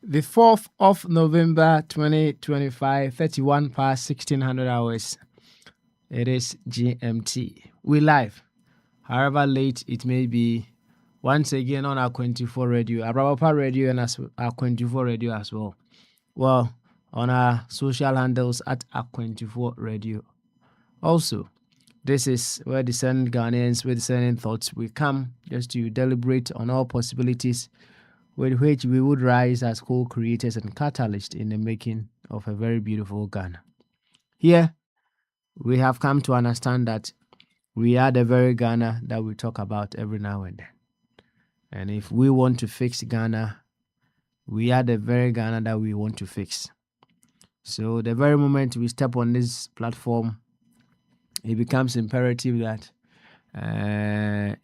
The 4th of November 2025, 31 past 1600 hours. It is GMT. We live, however late it may be, once again on Akwantufuo Radio, Arabapa Radio, and Akwantufuo Radio as well. Well, on our social handles at Akwantufuo Radio. Also, this is where discerning Ghanaians with discerning thoughts we come just to deliberate on all possibilities with which we would rise as co-creators and catalysts in the making of a very beautiful Ghana. Here, we have come to understand that we are the very Ghana that we talk about every now and then. And if we want to fix Ghana, we are the very Ghana that we want to fix. So the very moment we step on this platform, it becomes imperative that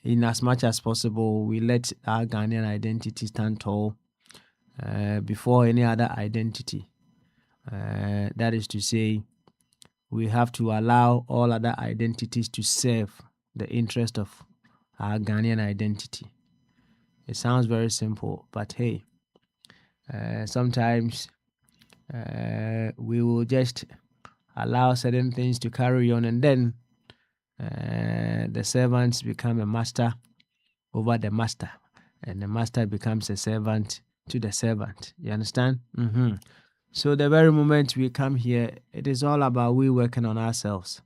in as much as possible, we let our Ghanaian identity stand tall before any other identity. That is to say, we have to allow all other identities to serve the interest of our Ghanaian identity. It sounds very simple, but hey, sometimes we will just allow certain things to carry on, and then the servants become a master over the master, and the master becomes a servant to the servant. You understand? So the very moment we come here, it is all about we working on ourselves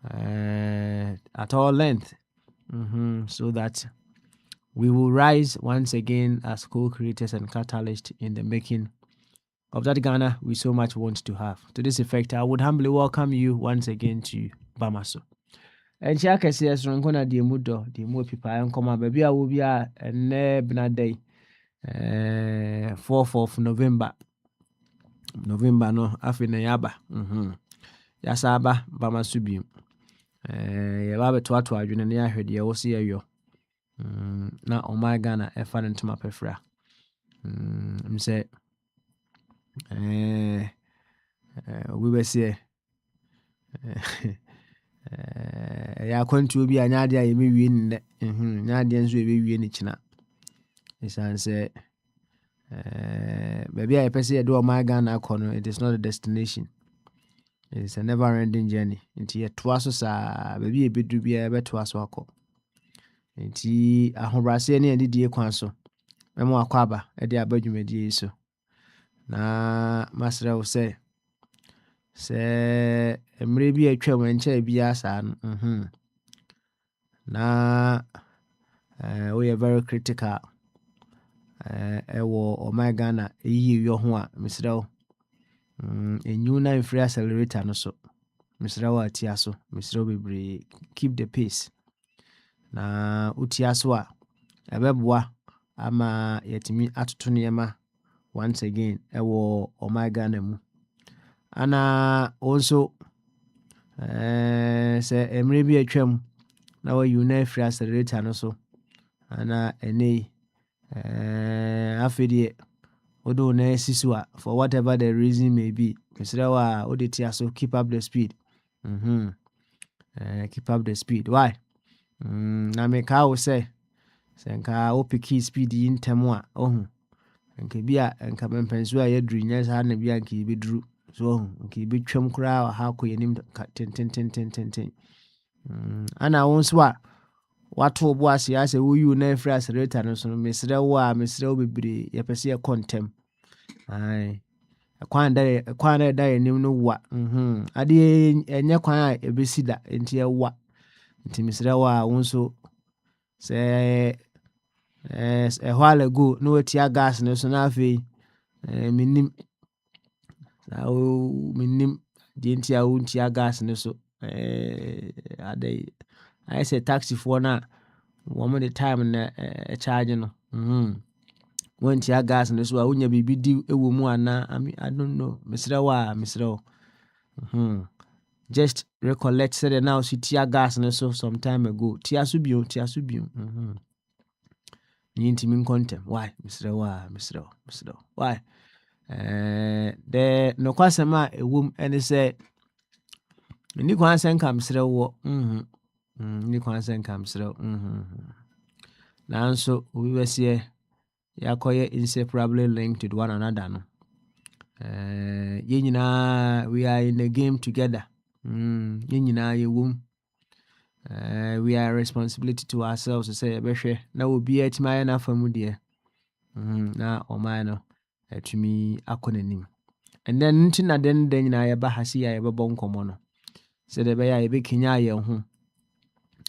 at all length, so that we will rise once again as co-creators and catalysts in the making of that Ghana we so much want to have. To this effect, I would humbly welcome you once again to Bamaso. And Shaka says, Rankona de Mudo, the Mopipa, and Koma, baby, I will be a nebna day, 4th of November. November, no, Afina Yaba, Yasaba, Bamasubi. Yababe Twatwa, Junia, heard you, see you. Now, oh my Ghana, a fan into my prefera. Say, we were say, Akwantufuo bi anyade a yemi wie ne nyade nso ebe wie ne kina isan say baby I pese do my Ghana akọ it is not a destination, it is a never ending journey. Nti ye to aso sa baby e bedu bia e beto aso akọ, nti ahobrase ne adidie kwan so memo akwaba e de abadwumadie so na masra wo say emre bi atwa wancha bi asa na we are very critical ewo o my Ghana eyi yo ho a misra wo enyu na free accelerator no so misra wo atia so misra wo bebre keep the pace na utia so a ebeboa ama yetimi atoto niema once again ewo o my Ghana mu. Ana also say emre bi atwam na we unite free accelerator no so ana ene afedie odo na sisua for whatever the reason may be, misrawa odeti so keep up the speed. Keep up the speed. Why? Na me ka wo say nka opiki speed in temwa nka bia nka mempenso a yadru nya sa na bia nka ibedru so nka ibetwam kura ha ko yenim ten ana wonso a wato bo ase ase wo yu na free accelerator no so mesre wo bebre ye pese ye kontem ai kwan da yenim no wa ade enye kwan a ebesida enti e wa nti mesrɛ wo a wo nso sɛ a while ago no watia gas no so na afei menim deɛ nti a wontia gas no so adɛ ayɛ sɛ taxifoɔ no a wɔn de time na charge no wantia gas no so a wonya biribi di ɛwɔ mu anaa I don't know mesrɛ wo just recollect sɛ na so tia gas no so some time ago tia so bio ni ntimi nkɔntɛm why mesrɛ wo why the nokwasɛm a ɛwom ɛne sɛ ni kwan sɛ nka mesrɛ wo ni kwan sɛ nka mesrɛ wo nanso obi bɛseɛ yɛakɔyɛ inseparably linked with one another no yɛn nyinaa we are in the game together yɛn nyinaa yɛwom we are a responsibility to ourselves sɛ yɛbɛhwɛ na obiara atumi ayɛ n'afa mu deɛ na ɔman no atumi akɔ n'anim ɛnɛ nti na den nyinaa yɛba ha si a yɛbɛbɔ nkɔmmɔ no sɛdeɛ ɛbɛyɛ a yɛbɛkenya yɛn ho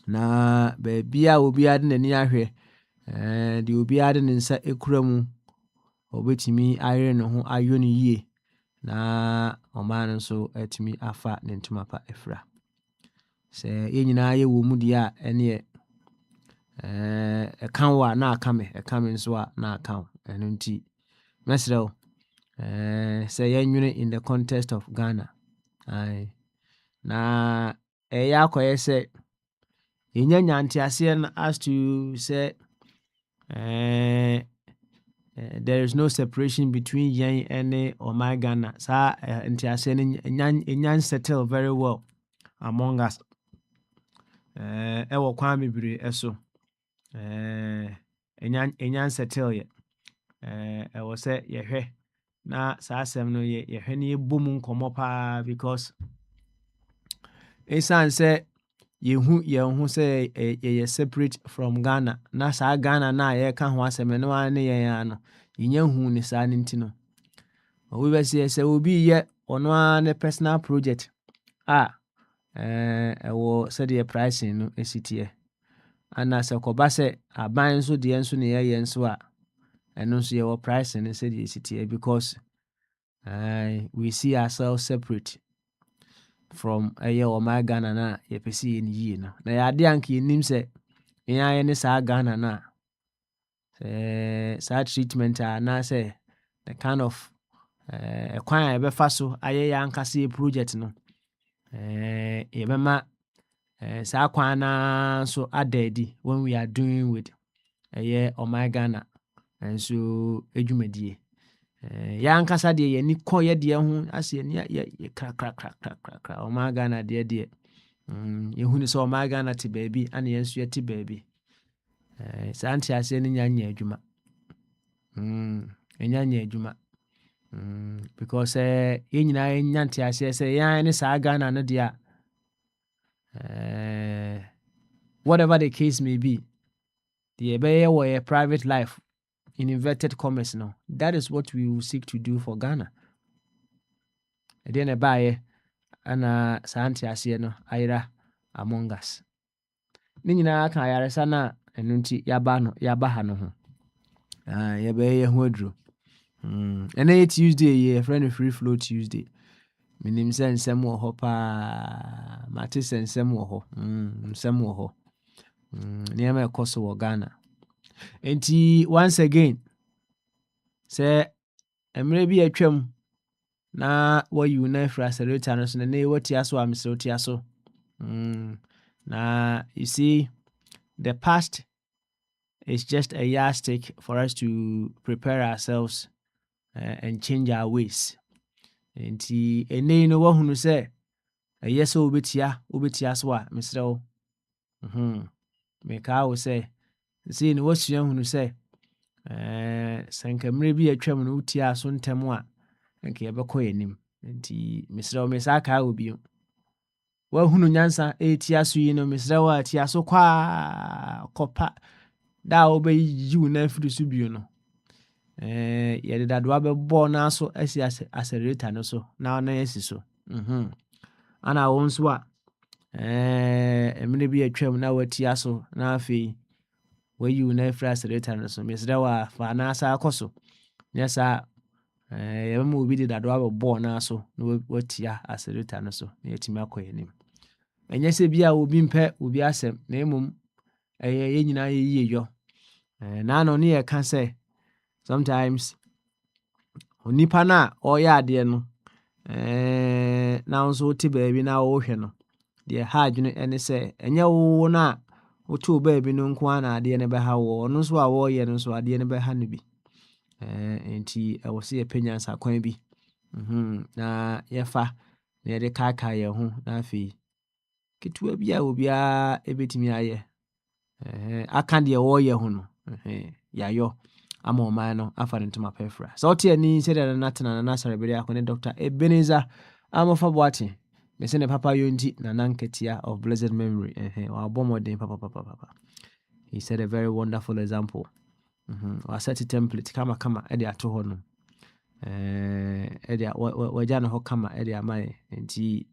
na baabi a obiara de n'ani ahwɛ deɛ obiara de ne nsa ekura mu obetumi ayere ne ho ayɔ ne yie na ɔman no nso atumi afa ne ntoma pa afira sɛ yɛn nyinaa yɛwɔ mu deɛ a ɛneɛ ɛka wo a na aka me nso a na aka wo ɛno nti mɛsrɛ wo sɛ yɛnwene in the context of Ghana na ɛyɛ akɔyɛ sɛ yɛnya nyanteaseɛ no as to sɛ there is no separation between yɛn and ɔman Ghana saa nteaseɛ no ɛnya settle very well among us ɛwɔ kwan bebree ɛso ɛnya settle yɛ ɛwɔ sɛ yɛhwɛ na saa asɛm no yɛhwɛ ne yɛbɔ mu nkɔmmɔ paa because ɛsiane sɛ yɛhu yɛn ho sɛ yɛyɛ separate from Ghana na saa Ghana na yɛka ho asɛm no a ne yɛn a no yɛnya hu ne saa ne nti no obi bɛsɛ sɛ obi yɛ ɔno a ne personal project a ɛwɔ sɛdeɛ pricing no esiteɛ ana sɛ kɔba sɛ aban nso deɛ nso ne yɛyɛ nso a ɛno nso yɛwɔ pricing no sɛdeɛ esiteɛ because we see ourselves separate from ɔman Ghana na yɛpɛ sɛ yɛ ne yie no na yɛade anka yɛnim sɛ yɛayɛ ne saa Ghana na saa treatment a anaasɛ the kind of ɛkwan a yɛbɛfa so ayɛ yɛ ankasa yɛ project no yɛbɛma saa kwan na so ada adi when we are doing with ɔman Ghana nso adwumadie yɛ ankasa deɛ yɛni kɔ yɛ deɛ ho asɛ yɛ krakrakrakrakra ɔman Ghana deɛ yɛhu ne sɛ ɔman Ghana te baabi ana yɛn nso yɛte baabi saa nteaseɛ no nyɛ adwuma ɛnyɛ adwuma because yɛn nyinaa yɛnya nteaseɛ sɛ yɛn ne saa Ghana no deɛ whatever the case may be deɛ ɛbɛyɛ wɔ yɛ private life in inverted commerce no that is what we will seek to do for Ghana ɛdeɛ na ɛbaayɛ ana saa nteaseɛ no ayera among us ne nyinaa ka ayaresa no a ɛno nti yɛaba ha no ho yɛbɛyɛ yɛ ho aduro ɛnɛ yɛ Tuesday yɛ friend no free flow Tuesday menim sɛ nsɛm wɔ hɔ paa mate sɛ nsɛm wɔ hɔ nneɛma ɛkɔ so wɔ Ghana enti once again sɛ mmerɛ bi atwam na wayi wo na afiri accelerator no so na watia so a mesrɛ wotia so na you see the past is just a yardstick for us to prepare ourselves and change our ways nti ɛnɛ no wahunu sɛ ɛyɛ sɛ wobɛtia so a mesrɛ wo mekaa wo sɛ sei no wasua hunu sɛ sɛ nka mmerɛ bi atwam no wotia so ntɛm a nka yɛbɛkɔ yɛnim nti mesrɛ wo mesaa kaa wo bio wahunu nyansa ɛtia so yi no mesrɛ wo a tia so kɔpa da a wobɛyi wo na afiri so bio no yɛde dadoa bɛbɔ na so asi accelerator no so na yɛsi so ana wo nso a Mene bi atwam na watia so na afei wayi wo na afiri accelerator no so mesrɛ wo a fa na asa akɔ so nyɛ saa yɛbɛma obi de dadoa bɛbɔɔ no so na watia accelerator no so na yɛatumi akɔ yɛnim. Ɛnyɛ sɛ bi a obi mpɛ obi asɛm na mmom ɛyɛ yɛn nyinaa yɛyie yɔ. Na no ne yɛka sɛ sometimes onipa no a ɔyɛ adeɛ no na nso wote baabi na wɔhwɛ no deɛ ha adwene ne sɛ ɛnyɛ wo no a woto baabi no nko a na adeɛ no bɛha wo ɔno nso a wɔreyɛ no nso adeɛ no bɛha no bi. Nti ɛwɔ sɛ yɛpɛ nyansakwan bi na yɛfa na yɛde kaaka yɛn ho na afei ketewa bi a obiara ɛbɛtumi ayɛ aka deɛ wɔreyɛ ho no yɛayɔ ama ɔman no afa ne ntoma pɛfra. Sɛ wote ani sɛdeɛ nanatena nanasɔrebere akɔ ne Dr. Ebenezer Amofa Boate mese ne papa yonti Nana Nketia of blessed memory. Wabɔ mmɔden papa. He said a very wonderful example. Wasɛte template kama ɛde ato hɔ no ɛde wagya no hɔ kama ɛde ama yɛ nti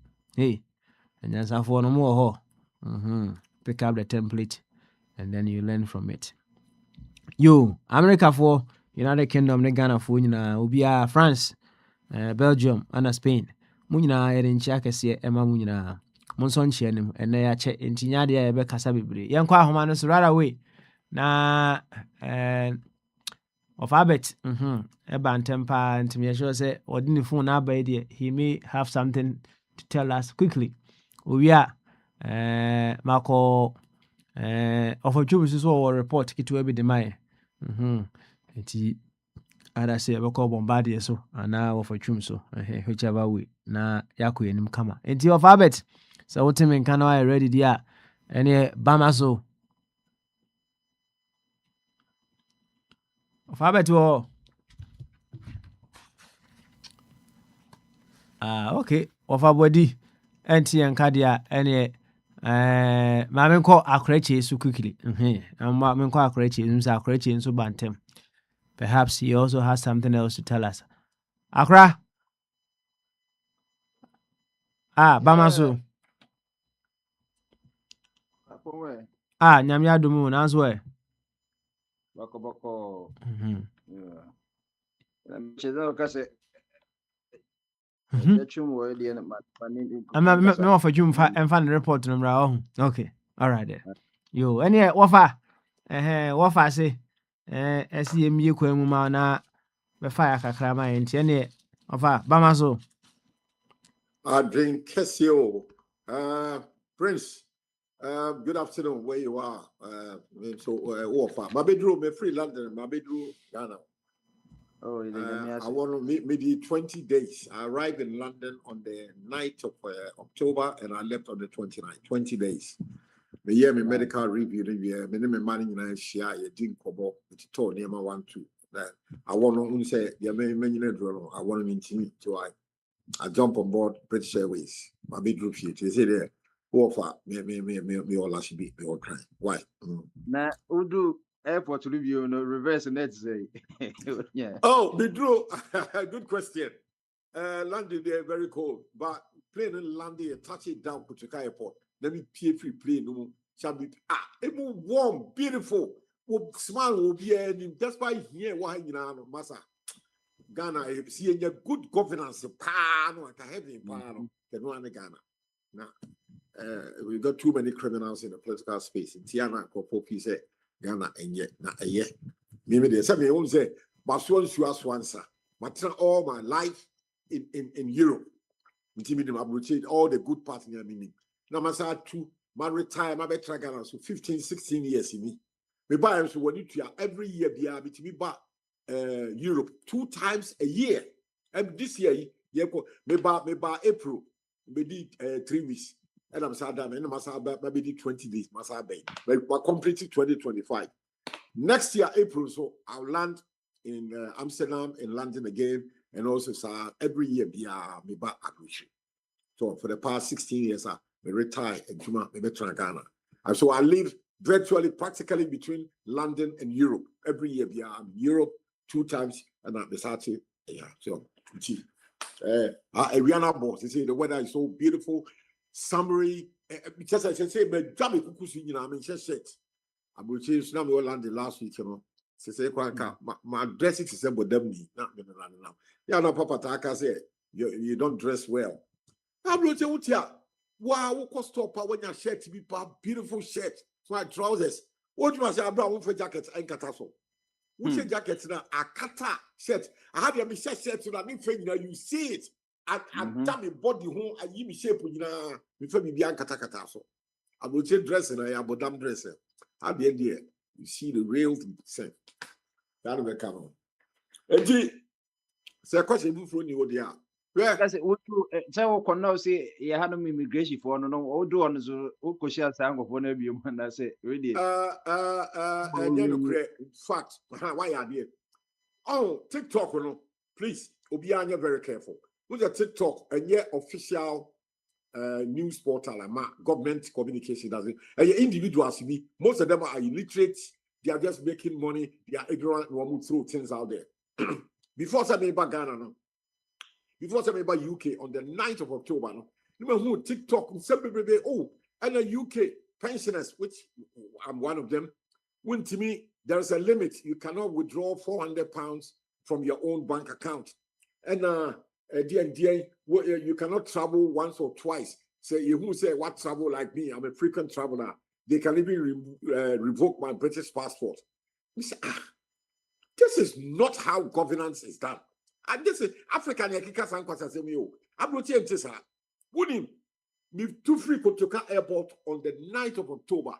anyansafoɔ no mu wɔ hɔ. Pick up the template and then you learn from it. America for United Kingdom ne Ghana for nyinaa obiara France, Belgium ana Spain mu nyinaa yɛde nkyia kɛseɛ ɛma mu nyinaa mo nso nkyia nim ɛnɛ yɛakyɛ nti nya deɛ yɛbɛkasa bebree yɛnkɔ ahoma no so right away na of Albert ɛba ntɛm paa nti yɛhyɛ sɛ ɔde ne phone aba yi deɛ he may have something to tell us quickly owia makɔ ɔfɔtwum so wɔ report ketewa bi de mae nti ada sɛ yɛbɛkɔ bombardier so anaa ɔfɔtwum so whichever way na yɛakɔ yɛnim kama nti of Albert sɛ wote me nka na wayɛ ready deɛ a ɛne bama so of Albert wɔ okay ɔfa bɔdi ɛnti yɛnka deɛ a ɛne maame nkɔ akorakye so quickly maame nkɔ akorakye nso akorakye nso bantem perhaps he also has something else to tell us. Akra bama so nyame adomu na so bako mchezo kase me wa fadwum fa emfa ne report no mra oh okay all right there yo any wofa wofa se esi emie kwa mu ma na be fa ya kakra ma enti ene wofa bama so drink kesio Prince good afternoon where you are so wofa my bedroom me free London my bedroom Ghana. I want to meet maybe 20 days. I arrived in London on the 9th of October and I left on the 29th. 20 days. The year my medical review, my name managing and share you didn't come up with the tour near my 1-2. I want to say, I want to meet so I jump on board British Airways. My bedroom sheet. They say there, offer me all should be all crying. Why? Now, Udu. Airport review no reverse net say. Yeah. Oh, Bedro, good question. Landing there very cold, but plane in landing touch it down Kutuka Airport. Let me pay free plane no shall be it will warm, beautiful. Will smile will be that's why here why you know massa Ghana see a good governance no I have in the one Ghana. Now we got too many criminals in the political space in Tiana Kopopi said Ghana and yet not a year. Maybe there's something you say, but but all my life in Europe. All the good parts in your meaning. Now, my two, my retire, my better Ghana, so 15, 16 years in me. Me buy so when you every year be able to be back Europe 2 times a year. And this year, me buy April, maybe 3 weeks. And I'm sad, maybe 20 days, but we're completing 2025. Next year, April, so I'll land in Amsterdam, in London again, and also every year be me back admission. So for the past 16 years, I retire in Juma, me Ghana. And so I live virtually, practically between London and Europe. Every year, be Europe 2 times, and I'm Besati. Yeah, so Ariana boss, they say the weather is so beautiful. Summery, because I say, but Jamie Kukusi, you know, I mean, shirt. I will change now. We landed last week, you know. Say, my dressing is about them. Now, yeah, no, Papa Taka say you don't dress well. I will tell you, wow, what cost stop when your shirt to be beautiful shirt, my trousers. What must I brown for jackets and catasso? Which jackets now? A kata shirt. I had a shirt so that you see it. And damn it, body home, and you be shape, you know, before me be a kata. So I will say dressing, I am a damn dresser. At the end here, you see the real thing. That will come on. And say, question for you, dear. Where? That's it. What do so now say you had no immigration for no do on so share sang for no be man that say really. Fact. Why are there? Oh, TikTok, no, please, Obianya, very careful. With the TikTok and your official news portal and government communication does it. And your individuals, most of them are illiterate. They are just making money. They are ignorant. We want to throw things out there. Before something about Ghana, no. Before something about UK on the 9th of October, no. You know who TikTok? Oh, and the UK pensioners, which I'm one of them. When to me, there is a limit. You cannot withdraw £400 from your own bank account. And you cannot travel once or twice. Say you who say what travel like me? I'm a frequent traveler. They can even revoke my British passport. We say, this is not how governance is done. And this is African I'm not saying this. Wouldn't me too free to airport on the 9th of October.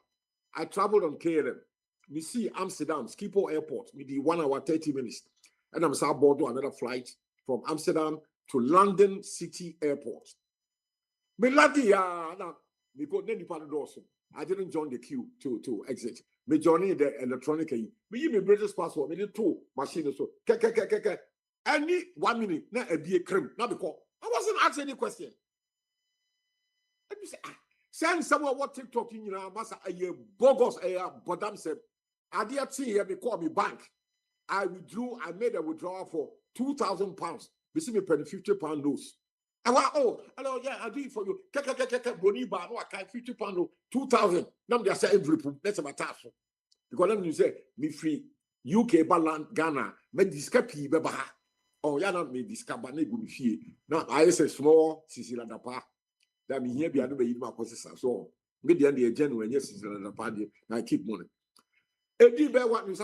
I traveled on KLM. We see Amsterdam, Schiphol Airport, with the 1 hour 30 minutes. And I'm aboard another flight from Amsterdam to London City Airport. I didn't join the queue to exit. Me joining the electronic. Me give me British passport. Me did 2 machines. So any 1 minute, not a be a crime. Not because I wasn't asked any question. And you say, send someone what TikTok in your massa a year bogus but I'm said. I did see here me call me bank. I made a withdrawal for £2,000. We see me pay £50 notes. I went, oh, hello, yeah, I do it for you. Boni bar, no, I can't £50 2,000. Now they say envelope. That's my task. Because then you say me free UK balance Ghana, me discapi beba. Oh, yeah, not me discapa ne go fee. Now I say small Sicila dapa. That me here be anu be my process. So me the end the January yes Sicila dapa. I keep money. Edi be what you say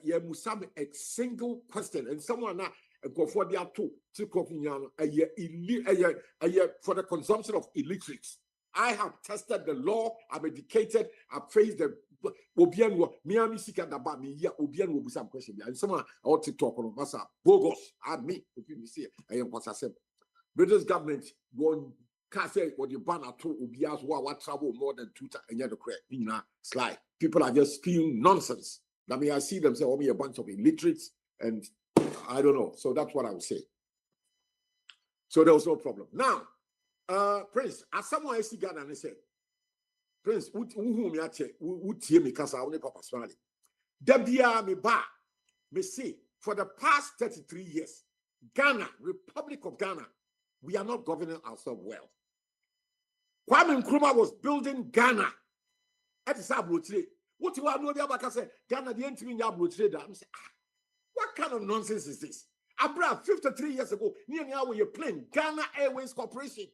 you must have a single question and someone now go for their two for the consumption of illiterates. I have tested the law. I'm educated. I've faced the Obian Miami Sika Daba me ya Obian will be some question. And someone I want to talk on Massa bogus. I me if you see I am what I said. British government go can't say what you ban at two Obias what travel more than 2 times and yet the correct slide. People are just spewing nonsense. I mean, I see them say, oh, me a bunch of illiterates, and I don't know. So that's what I would say. So there was no problem. Now, Prince, as someone else got and said, Prince, who me at who tear me because I only papa smiley. Debia me ba me see for the past 33 years, Ghana, Republic of Ghana, we are not governing ourselves well. Kwame Nkrumah was building Ghana. That is how today. What you want to know about Ghana, the entry in Yabu I'm saying, what kind of nonsense is this? Abra 53 years ago, near now we are playing Ghana Airways Corporation.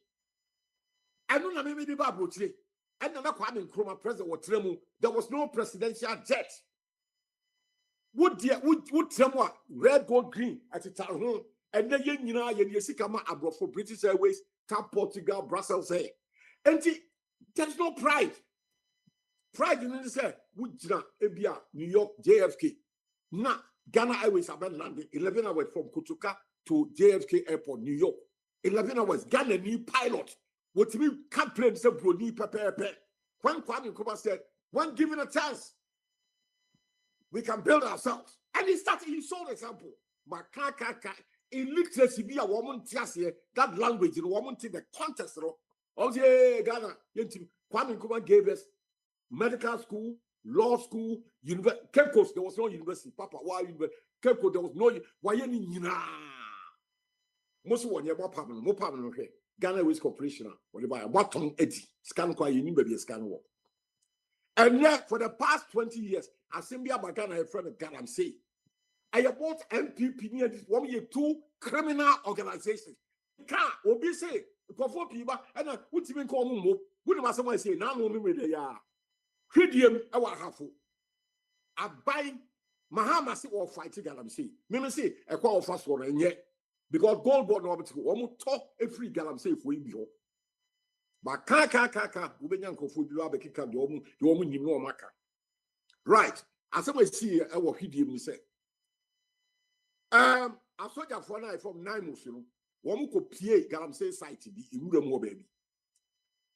I don't know maybe the Babu today. And then Kwame Nkrumah president was Tremu. There was no presidential jet. Would Tremu red, gold, green at the town? And then you know you see come abroad for British Airways, Tap Portugal, Brussels Air. And there's no pride. Pride in this say, New York, JFK. Now, Ghana Airways have been landing 11 hours from Kotoka to JFK Airport, New York. 11 hours. Ghana new pilot. What we can't play the Bruni Pepe. When Kwame Nkrumah said, when given a chance, we can build ourselves. And he saw the example. Illiteracy be a woman that language in a woman to the context of Ghana. Kwame Nkrumah gave us medical school, law school, university. Cape Coast, there was no university. Papa, why university? Cape Coast, there was no. Why any? Most one more permanent. Okay. Ghana Waste Corporation, whatever, bottom 80, scan kwa you baby scan work. And yet, for the past 20 years, Assembly of Ghana, a friend of Ghana, say, I bought MPP near this 1 year, 2 criminal organizations. Can't obi say, for people, and what's even called Mumo, wouldn't matter what I say, now, no, they are. Hidium, our half. I buy Mahama say or fighting Ghana, say, Mimi say, a call fast for and yet, because gold board, almost talk a free Ghana, say, for you. But kaka ubenyanko fu biwa be kika do mu nyim no maka right as I see e wo hwidie mu say asoja for na from 9 months no wo mu ko pie galamsey site bi ewura mu oba bi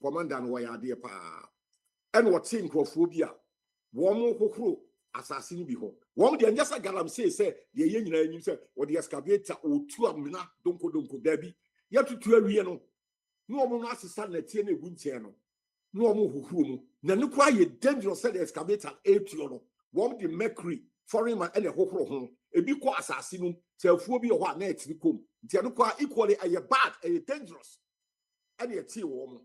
commander no ya de pa and what tin krofo bi a wo mu kokoro asase ni bi ho wo mu de nyasa galamsey say de ye nyina anyim say wo de excavator otu amena donko da bi ya tutu awie no no mo no asesa na tie na egu ntie no no mo huhuru mu na ne kwa ye dangerous say the excavator etuo no wo the mercury foreign man and hohoro ho ebi kwa asase no tafuo bi ho na etiri kom ntie no kwa equally aye bad aye dangerous and ye tie wo mo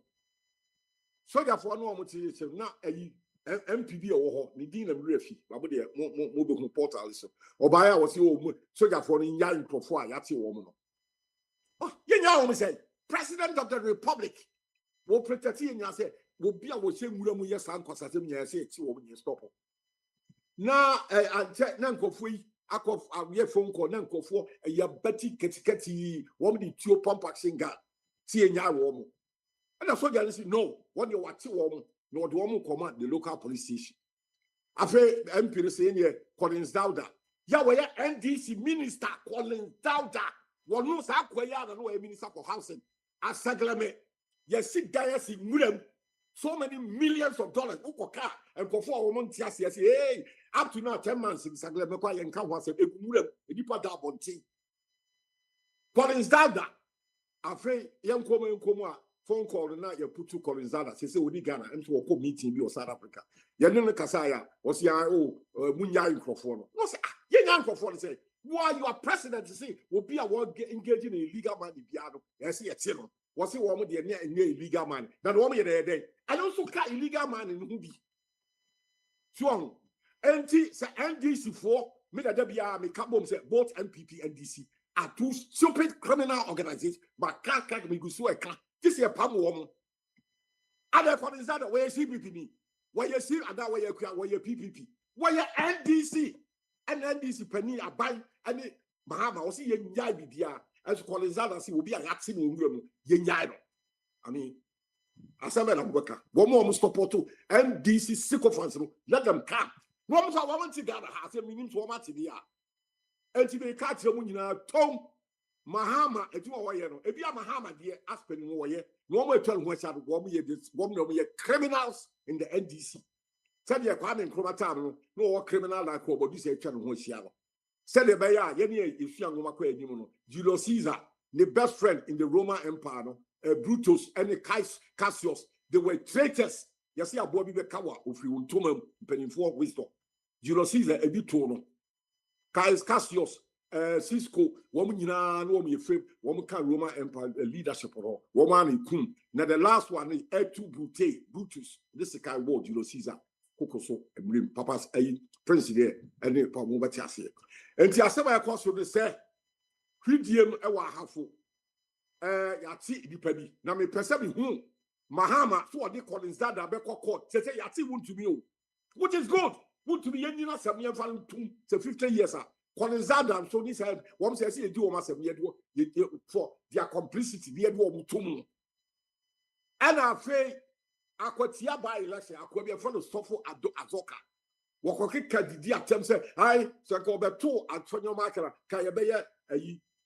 soja for no mo tie che na ayi MPB wo ho ni din na mrefi babo de mo be hu portal so obaya wo se wo soja for no nya nkrofo a ya tie wo mo no oh ye nya wo mo say President of the Republic will protect you and say, will be our same room. Yes, I'm consulting you. I say, it's you stop. Now, I check Nankofui, Akof, a phone call Nankofo, a Yabati Ketty, woman, two pumpax singer, seeing ya woman. And that's what I say, no, what you want to woman, nor the woman command the local police station. After MP saying here, Collins Dowda, Yahweh NDC Minister Collins Dowda, one knows how a minister for housing. Asaglame, yes, sit there, see, so many millions of dollars, Ukoka, and for 4 months, yes, hey, up to now, 10 months in Saglame, and come once a deeper double tea. Collins Dada, afraid young Koma, phone call, and now you put 2 Collins Dada, say, we Ghana, and to a meeting in South Africa. Yanina Kasaya was ya, Munya in Crawford. What's young Crawford say? Why you are president to see will be a world engaging in illegal money piano. Yes, yes, was it woman the illegal man? That woman there, and also cut illegal man in Hubi. Strong. NDC 4, Midabia, Mikabom said both MPP and DC are 2 stupid criminal organizations, but can't me go so a car. This is a palm woman. Other for is that way CPP. Why you see that way you PPP? Why you NDC? And NDC penny a buy and Mahama was see Yai Bidia as Colizada see will be a Yatin in room Yai. I mean, as a man of worker, one more must support to NDC sycophants, let them come. One more woman together has a meaning to a matia. And to be catch a winner, Tom Mahama, a 2 hour, if you are Mahama, dear Aspen, no more tell what's out of 1 year, this 1 year criminals in the NDC. Said you are in Chromatano, no criminal like what you say, Channel Hosiano. Said the Baya, Yeni, if young Woman, Julius Caesar, the best friend in the Roman Empire, Brutus and the Cassius, they were traitors. You see, a Bobby Bekawa, if you want to penny for wisdom. Julius Caesar, a bit tono. Cassius, Cisco, woman, you know, woman, your favorite, woman, Roman Empire leadership or woman in Kum. Now, the last one is Etu Brutus. This is the kind of word, Julius Caesar. Kokoso emrim papa's prince there and the pamu batiase and ti asema ya kwaso de say hwidiem e wa hafo yati dipa bi na me pese bi hu Mahama so de Collins Dada be court say yati won to me o which is good won to be yenina sem ye fan tum say 50 years Collins Dada so this said one say say do o ma sem ye do for their complicity be do o tum and afei Akwatia by election, Akwabia from the Sofo Azoka. Wakoki Kadidi attempt say, I so go back to Antonio Makara, Kayabaya,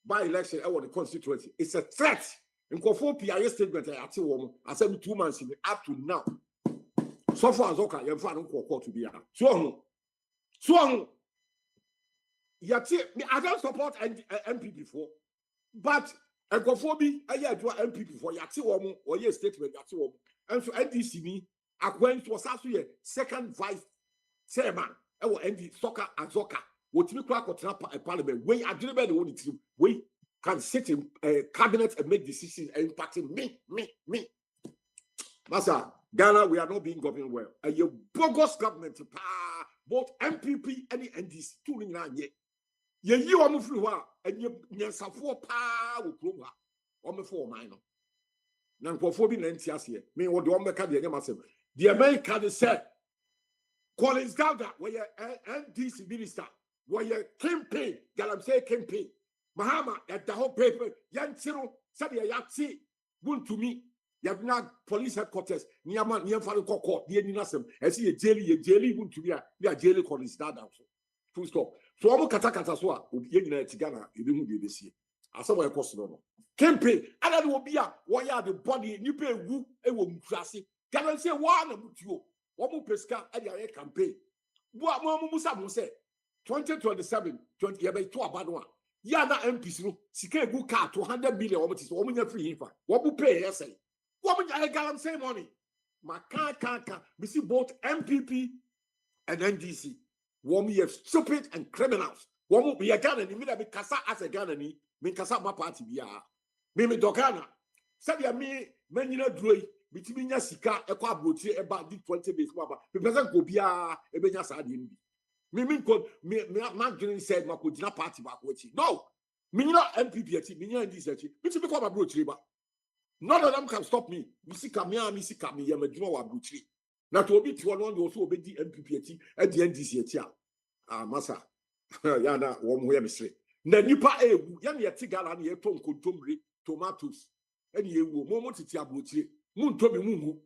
by election, I want the constituency. It's a threat. In Kofo PIA statement, I tell woman, I said 2 months in the up to now. Sofo Azoka, you're finding to be out. So, Yati, I don't support MP before, but I go for me, I had to MP before Yati woman or your statement, Yati woman. And so NDC me, Akwantufuo was actually a second vice chairman. I will ND soccer and soccer. What you crack or trap a parliament. Way I didn't know the team. Way can sit in a cabinet and make decisions impacting me. Master, Ghana, we are not being governed well. And your bogus government, both MPP and the NDC, two in you are moving and you suffer power with four minor. Now, for 4 NTS here, me what the Omeka the American said, Collins Gowda, where your NDC minister, where your campaign, Galamsey campaign, Mahama at the whole paper, Yan Tiro, Sadia Yatsi, won to me. You have not police headquarters, Niaman, Niamfano Court, the Ninasem, as he a jelly, won to be a jelly Collins Gowda. Full stop. So I'm Katakata Swa, Ugina Tigana, you didn't do this year. I saw my possible campaign, and that will be a why the body, you pay woo, it will classy. Can I say one of you? One more pesca at your campaign. What more Musa say? 2027, 20 years to a bad one. Yana MPs, Sika good car 200 million, what is woman free info. What will pay, say? What would I got say money? My car, we see both MPP and NDC. One we have stupid and criminals. One will be a gun and immediately Kasa as a gun and me Kasa my party be me Dogana. Sadia me, men you know, Dre, between your Sika, a quab about the 20 days. The president will be a Benya Sadi. Me, Mark said, Makudina party back with you. No, me not MPP, me and this, which become a brooch river. None of them can stop me. Missy Kamia, Yamadro, Butri. Not to be to one also obey the MPP at the NDC. Massa, Yana, one way mystery. Nanipa, Yan Yatigal and Yaton Kuntumri, tomatoes, and you will moment it Yabutri, Moon Toby Mumu.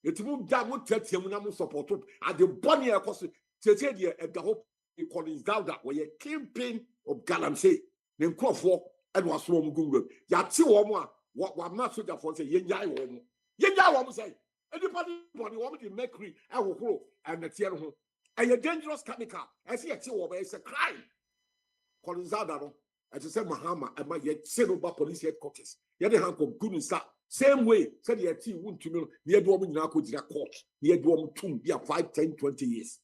It won't double tell him support at the Bonnie Acosta, Tetia at the Hope Collins Gowda, where you campaign of Galamsey, then Crawford, and was from Google. Yati Woma, what I'm not such a for say, Yaya Woman. Yaya Woman say. Anybody want to make me, I will grow and the tear home. And a dangerous chemical, I see a tea it's a crime. Collins Gowda, as I said, Mahama, and my yet Silver Police headquarters. Yet the hand of goodness. Same way, said the tea won't to me, near the woman now could court, near the woman 2, 5, 10, 20 years.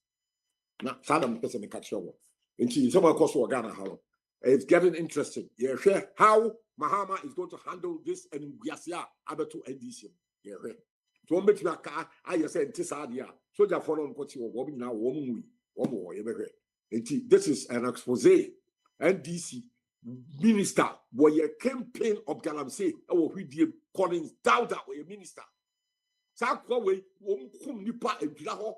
Now, Saddam person catch your and she is someone cost for Ghana. How it's getting interesting. Yeah, share how Mahama is going to handle this and Yasia about to NDC. Yeah, to make your car, I said, Tisadia, so that for on what you are woman now, woman, one more. This is an expose. NDC minister, where your campaign of Galamsey, or we did Collins Gowda, where your minister. Sakwa, whom Nipa and Pilaho,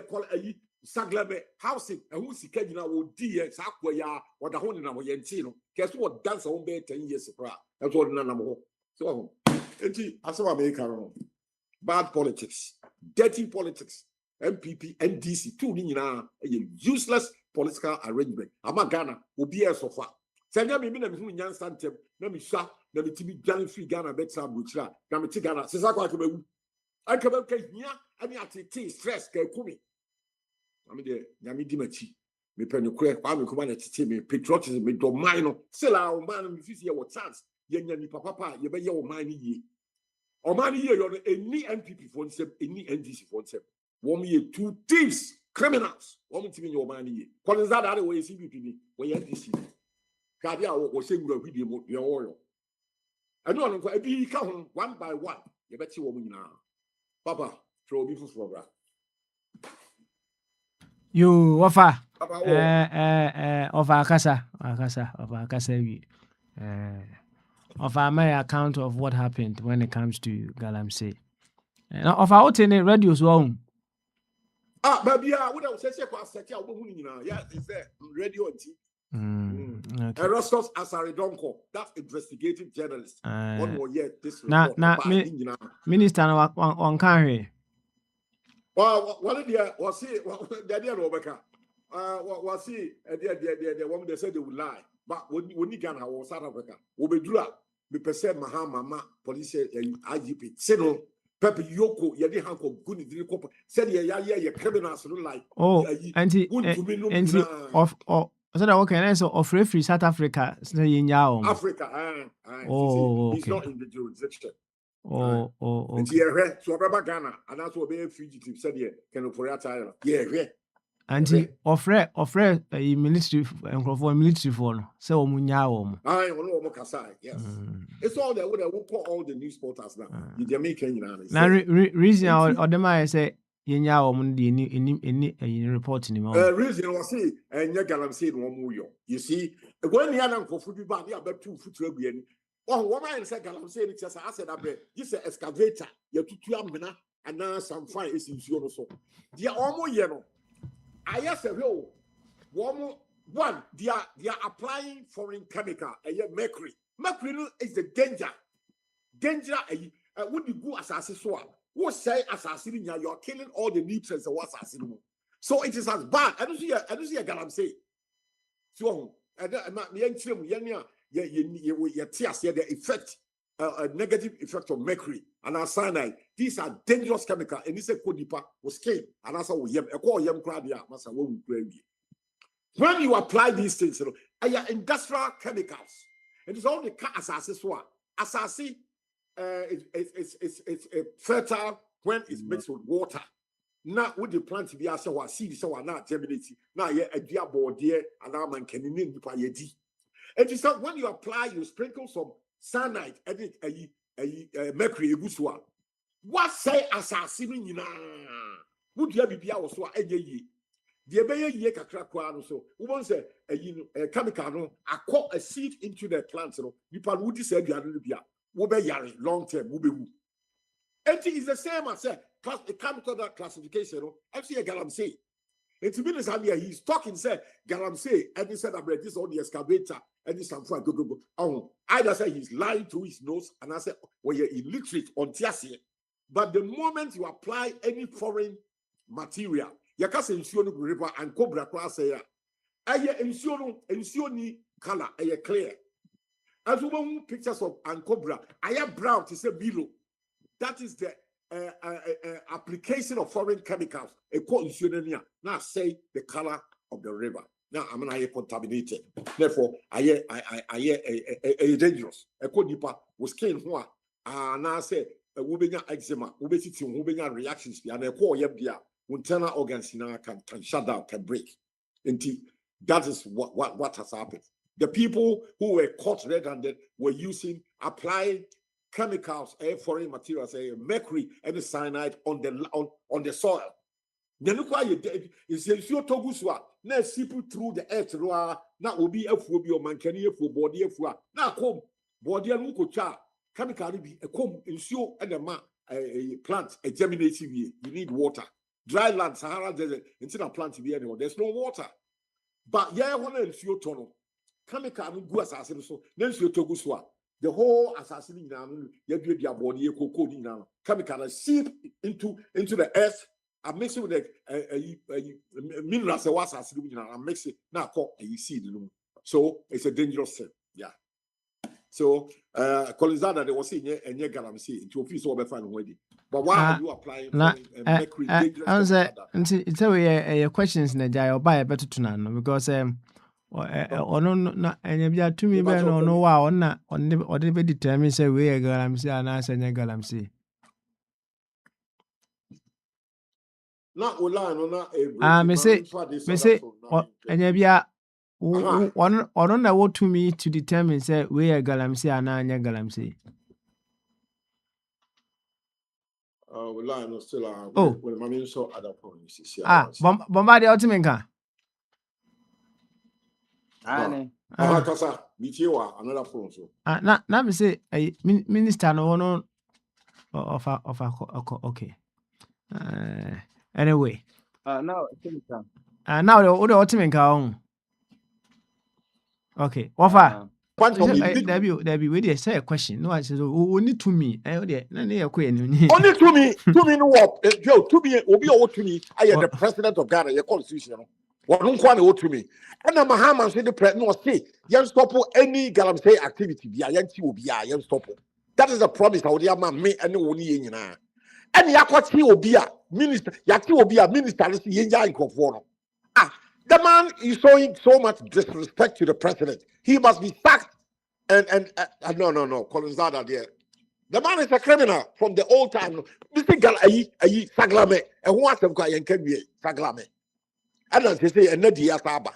call a Saglabe housing, and who's the Kenya will dear Sakwa, or the whole in our Yentino. Guess what? Dance on bed 10 years of that's what none more. So, I saw America. Bad politics, dirty politics, MPP, NDC, two a useless political arrangement. I'm Ghana, will be here so far. Send me Yan Santem, let me shop, let me TV Ghana free Ghana, better Bucha, Gamma Ghana, Sisaka. I come up here, and you have to stress, Kumi. I mean, the Yami Dimachi, me penny, I'm coming to me, patriotism, me domino, sell our man, if you see your chance, Yan Papa, you bet your money ye. Or money here, you're any MPP for them, any NDC for them. 1 year, 2 thieves, criminals. 1 team in your money. Collins that other way, CBP, when you NDC. Kadia was saying, we'll be your oil. I know, I be come one by one. You bet you woman now. Papa, throw me for that. You offer Papa, of Akasa, of my account of what happened when it comes to Galamsey. Now, of our radios wrong. baby, I would have said, yeah, it's there, radio and TV. Okay. Erastus Asaridonko, that's investigative journalist. 1 more year, this Now, Minister on carry. Well, one of the was he, the idea Rebecca. Was he, the woman they said they would lie. But when you can have South Africa, we be drunk. We perceive Mahama, police, IGP, Sino, Pepe Yoko, Yadi Hanko, Guni, said, yeah, criminals don't like. Oh, and of so that okay, so of referee South Africa, saying Yao. Africa, he's not in the jurisdiction. Okay. And here, so Ghana, and that's what being fugitive said here, can for that. Yeah, Anti offer military and military for no. So munya I know Kasai, yes. It's all that we call all the news portals now. The Jamaican Now reason or them I say yenya any report in the reason was say and Yagalam said one more. You see, when the other for food bad, you have 2 foot again. Oh, what I said, Galam said it's just I said this is excavator, you have 2 amena, and now some fine is in your so. They are almost yellow. I asked a one, they are applying foreign chemical, mercury. Mercury is the danger. Danger, when you go assassin, what say assassin, you are killing all the nutrients of assassin. So it is as bad. I don't see a galam say. So, the effect, a negative effect of mercury and cyanide. These are dangerous chemicals. And this is Kodipa was came. And that's how we yem crab. When you apply these things, industrial chemicals, it is all the assassin. Assassin is fertile when it's mixed with water. Now, with the plant to be as a seed, so not germinating. Now, a dear board, dear, and I'm can name the and you said when you apply, you sprinkle some cyanide, mercury, what say assassin? Would you be our so the obey ye kakra so we want say a chemical no a seed into the plant no you would say you are will be long term will be and it is the same as a chemical classification no actually a galam say it's means he's talking say galam say and he said about this on the excavator and this some go either say he's lying to his nose and I said well you're illiterate on tiasie but the moment you apply any foreign material you can say insuo no river and cobra class say aye insuo ni color aye clear as we want pictures of cobra aye brown to say below that is the application of foreign chemicals a called insuo now say the color of the river now I'm not contaminated therefore aye dangerous a called deeper was skin one now say we be eczema we be reactions and a call yebia internal organs can shut down, can break. And that is what has happened. The people who were caught red-handed were applying chemicals, foreign materials, mercury and cyanide on the soil. Now seep through the earth. Now will be a phobia man can for body now come body and chemical be a comb ensure and a plant a germinating you need water. Dry land, Sahara Desert, instead of plant to be anywhere, there's no water. But yeah, one is your tunnel. Chemical go assassin, so then you to go the whole assassin now, you do your body, now. Chemical seep into the earth. I mix it with a minerals, assassin, and mix it now called a seed. So it's a dangerous thing. Yeah. So, Colizada, they were saying, and you're going to see it to office over fine wedding. But why are you applying mercury? It's a questions in the jai or buy a better to none because or no, and you to me, but no, wow, on the determine say we are galamsey and I say galamsey. Not Ola, not me say, and yabia. Or don't know what to me to determine say we are galamsey and I galamsey. Well, still well, my main so other promises. Bombard ultimate. Kasa, another phone so. Now me say a minister no of okay. Anyway. Now the ultimate okay. Offer. Debbie, wait there. Say a question. No, I said only to me. Only to me. To me, no what? Joe, to me, Obi or to me. I am the president of Ghana. Your constitution. What don't want to me? And the Mahaman said the president was say, "Young stop any galamsey activity. Be a young will be a young stop." That is a promise. How the man me and only in na. And Yakwati will be a minister. Yaki will be a minister. This is young conform. The man is showing so much disrespect to the president. He must be sacked. And no, Colizada there. The man is a criminal from the old time. Mr. Saglame. And who asked him can be Saglame? And as they say, and the Asaba.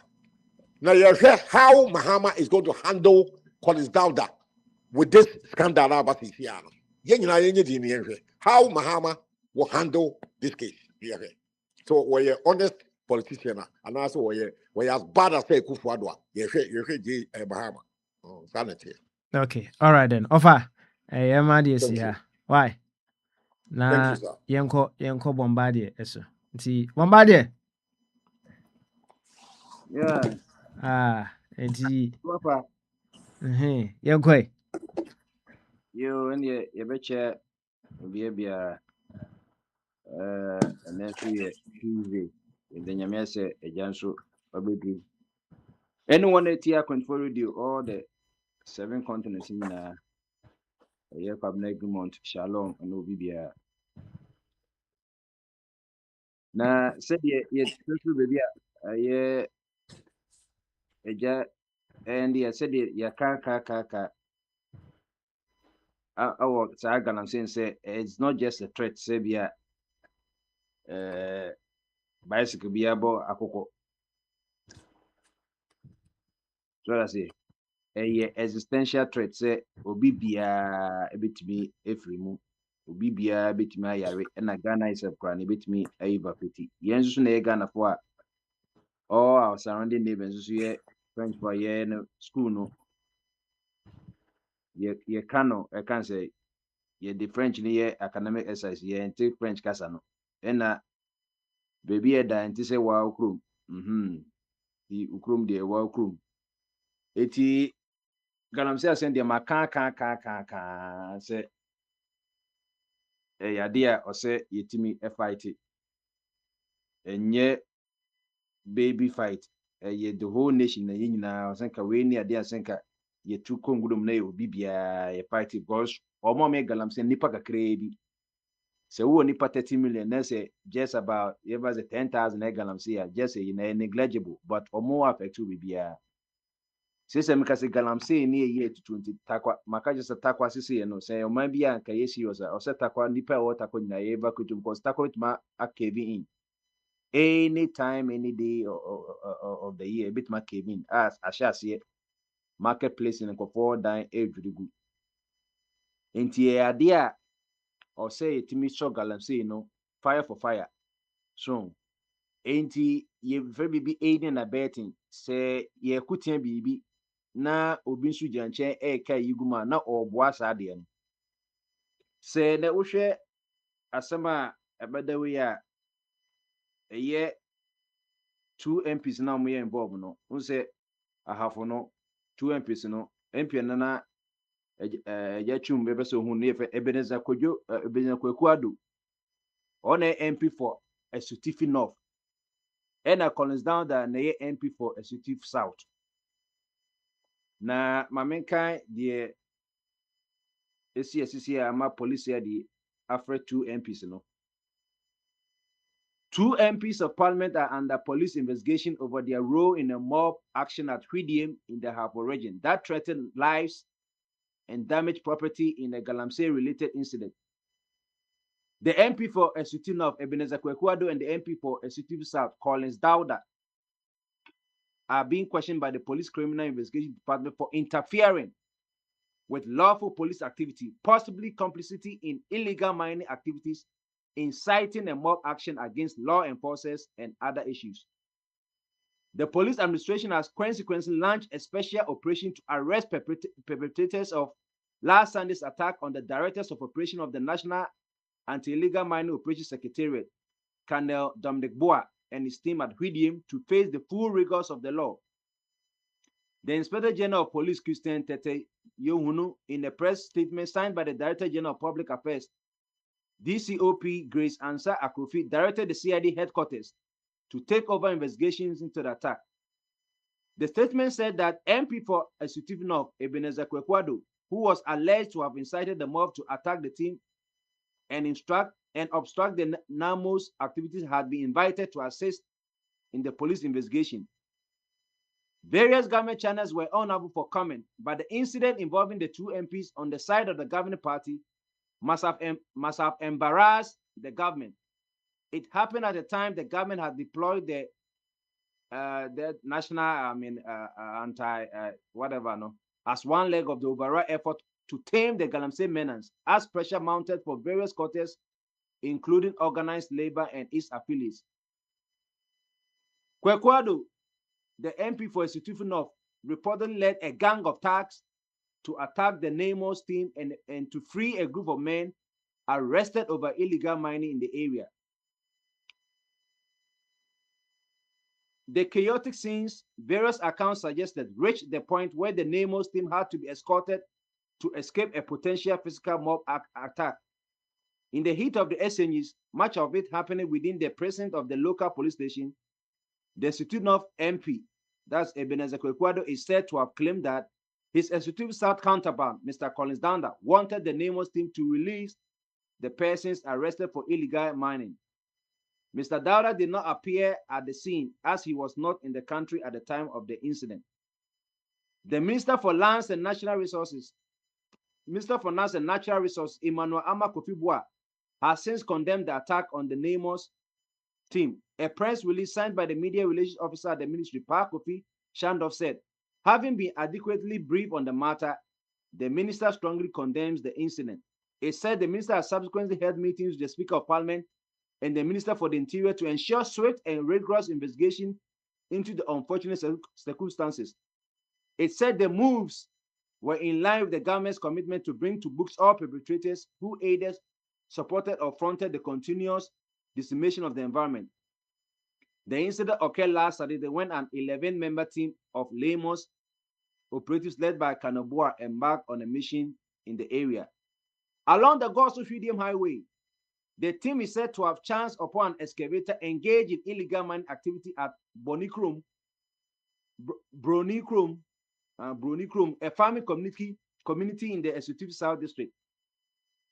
Now you hear how Mahama is going to handle Collins Dowda with this scandal about his year. How Mahama will handle this case. So we're honest politician, and also we're as bad as say Kufuadwa. You hear Mahama. Sanity. Okay, all right then. Offer. My dear, Thank see you. her. Why? Thank Na you, sir. yenko Bombardier. Eso. Nti Bombardier. Yeah. Nti Papa, yenko. you and your betcha be and then see Tuesday. And then you may say a janso a baby. Anyone at Akwantufuo radio all the 7 continents in a year cabinet agreement, shalom, and obibia. Na said ye baby a year a ja and ye said ya ka our Sagan saying say it's not just a threat, say be bicycle be abo akoko. So I say a existential threat say obi bia ebetimi efrimu obi bia betimi ayare na Ghana is a kran ebetimi ayiva peti yen so na Ghana for all our surrounding neighbors so ye French for ye no school no ye kano I can say ye the French ni ye academic exercise ye ente French kasa no na baby e da ente say wa okrom di ukrom de wa okrom eti galamsey asɛm deɛ maka sɛ ɛyɛ ade a ɔsɛ yɛtumi fight ɛnyɛ baby fight ɛyɛ the whole nation na yɛn nyinaa ɔsɛ nka wei ni ade a sɛ nka yɛtu kongudom na yɛ obi biara yɛ fight because ɔmo a mɛ galamsey nipa kakraa bi sɛ wowɔ nipa 30 million na sɛ just about yɛba sɛ 10,000 na galamsey a just ɛyɛ na negligible but ɔmo affect bibiara. Sese meka se galamsey ni ye to 20 takwa maka just takwa sese no say o man bia nka ye serious o se takwa nipa e wo takwa nyina ye ba kutum because takwa itma akevi in any time any day of the year bit ma kevin as ashase marketplace in ko dan edwurigu enti e ade a o se itimi so galamsey no fire for fire so enti ye very bibi aiding and abetting say ye kutia bibi na obi nso gyina nkyɛn ɛɛka yi gu ma na ɔboa saa adeɛ no sɛ na wohwɛ asɛm a ɛbɛda wei a ɛyɛ 2 MPs na ɔmo yɛ involved no wo sɛ ahafo no 2 MPs no MP no na ɛgya twum bɛbɛ sɛ ohun ne yɛfɛ Ebenezer Kwaku Ado ɔna MP for Asutifi North ɛna Collins Dowda na yɛ MP for Asutifi South na mamenkan deɛ esisi ama police de after 2 MPs no 2 MPs of parliament are under police investigation over their role in a mob action at Hwidiam in the Harpo region that threatened lives and damaged property in a Galamsey-related incident. The MP for Asutifi North, Ebenezer Kwaku Ado, and the MP for Asutifi South, Collins Dowda, are being questioned by the Police Criminal Investigation Department for interfering with lawful police activity, possibly complicity in illegal mining activities, inciting a mob action against law enforcers and other issues. The police administration has consequently launched a special operation to arrest perpetrators of last Sunday's attack on the directors of operation of the National Anti-Illegal Mining Operations Secretariat, Colonel Dominic Boa, and his team at Hwidiam to face the full rigors of the law. The Inspector General of Police, Christian Tete Yohunu, in a press statement signed by the Director General of Public Affairs, DCOP Grace Ansa Akrofi, directed the CID headquarters to take over investigations into the attack. The statement said that MP for Asutifi North, Ebenezer Kwaku Ado, who was alleged to have incited the mob to attack the team and obstruct the NAMO's activities, had been invited to assist in the police investigation. Various government channels were unable for comment, but the incident involving the 2 MPs on the side of the governing party must have embarrassed the government. It happened at the time the government had deployed the the national, anti, whatever, no, as one leg of the overall effort to tame the Galamsey menace, as pressure mounted for various quarters, including organized labor and its affiliates. Kwekwado, the MP for Akwantufuo North, reportedly led a gang of thugs to attack the Nemos team and to free a group of men arrested over illegal mining in the area. The chaotic scenes, various accounts suggested, reached the point where the Nemos team had to be escorted to escape a potential physical mob attack. In the heat of the exchanges, much of it happening within the precinct of the local police station, the Akwantufuo North MP, that's Ebenezer Kwekwado, is said to have claimed that his Akwantufuo South counterpart, Mr. Collins Danda, wanted the Nemos team to release the persons arrested for illegal mining. Mr. Dowda did not appear at the scene as he was not in the country at the time of the incident. The Minister for Lands and Natural Resources, Emmanuel Ama Kofi-Boa, has since condemned the attack on the Nemos team. A press release signed by the media relations officer at the ministry, Pa Kofi Shandov, said, having been adequately briefed on the matter, the minister strongly condemns the incident. It said the minister has subsequently held meetings with the Speaker of Parliament and the Minister for the Interior to ensure swift and rigorous investigation into the unfortunate circumstances. It said the moves were in line with the government's commitment to bring to books all perpetrators who aided, supported, or fronted the continuous decimation of the environment. The incident occurred last Saturday when an 11-member team of Lemos operatives led by Kanoboa embarked on a mission in the area. Along the Gosu-Hwidiam Highway, the team is said to have chanced upon an excavator engaged in illegal mining activity at Bronikrum, a farming community in the Akwantufuo South District.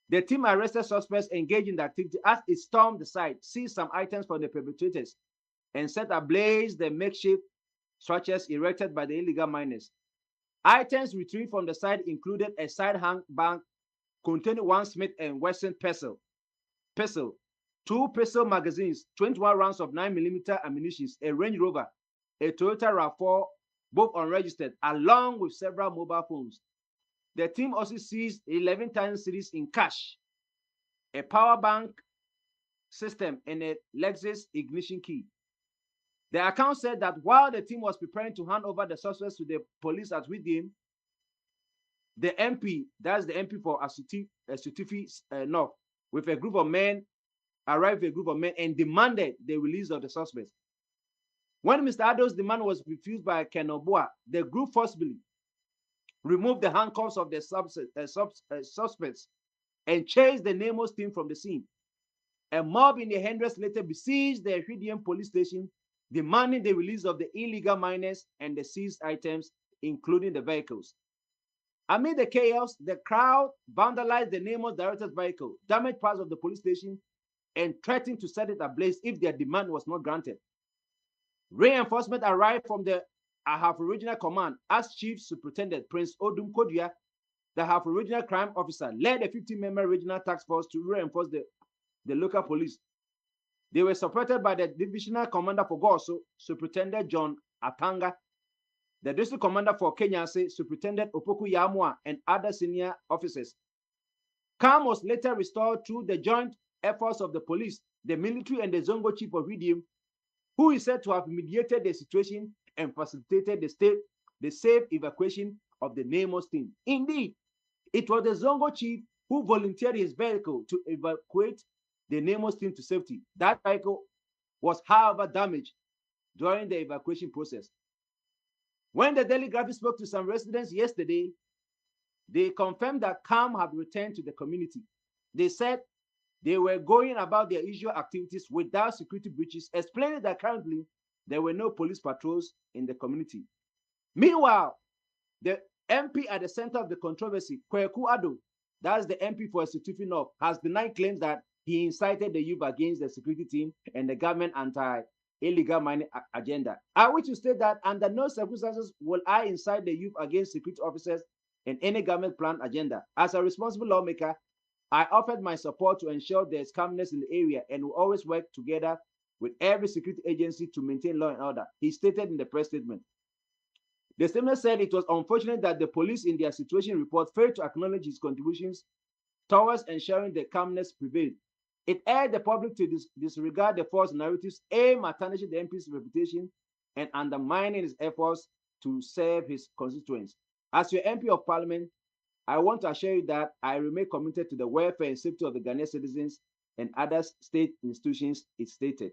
The team arrested suspects engaged in the activity as it stormed the site, seized some items from the perpetrators, and set ablaze the makeshift structures erected by the illegal miners. Items retrieved from the site included a side hang bank containing one Smith & Wesson pistol, 2 pistol magazines, 21 rounds of 9mm ammunition, a Range Rover, a Toyota RAV4, both unregistered, along with several mobile phones. The team also seized 11,000 cedis in cash, a power bank system, and a Lexus ignition key. The account said that while the team was preparing to hand over the suspects to the police at Hwidiam, the MP, that's the MP for Akwantufuo North, with a group of men, arrived with a group of men and demanded the release of the suspects. When Mr. Ado's demand was refused by Kenoboa, the group forcibly removed the handcuffs of the suspects and chased the Nemos team from the scene. A mob in the hundreds later besieged the Hwidiam police station, demanding the release of the illegal miners and the seized items, including the vehicles. Amid the chaos, the crowd vandalized the Nemos director's vehicle, damaged parts of the police station, and threatened to set it ablaze if their demand was not granted. Reinforcement arrived from the Ahafo Regional Command as Chief Superintendent Prince Odum Kodia, the Ahafo Regional Crime Officer, led a 15-member regional task force to reinforce the local police. They were supported by the Divisional Commander for Goso, Superintendent John Atanga, the District Commander for Kenyase, Superintendent Opoku Yamwa, and other senior officers. Calm was later restored through the joint efforts of the police, the military, and the Zongo Chief of Hwidiam, who is said to have mediated the situation and facilitated the safe evacuation of the Nemos team. Indeed, it was the Zongo Chief who volunteered his vehicle to evacuate the Nemos team to safety. That vehicle was, however, damaged during the evacuation process. When the Daily Graphic spoke to some residents yesterday, they confirmed that calm had returned to the community. They said they were going about their usual activities without security breaches, explaining that currently there were no police patrols in the community. Meanwhile, the MP at the center of the controversy, Kweku Ado, that's the MP for Akwantufuo North, has denied claims that he incited the youth against the security team and the government anti-illegal mining agenda. I wish to state that under no circumstances will I incite the youth against security officers and any government planned agenda. As a responsible lawmaker, I offered my support to ensure there is calmness in the area and will always work together with every security agency to maintain law and order, he stated in the press statement. The statement said it was unfortunate that the police in their situation report failed to acknowledge his contributions towards ensuring the calmness prevailed. It urged the public to disregard the false narratives aimed at tarnishing the MP's reputation and undermining his efforts to serve his constituents. As your MP of Parliament, I want to assure you that I remain committed to the welfare and safety of the Ghanaian citizens and other state institutions, it stated.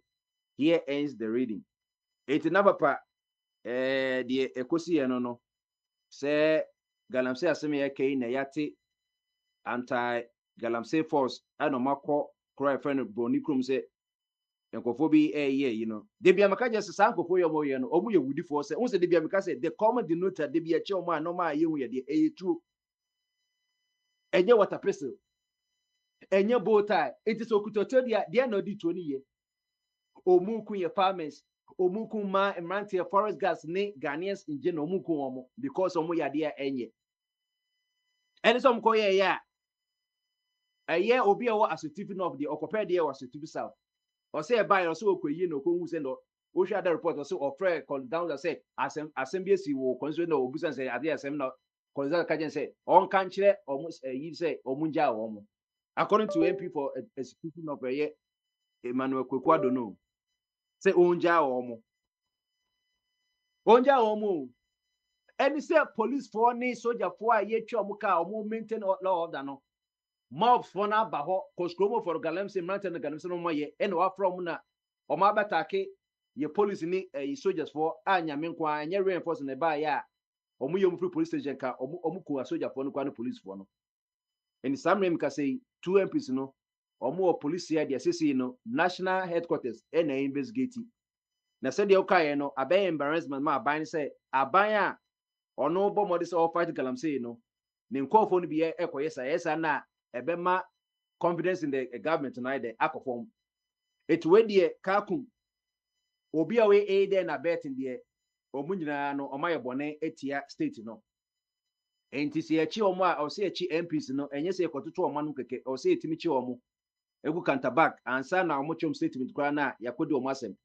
Here ends the reading. It's another part. The ekosi no say galamsey asem ye kai na yate anti galamsey force ano makọ cry friend broni krum say enkofo bi you know de bia maka just san nkofo yo mo ye no omu ye wudi for say unse de bia maka say the common denoter de bia che omo anoma ye hu ye de true enye water pistol enye bow tie it is okutoto dia na odi to ni ye omu kun ye farmers omuku ma emrantie forest gas ne Ghanaians inje na omuku omo because omo yade enye ene so mko ye ya eye obi ewo asetifi of the okopɛ de was asetifi south o say e buy o so okoyi na okonwu se no o hwa the report o so ofre call down say asem bi esi wo konso na obusan say ade asem na konso ka gen say on kan kire omo yi say omo nja omo according to MP for execution of eye Emmanuel Kwekwado no say onja omo onja omo any say police for ni soldier for a ye twa mu ka omo maintain law order no mobs for na ba ho koskromo for galamse maintain galamse no moye and wa from na omo abatake ye police ni soldiers for anya menko anya reinforce na ba ya omo ye free police station ka omo ku soldier for no kwa no police for no and some name ka say 2 MPs no omo police here dey say no national headquarters and investigate na say dey okay no abey embarrassment ma aban say aban a ono bo modi say all fight galamsey no ne nkofo no bi ekoye sa yesa na ebema confidence in the government na dey akofom it we dey kakum obi a we there na bet in there omunyina no omaye bone etia state no enti se echi omo a o se echi MPs no enye se ekototo omo no keke o se etimi chi omo egu counterback ansa na omo chom statement kwa na yakodi omo asem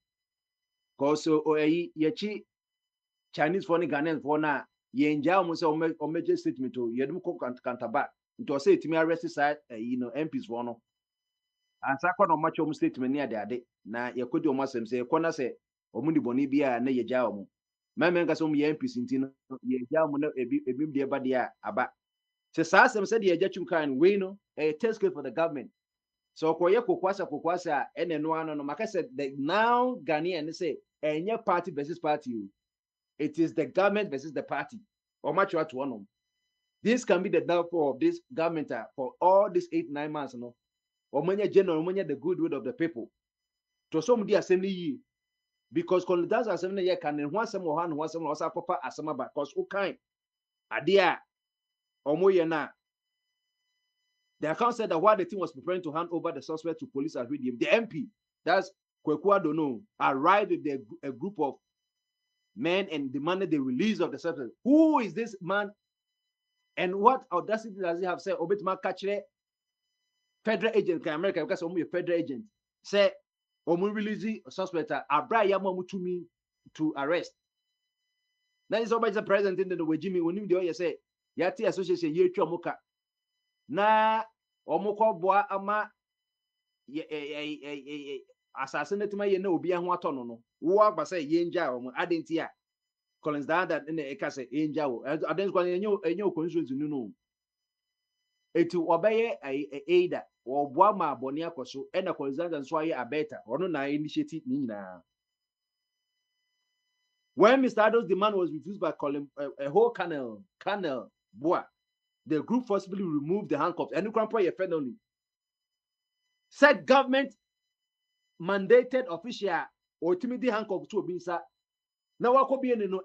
cause yechi Chinese for Ghanaians for na yenja omo se omo statement o yedum ko counterback nti o se etimi arrest side MPs for no ansa kwa na omo chom statement ni ade na yakodi omo asem se ekona se omo ni boni bia na yeja omo mama nka so omo MPs nti no yeja omo na ebim de ba de aba se sa asem se de yeja chum kan we no a test case for the government so koye kokwasa ene no ano no maka said the now Ghanaian say enye party versus party it is the government versus the party or much what one this can be the downfall of this government for all these 8-9 months no or many general many the goodwill of the people to some the assembly because that's assembly here can one some or one some also papa asama ba because who kind adia omoye na the account said that while the team was preparing to hand over the suspect to police at Redeem, the MP, that's Kwekwado no, arrived with a group of men and demanded the release of the suspect. Who is this man? And what audacity does he have said? Obetma Kachre, federal agent in America, because only a federal agent, say, Omu release a suspect, Abra Yamamutumi to arrest. That is always the president in the way Jimmy Unim say, Yati Association, Yecho Moka. Na omukọ boa ama assassinate ma ye na obi ahụ atọ no wo agbasa ye nja omo adenti a Collins that na e ka say nja wo adenti kwa enye okonsuozu no etu obeye aida wo boa ma abone akoso e na Collins nso aye abeta ono na initiative ni nyina when Mr. Ado's demand was refused by a whole colonel boa the group forcibly removed the handcuffs and Krampo ye felony said government mandated official or timidity handcuff to obinsa na wako bi no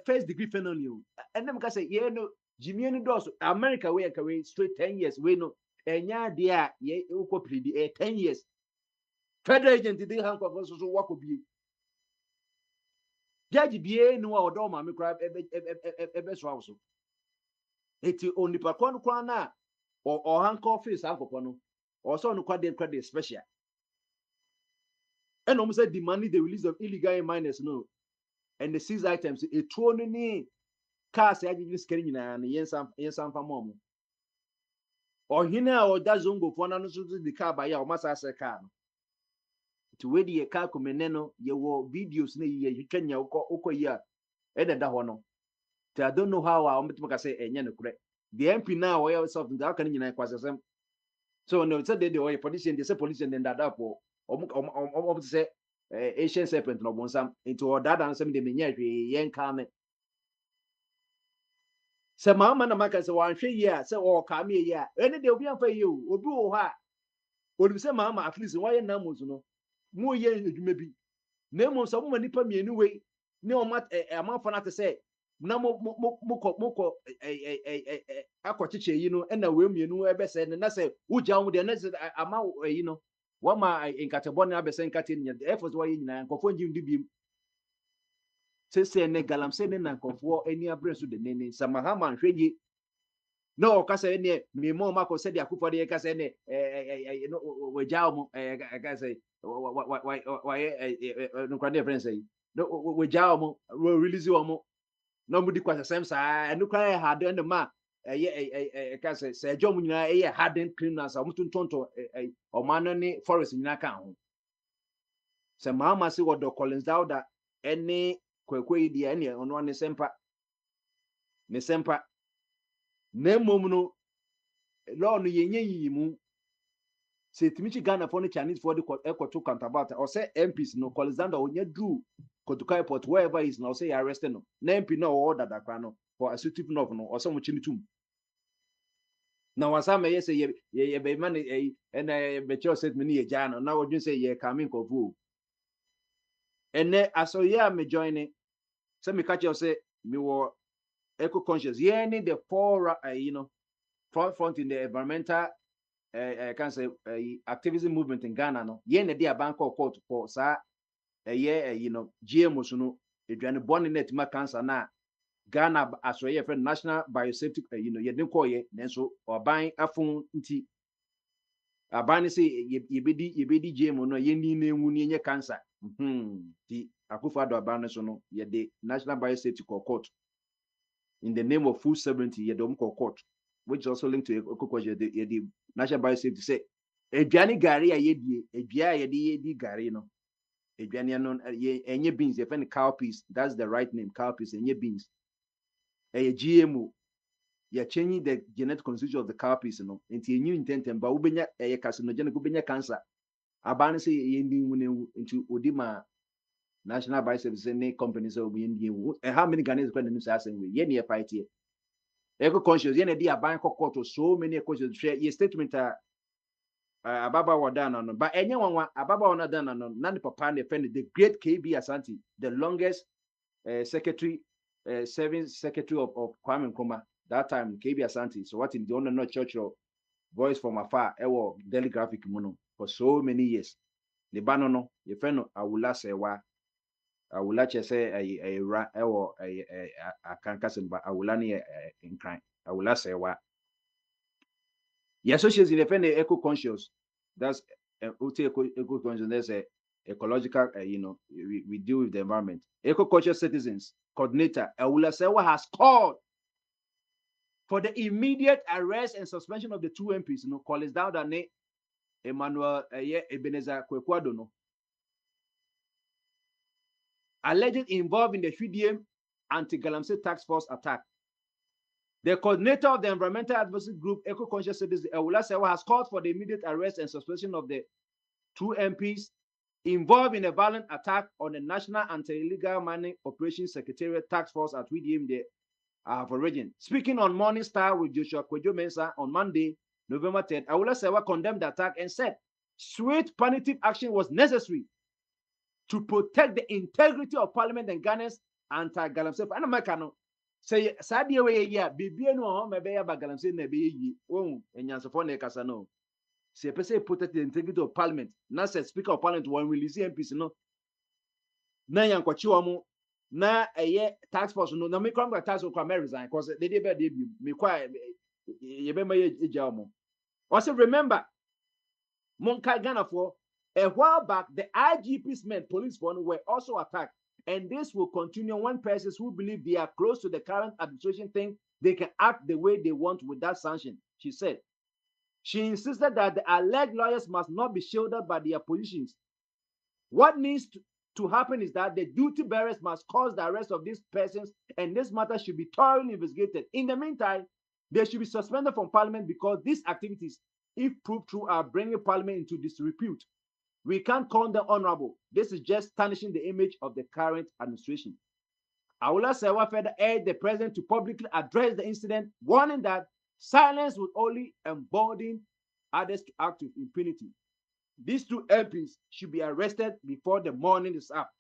first degree felony and them ka say ye no Jimmy no dos America we ka we straight 10 years we no enya de a ye uko predi 10 years federal agent dey handcuff so wako bi judge bi no wa odo ma me kra ebe so awso eti onipa kon kwa na o handcuff face handcuff no o so no kwa de special and almost said demanding the release of illegal miners, no, and the seized items, a trony cars, I didn't screen and yen some mom. Or hina or that zongo for an the car by your master car. To where the car come neno, you were videos near you can ya oko ya, and that one. I don't know how I say, and yen correct. The MP now, where I was something that can you know, so no, it's a day the politician, they say politician, then that up or say Asian serpent no one some into all that and some the menya yen come. So mamma na maka say one share year, say or come here, any day will be for you, or do ha. Or you say mamma at least why namus no more yen maybe. Nemo some nipa me anyway. No mat a man for not to say. Na moko akwachiche you know and we mienu ebe say na say uja mu de na say ama you know what my inkatebon na be say nkatin nya the effort why nyina nkofo njim dibim say ne galamse ne na nkofo ani abre so de nene samahama nhweji no ka say ne me mo mako say de akufo de ka say ne no we jaw mu ka say why no kwade friend say no we jaw mu we release mu no mudi kwa same sa enu kwa hard and ma ka say jom nyina hardened criminals amutu tonto o mano ni forest nyina ka ho se mama se wodo Collins Dauda ene kwekwe di ene ono ne sempa na mom no law no yenye yimu se timichi Ghana for the Chinese for the ekoto counterpart or say MPs no Collins Dauda onye drew Kotuka Airport wherever he is now say arrested no na MP no order that no for assertive no or some chimitum na wasama yes ye be man and be cho set me ye jano na wodun say ye coming kofu ene asoye me join say me catch you say me wo eco conscious ye ni the four you know front in the environmental can say activism movement in Ghana no ye ne dia bank court for sa you know GMO so no edwane born net ma cancer na Ghana asoye for national biosafety you know ye den call ye nenso oban afun nti aban say ye bedi GMO no ye ni na enwu ni nye cancer ti Akufo-Addo aban so no ye the national biosafety court in the name of food sovereignty ye dom court which is also linked to Okokoje the national biosafety say edwane gari a ye die edua ye di gari no edwane no enye beans ye find cowpeas that's the right name cowpeas enye beans GMO you're changing the genetic constitution of the cowpeas no into a new intent ba ubenya carcinogenic ubenya cancer abane say ye ndi into odima national biosafety ne companies will be ndi and how many Ghanaians going to say we ye near fight here eco conscious ye na di aban court so many questions share your statement ababa wadana no but enye wanwa ababa wadana no na the papa ne friend the great KB Asante the longest secretary serving secretary of Kwame Nkrumah that time KB Asante so what in the honor not church or voice from afar ewo daily graphic mono for so many years the bano no your friend awula sewa awula chese ra ewo akankasimba awula ni nkran awula sewa your associates in the friend eco conscious that's eco conscious there's a ecological you know we deal with the environment eco conscious citizens coordinator awula sewa has called for the immediate arrest and suspension of the two MPs, you know, Collins Dauda ne Emmanuel Ebenezer Akwantufuo no, alleged involved in the HDM anti-Galamsey task force attack. The coordinator of the environmental advocacy group, Eco Conscious Citizens, Ewula Sewa, has called for the immediate arrest and suspension of the two MPs involved in a violent attack on the National Anti-Illegal Mining Operations Secretariat Task Force at HDM, the region. Speaking on Morning Star with Joshua Kwejo Mensah on Monday, November 10th, Ewula Sewa condemned the attack and said swift punitive action was necessary to protect the integrity of Parliament and Ghana's anti-Galamsey. And I'm say, Sadia way, yeah, Bibiano, home, maybe about Galamsey, maybe, oh, and Yansafone Casano. Say, protect the integrity of Parliament. Not said Speaker of Parliament, one release MPs, no. Na Yankwachuamu. Na tax force no na me kwamba tax force kwa resign because they did bad debut me kwa ye be my ejamo also remember monka Ghana for A while back, the IGP's men, police force, were also attacked. And this will continue when persons who believe they are close to the current administration think they can act the way they want without sanction, she said. She insisted that the alleged lawyers must not be shielded by their positions. What needs to happen is that the duty bearers must cause the arrest of these persons, and this matter should be thoroughly investigated. In the meantime, they should be suspended from parliament because these activities, if proved true, are bringing parliament into disrepute. We can't call them honorable. This is just tarnishing the image of the current administration. Awula Sewa further urged the president to publicly address the incident, warning that silence would only embolden others to act with impunity. These two MPs should be arrested before the morning is up.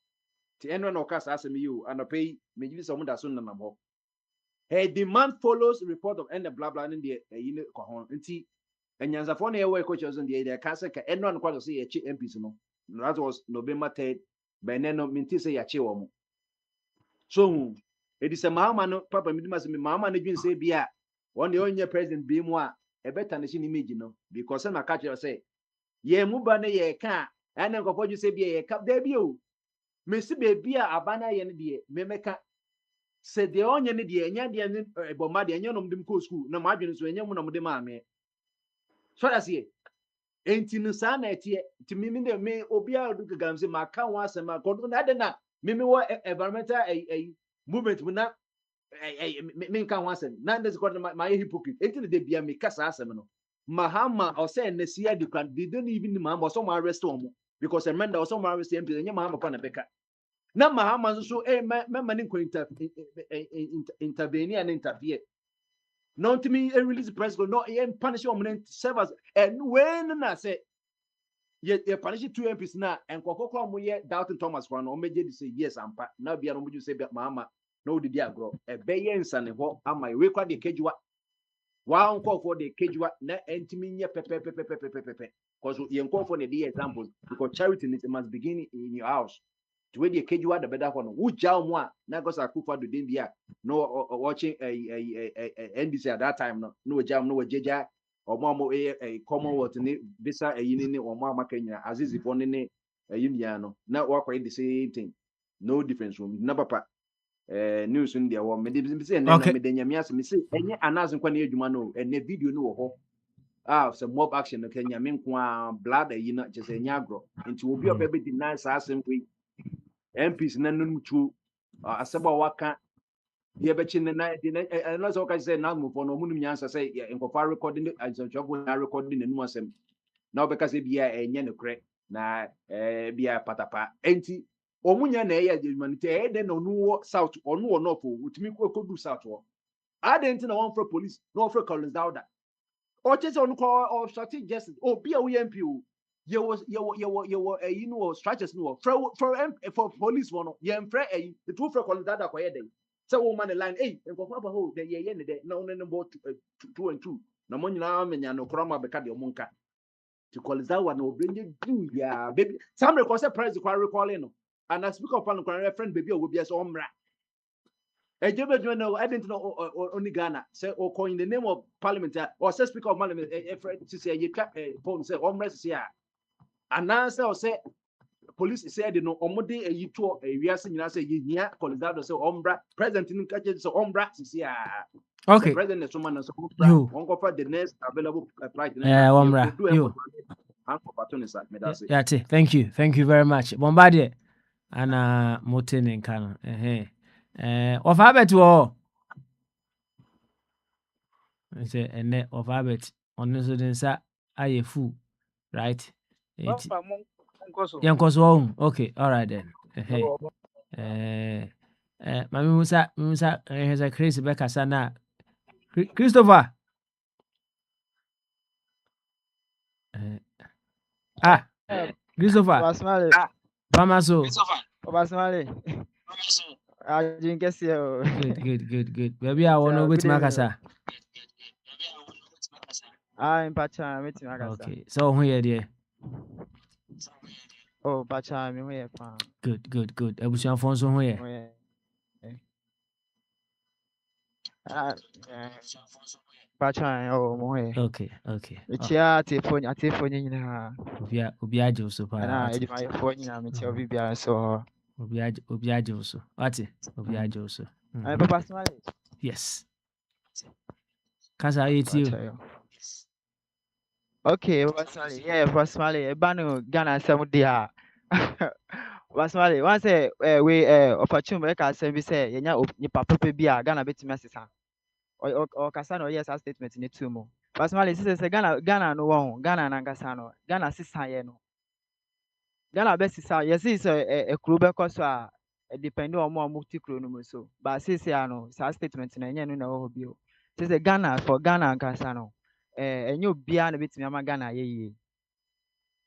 Her demand follows report of end blah blah in the and Yanzafone away coaches in the castle and non quite say a MPs. No, that was November 3rd. By then, no minty say a chewomo. So it is a mamma, Papa Midimas, Mamma, and you say, Bia, one the only president be moi, a better nation image, because I'm a catcher say, ye mubane ye can, and then go you say, be a cup debut. Missy baby, a banner yen dear, Memeka said the onion dear, and yan bombardi, and yon of them co school, no margins when you know the mammy. So that's it. Ain't in the sun at ye to me, may obia do gams in my count once and my cordon. I don't know. Mimi what environmental a movement will not make once and none that's got my hypocrite. Ain't the be a me cassa semino. Mahama or say Nessia they don't even the mamma or some arrest home because a man or some arrest him and your mamma upon a becker. Now Mahama so a man intervene and interfere. Not to me, a release press go not punish your servers. And when I say, yet you punish 2 MPs now, and Coco Moye doubting Thomas one or major say, yes, I'm now be able to say, Mamma, no, the dear grow. A bayens and a walk am my record the cage what. One call for the cage what, not intimate pepe, because you call for the dear examples, because charity must begin in your house. To where the cage what the better one, who jaw one, now goes a cook for the Dimbia, no watching a NBC at that time, no jam, no JJ, or Mamma a Commonwealth visa a union or Mamma Kenya, as is if only a Uniano, not work the same thing. No difference from number part. News in the war, medicine, and Medemias, Miss, and yet another one year, Jumano, and a video no some mob action, the Kenya Minqua, blood, you know, just a Nyagro, and to be a baby denies us and we MPs none to Asaba Waka. The betchin the night, and also I say now for no moon answer say, yeah, in Copa recording it as a job when I recording the nuance. Now because it be a yen crack, na be a patapa, empty. Or Munya Naya, the humanity, then no south or no north, which me could do south. I didn't know one for police, no for Collins Dowda. Or just on call or strategic justice, or be a WMPU. You were you know, stretches no for police one, you am the two for Collins Dowda quiet day. So woman line, hey, and for Papa Ho, the yen, no, no, 2 and 2. No money now, and no croma becadi or monka. To Collins Dowda, no bring it, yeah, baby. Some request a price to recalling. And I speak upon a friend, baby, will be as ombra. A job I didn't know only Ghana, say, or call in the name of Parliament, or say, speak of Parliament, a friend to say, you clap a phone, say, ombra, yeah. And now say, police said, no, Omode, a you tour, a reason, I say, yeah, Colizado, so ombra, president in catches, so ombra, yeah. Okay. President is someone else, You. won't offer the next available price. Ombra, you. Yeah, thank you very much. Bombardier. Ana moten in Kano. Of habit war. I say, and net of habit on the Sudansa, I fool, right? Young cause home. Okay, all right then. Mammy Musa has a crazy Becca Sana. Christopher. Christopher. Bamaso. I didn't guess you. Good. Baby, I want to go to Makasa. I'm Pacha, I'm meeting Makasa. Okay, so here, dear. Oh, Pacha, I'm here. Good. I wish you Alfonso here. Patron, oh, mohe. Okay, okay. Michia, ate phone nyina. Obi agye wo so And paa. I my phone nyina michia obi bia so. Obi agye wo so. Wate? Obi agye wo so. And Papa Smiley. Yes. Kasa it's you. Patron. Okay, Papa Smiley. Yeah, Papa Smiley. Ebanu Ghana asem dia. Papa Smiley, once we opportunity make asem bi say yenya nipa pepe bi a Ghana betimi asesa. O kasa no yes statement ni tu mu. Papa Smiley say Ghana no won. Ghana na nkasa no. Ghana sisa ye no. Ghana best is yes is a kuro bɛkɔ so a depending on more multi kuro no mu so but since ya no saa statement na ɛnyɛ no na ɛwɔ hɔ bio sɛ Ghana for Ghana nkasa no ɛnyɛ obiara na betumi ama Ghana ayɛ yie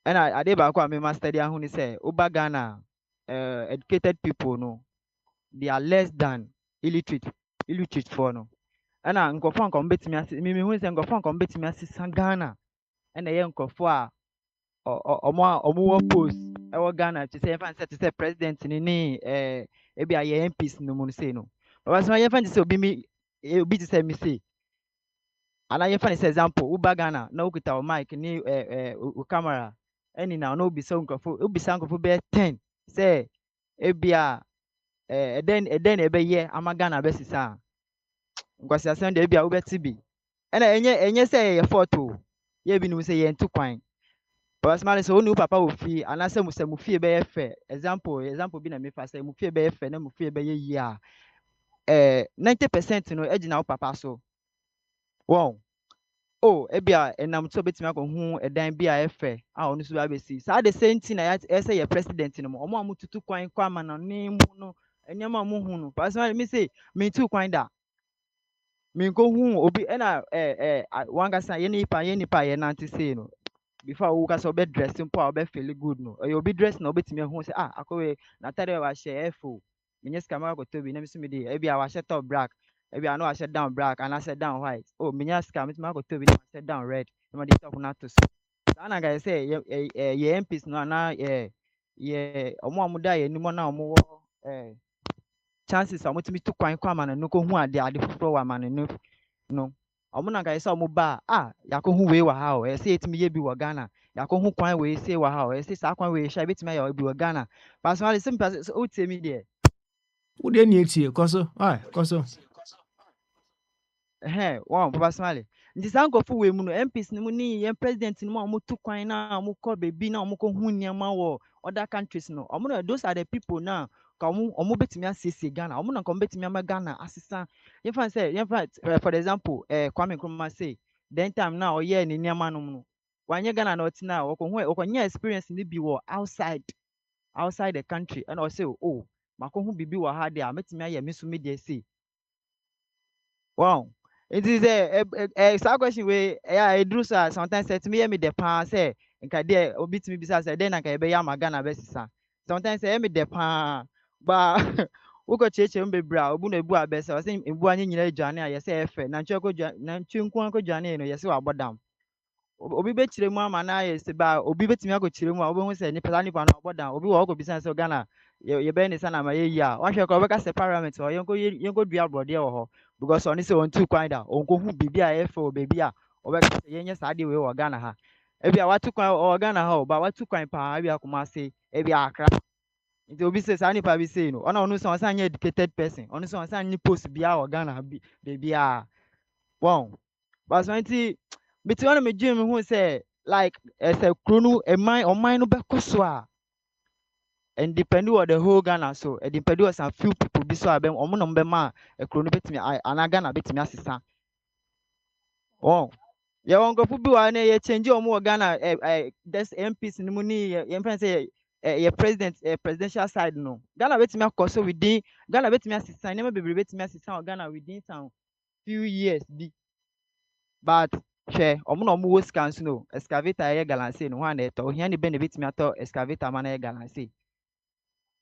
ɛna ade baako a mema study aho ne sɛ woba Ghana educated people no they are less than illiterate for no ɛna nkɔfo a nkɔm betumi ase mimi hu sɛ nkɔfo a nkɔm betumi asesa Ghana ɛna ɛyɛ nkɔfo a ọmụ wọ post ɛwɔ Ghana te sɛ yɛfa te sɛ president ni ne ebi a yɛ MPs no mu no sei no baba sɛ yɛfa te sɛ obi te sɛ me sei anaa yɛfa ne sɛ example woba Ghana na wokita wo mic ne wo camera ɛni na ɔno obisa nkurɔfo bɛyɛ 10 sɛ ebi a ɛdɛn na ɛbɛyɛ ama Ghana bɛsesa a nkwasi asɛm deɛ ebi a wobɛte bi ɛna ɛnyɛ sɛ yɛyɛ fault o yɛ bi nim sɛ yɛntu kwan Papa Smiley so onu papa wo fie anase mu se mu fie be ye fe example bi na me fa say mu fie be ye fe na mu fie be ye yi a 90% no agina wo papa so wow oh ebia enam to betimi akɔhu ɛdan bi a ɛfɛ a ɔno so ba besi saa the same thing na ɛsɛ yɛ president no mo ɔmo a mututu kwan kwa ama na ne mu no ɛnyɛma mo hu no Papa Smiley me say me tu kwan da me nko hu obi ɛna wankasa yɛ nipa yɛ nante sei no before we can so be dressing po be feel good no you be dress na obetimi hu say akowe na tare wa share efo menye scammer ko tobi na mi so me dey e bia wa share top black e bia no wa share down black and I share down white oh menye scam mi ko tobi na share down red na dey top na to so na ga say ye MPs no na ye omo amuda ye ni mo na omo wo chances amotimi to kwan kwa ma no ko hu ade foforo wa ma no ọmụ na nka ọmụ ba yakọhu wee wa ha o ese etimi ye bi wọ Ghana yakọhu kwan wee se wa ha o ese saa kwan wee sha betimi ya bi wọ Ghana personally sim o tie mi there Wo de ni etie koso koso wow personally nti saa nkɔfo wee mu no MPs no mu ni yɛn president no mu a ɔmo tu kwan na ɔmo kɔ beebi na ɔmo kɔ hu nneɛma wɔ other countries no ɔmo na those are the people na ka ɔmo betumi asiesie Ghana ɔmo na ka ɔmo betumi ama Ghana asesa yɛfa for example Kwame Nkrumah say then time na ɔyɛ ne nneɛma no mu no wanyɛ Ghana na ɔte na ɔkɔnyɛ experience ne bi wɔ outside the country ɛna ɔsɛ oh makɔ hu biribi wɔ ha deɛ a metumi ayɛ me so me deɛ sei wow it is a question wey eduru so sometimes set me hear me the pan say nka there obi timi bisa say then nka ebe ya magana be sisa sometimes hear me the pan ba uko cheche mbebra obu na ebu abese o say ebu anya nyina aduane a yese efe na ntwe nku anko aduane no yese wa bodam obi be chire mu ama na yese ba obi betimi akɔchire mu a obi hu say nipa no bodam obi wo bisa say Ghana ye be ni sana ma ye yi a wahwe ko obeka say parliament o yenko dua brode wo ho because on say on two kwan da on ko hu bibi a efe o bibi a obeka say yenye saa de we wo Ghana ha e bia watu kwan o Ghana ha o ba watu kwan pa e bia kuma say e bia akra nti obi say saa nipa bi say no ona onu say on say any educated person onu say on say any post bia o Ghana bibi a wow but so nti biti wana me dream hu say like say kronu oman no beko so a and depending on the whole Ghana so it depending on some few people bi so abem omo no mbema kronu betimi ana Ghana betimi asesa oh ya won gofu bi wa na ye change omo wo Ghana this MPs ni mu ni ye mfa say ye presidential side no Ghana betimi akoso within Ghana betimi asesa ni ma bebre betimi asesa Ghana within some few years bi but hwɛ ɔmo na ɔmo wɔ sika nso no excavator ɛyɛ galamsey no ho a na ɛtɔ ohia ni bɛ na betumi atɔ excavator ma na ɛyɛ galamsey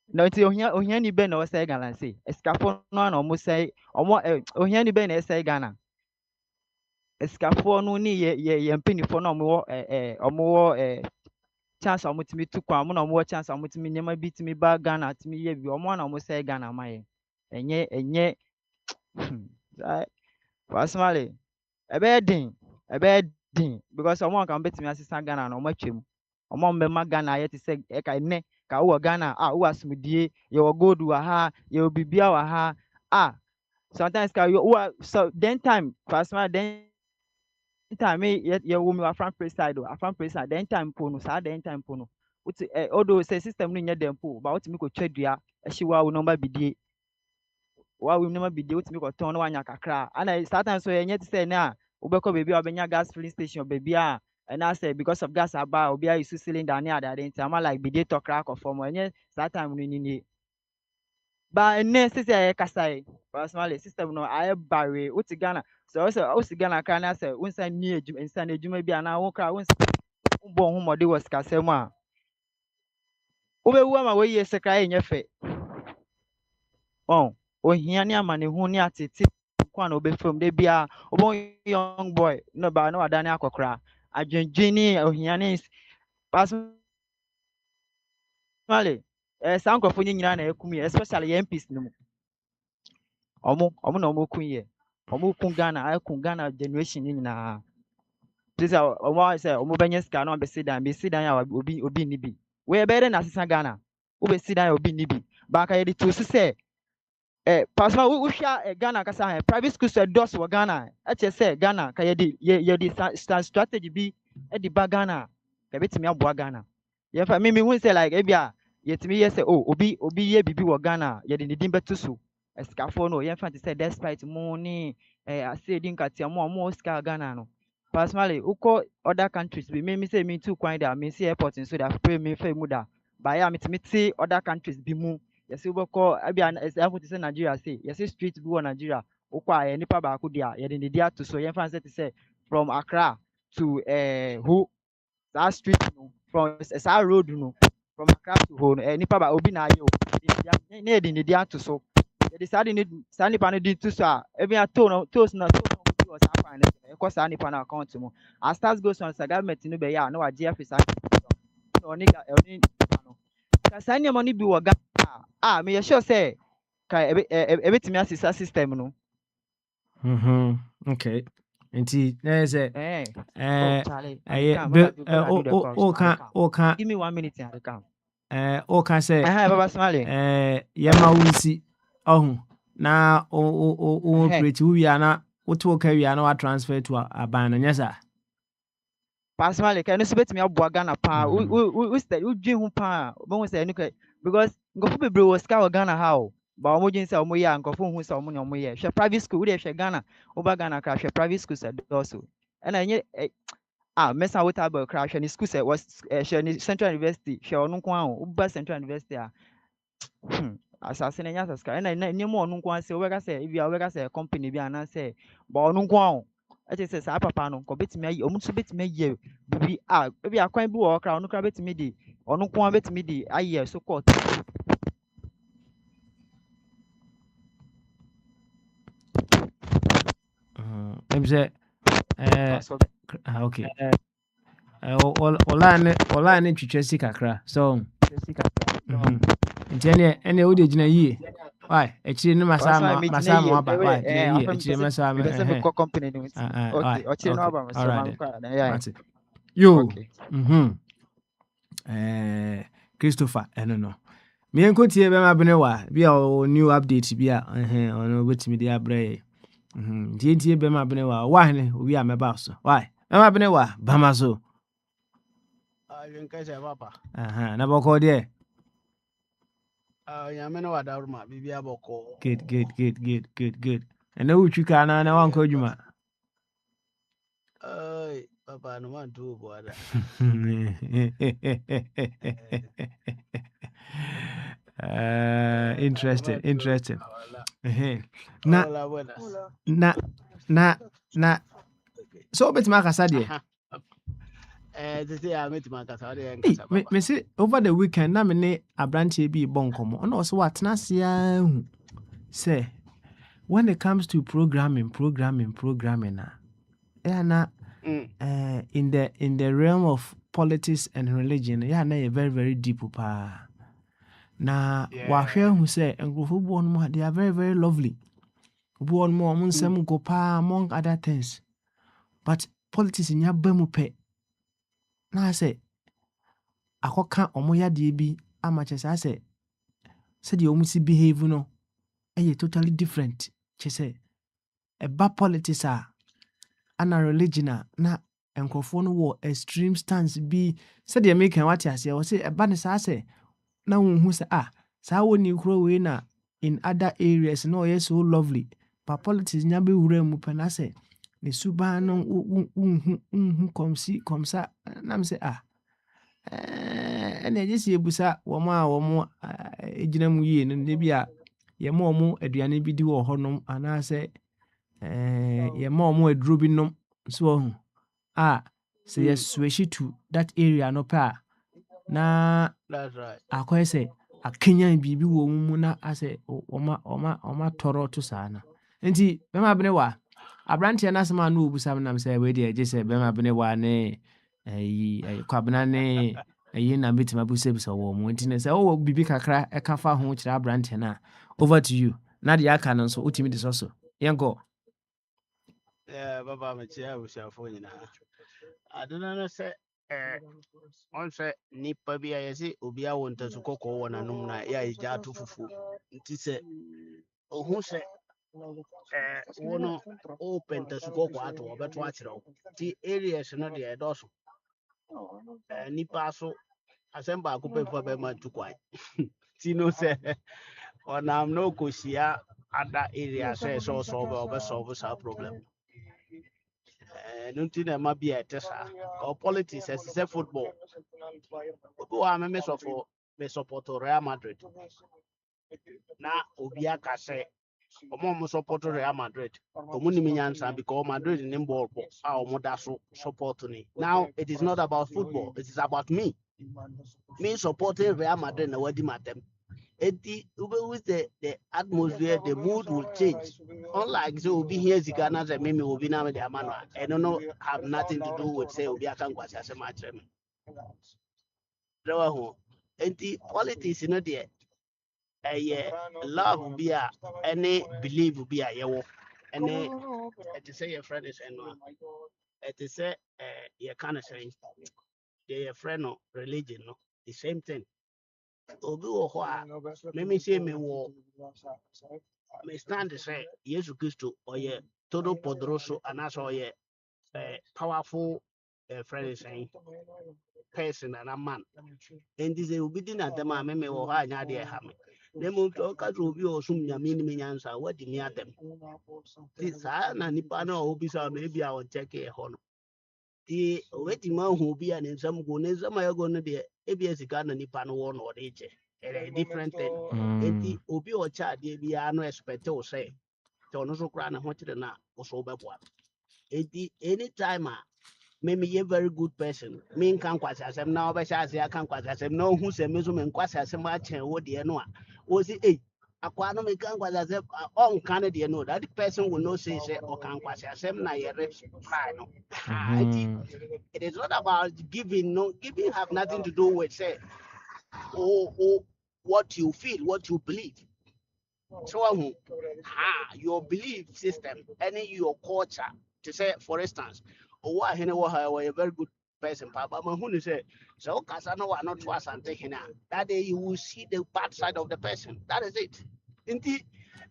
na nti ohia ni bɛ na ɔsɛe galamsey esikafoɔ no na ɔmo sɛe ɔmo ohia ni bɛ na ɛsɛe Ghana esikafoɔ no ne yɛ mpanyinfoɔ na ɔmo wɔ ɔmo wɔ chance a ɔmo tumi tu kwan ɔmo na ɔmo wɔ chance a ɔmo tumi nneɛma bi tumi ba Ghana tumi yɛ bi ɔmo na ɔmo sɛe Ghana ma yɛ ɛnyɛ personally a bad thing, because someone can bet me as a Ghana no much him. Among me Ghana yet to say eka ne ka uwa Ghana uwa smudie you will go do aha you will be bia aha sometimes ka you so then time personal then time me ye wo me afran preside afran preside then time po no sa then time po no uti although say system no nye dem po but uti me ko twadua ehyi wa wo number bidie wa wo number bidie uti me ko ton no wanya kakra and sometimes so ye nye to say na ubeko baby obenya gas filling station baby and I say because of gas aba obi a use cylinder near that time like bidie to crack of form nye that time ni but ne say kasai personally system no I barre uti Ghana so uti Ghana kan na say unsa ni ejuma nsa na ejuma bi ana wo kra unsa bo ho mode was kasem a obewu ama we ye sekra enye fe oh ohia ni ama ne hu ni atete kwa na obefom de bia obo young boy no ba no adane akokra adwenjini ohia ni personally sankrofo nyina na ekumi especially MPs no omo na omo kunye omo kun Ghana generation nyina This omo say omo benye ska no be sit down ya obi ni bi we be na sisa Ghana wo be sit down obi ni bi ba ka ye to say pasma wo hwa Ghana kasa ha private schools dos wo Ghana che say Ghana ka ye di strategy bi e di ba Ghana ka betimi aboa Ghana ye fa me hu say like e bia yetimi ye say obi ye bibi wo Ghana ye di din beto so escafo no ye fa say despite money ase di nkatia mo ska Ghana no personally uko other countries be me say me too kwan da me see airport so that pray me fa mu da ba ya me see other countries bi mu yes ubeko abia example to say Nigeria say yes street bi wo Nigeria ukwa nipa ba ko dia ye de dia to so ye fan say from Accra to who that street no from that road no from Accra to ho nipa ba obi na aye o ne de dia to so ye de sadi nipa no di to so a ebi a to no was happening because sa nipa na account mo as stars goes on sa government no be ya na wa GF sa no ni no ka sa ni money bi wo ga me sure say ka ebetimi asisa system no Okay. Nti na say Charlie, give me 1 minute and I come. O can say Baba Smiley. Yama unsi oh na o create we are na woto ka we are na transfer to aban na nyesa Personally, can you bet me aboa Ghana pa we stay we dream ho pa bo hu say because ngofo bebre was ska Ghana how ba omo gin say omo ya ngofo hu say omo ne omo ye hwe private school we dey hwe Ghana over Ghana crash private school say also and enye mesa with about crash and school say was Central University hwe onu nko ahụ uba Central University asase na nya saska na nyemo onu nko ase we ga say we ga say company bi ana say ba onu nko ahụ eche say sa papa no ko betimi ayi omu so betimi ayi bibi ebi akwan bi wo okra onu kra betimi di onu nko betimi di ayi so court em say okay ola ne twetwe si kakra so nti ene o de gina yie why ekiri ne masama aba why ekiri masama company no okay okiri no aba masama yo Christopher eno no me enkotie be ma bene wa bia o new update bia ono betimi dia abre die be ma bene wa ne obi ameba so why be ma bene wa bama so papa na boko de yamene wa daruma bibia boko good and no chika na wan ko adwuma papa no man do boada interesting na so betima kasa de me say over the weekend na me ne abranche bi bonkomo ona so watena sia hu say when it comes to programming na in the realm of politics and religion na very very deep pa na wahwe hu say engrofo bu on mo they are very very lovely bu on mo nsem go pa among other things but politics nya ba mu pɛ na sɛ akɔka ɔmo yadeɛ bi ama kyɛ sɛ asɛ sɛdeɛ ɔmo si behave no ɛyɛ totally different kyɛ sɛ ɛba politics a ana religion a na nkurɔfoɔ no wɔ extreme stance bi sɛdeɛ meka wate aseɛ wɔ sɛ ɛba ne saa sɛ na wohu sɛ saa wɔ ne kuro wei na in other areas na ɔyɛ so lovely but politics nya bɛwura mu pɛ na sɛ ne suban no wonhu kɔmsa nam sɛ ɛna ɛgye sɛ yɛbusa wɔn a wɔn gyina mu yie no da bi a yɛma wɔn aduane bi di wɔ hɔnom anaasɛ yɛma wɔn aduro bi nom nso wɔ ho sɛ yɛswitch to that area no pɛ a na That's right. akɔyɛ sɛ akenyan biribi wɔ wɔn mu na asɛ ɔma tɔrɔ to saa no nti bɛma bene wa aberanteɛ no asɛm a na wɔbusa m nam sɛ wei deɛ gye sɛ bɛma bene wa ne kwabena ne ɛyi na bɛtumi abusabisa wɔ mu nti ne sɛ wowɔ biribi kakra ɛka fa ho kyerɛ aberanteɛ no a over to you na deɛ aka no nso wotumi de sɔ so yɛnkɔ Baba mekyia abusuafoɔ nyinaa. Ade no no sɛ ɔn sɛ nnipa bi a yɛse obiara wɔ ntasu kɔkɔɔ wɔ n'anom na yɛ a yɛgya ato fufuo. Nti sɛ ɔhu sɛ wo no wopɛ ntasu kɔkɔɔ ato ɔbɛto akyerɛ wo. Nti areas no deɛ ɛdɔɔso. Nnipa so asɛm baako pɛ fa bɛma tu kwan. Nti no sɛ ɔnam na ɔkɔhyia ada area sɛ ɛsɛ ɔbɛsɔlve saa problem. No nti na ɛma bi a ɛte saa. Politics ɛsɛ sɛ football. Obi wɔ a me support Real Madrid. Na obi aka sɛ ɔmo support Real Madrid. Ɔmo nim nyansa because Madrid ne ball a ɔmo da so support ni. Now it is not about football. It is about me. Me supporting Real Madrid na wadi matem. With the atmosphere, the mood will change. Unlike so be here Zigana and Mimi will be now the Amana. I don't know have nothing to do with say Obi Akangwas as a match. Politics in there. Love be a any believe be a yawo. Any to say your friend is and to say you can't say your friend no religion no the same thing. Obi wɔ hɔ a meme sɛ mewɔ me stand sɛ Yesu Kristo ɔyɛ todo poderoso anaasɛ ɔyɛ powerful friend saying person and a man. And this will be dinner the man meme wɔ hɔ a nya deɛ ha me. Na mmom sɛ ɔka sɛ obi a ɔsom Nyame nim nyansa wadi ne atɛm. Nti saa na nnipa no a ɔbisa no ebi a ɔnkyɛke hɔ no. Nti ɔwɛtumi ahu obi a ne nsɛm go ne nsɛm a yɛgo no deɛ ebi asika na nipa no wɔ no ɔde kyɛ. A different thing. Nti obi a ɔkyɛ adeɛ biara no expect wo sɛ sɛ ɔno so koraa ne ho kyerɛ no a wo so wobɛboa. Nti anytime a me a very good person me nka nkwasi asɛm na ɔbɛhyɛ ase aka nkwasi asɛm na ɔhu sɛ me so me nkwasi asɛm akyɛn wo deɛ no a ɔsi akwa no me ka nkwasi asɛm ɔnka no deɛ no that person will not say sɛ ɔka nkwasi asɛm na yɛ reply no. It is not about giving. No, giving have nothing to do with say what you feel, what you believe. So your belief system, any your culture, to say, for instance, a very good person, Papa Mahuni said, so Casano are not was and taking out. That day you will see the bad side of the person. That is it. Indeed,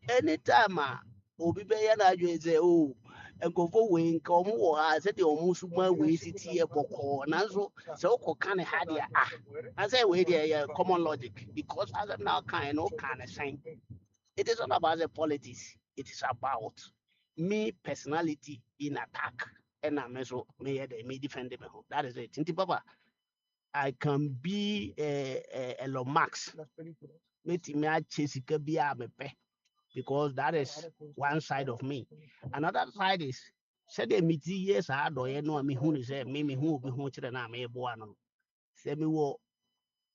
anytime Obi Bayana you say, nkɔfo wei nka ɔmo wɔ ha sɛdeɛ ɔmo suma wei si tie bɔkɔɔ nanso sɛ wokɔ ka ne ha deɛ ansɛ wei deɛ yɛ common logic because asɛm na ɔkae no woka ne sɛn. It is not about the politics, it is about me personality in attack ɛna me so meyɛ dɛ me defend me ho. That is it. Nti papa I can be Elon Musk metimi akyɛ sika bi a mepɛ because that is one side of me. Another side is said the meet years I do no me who is me who be who children na me boa no. Say me wo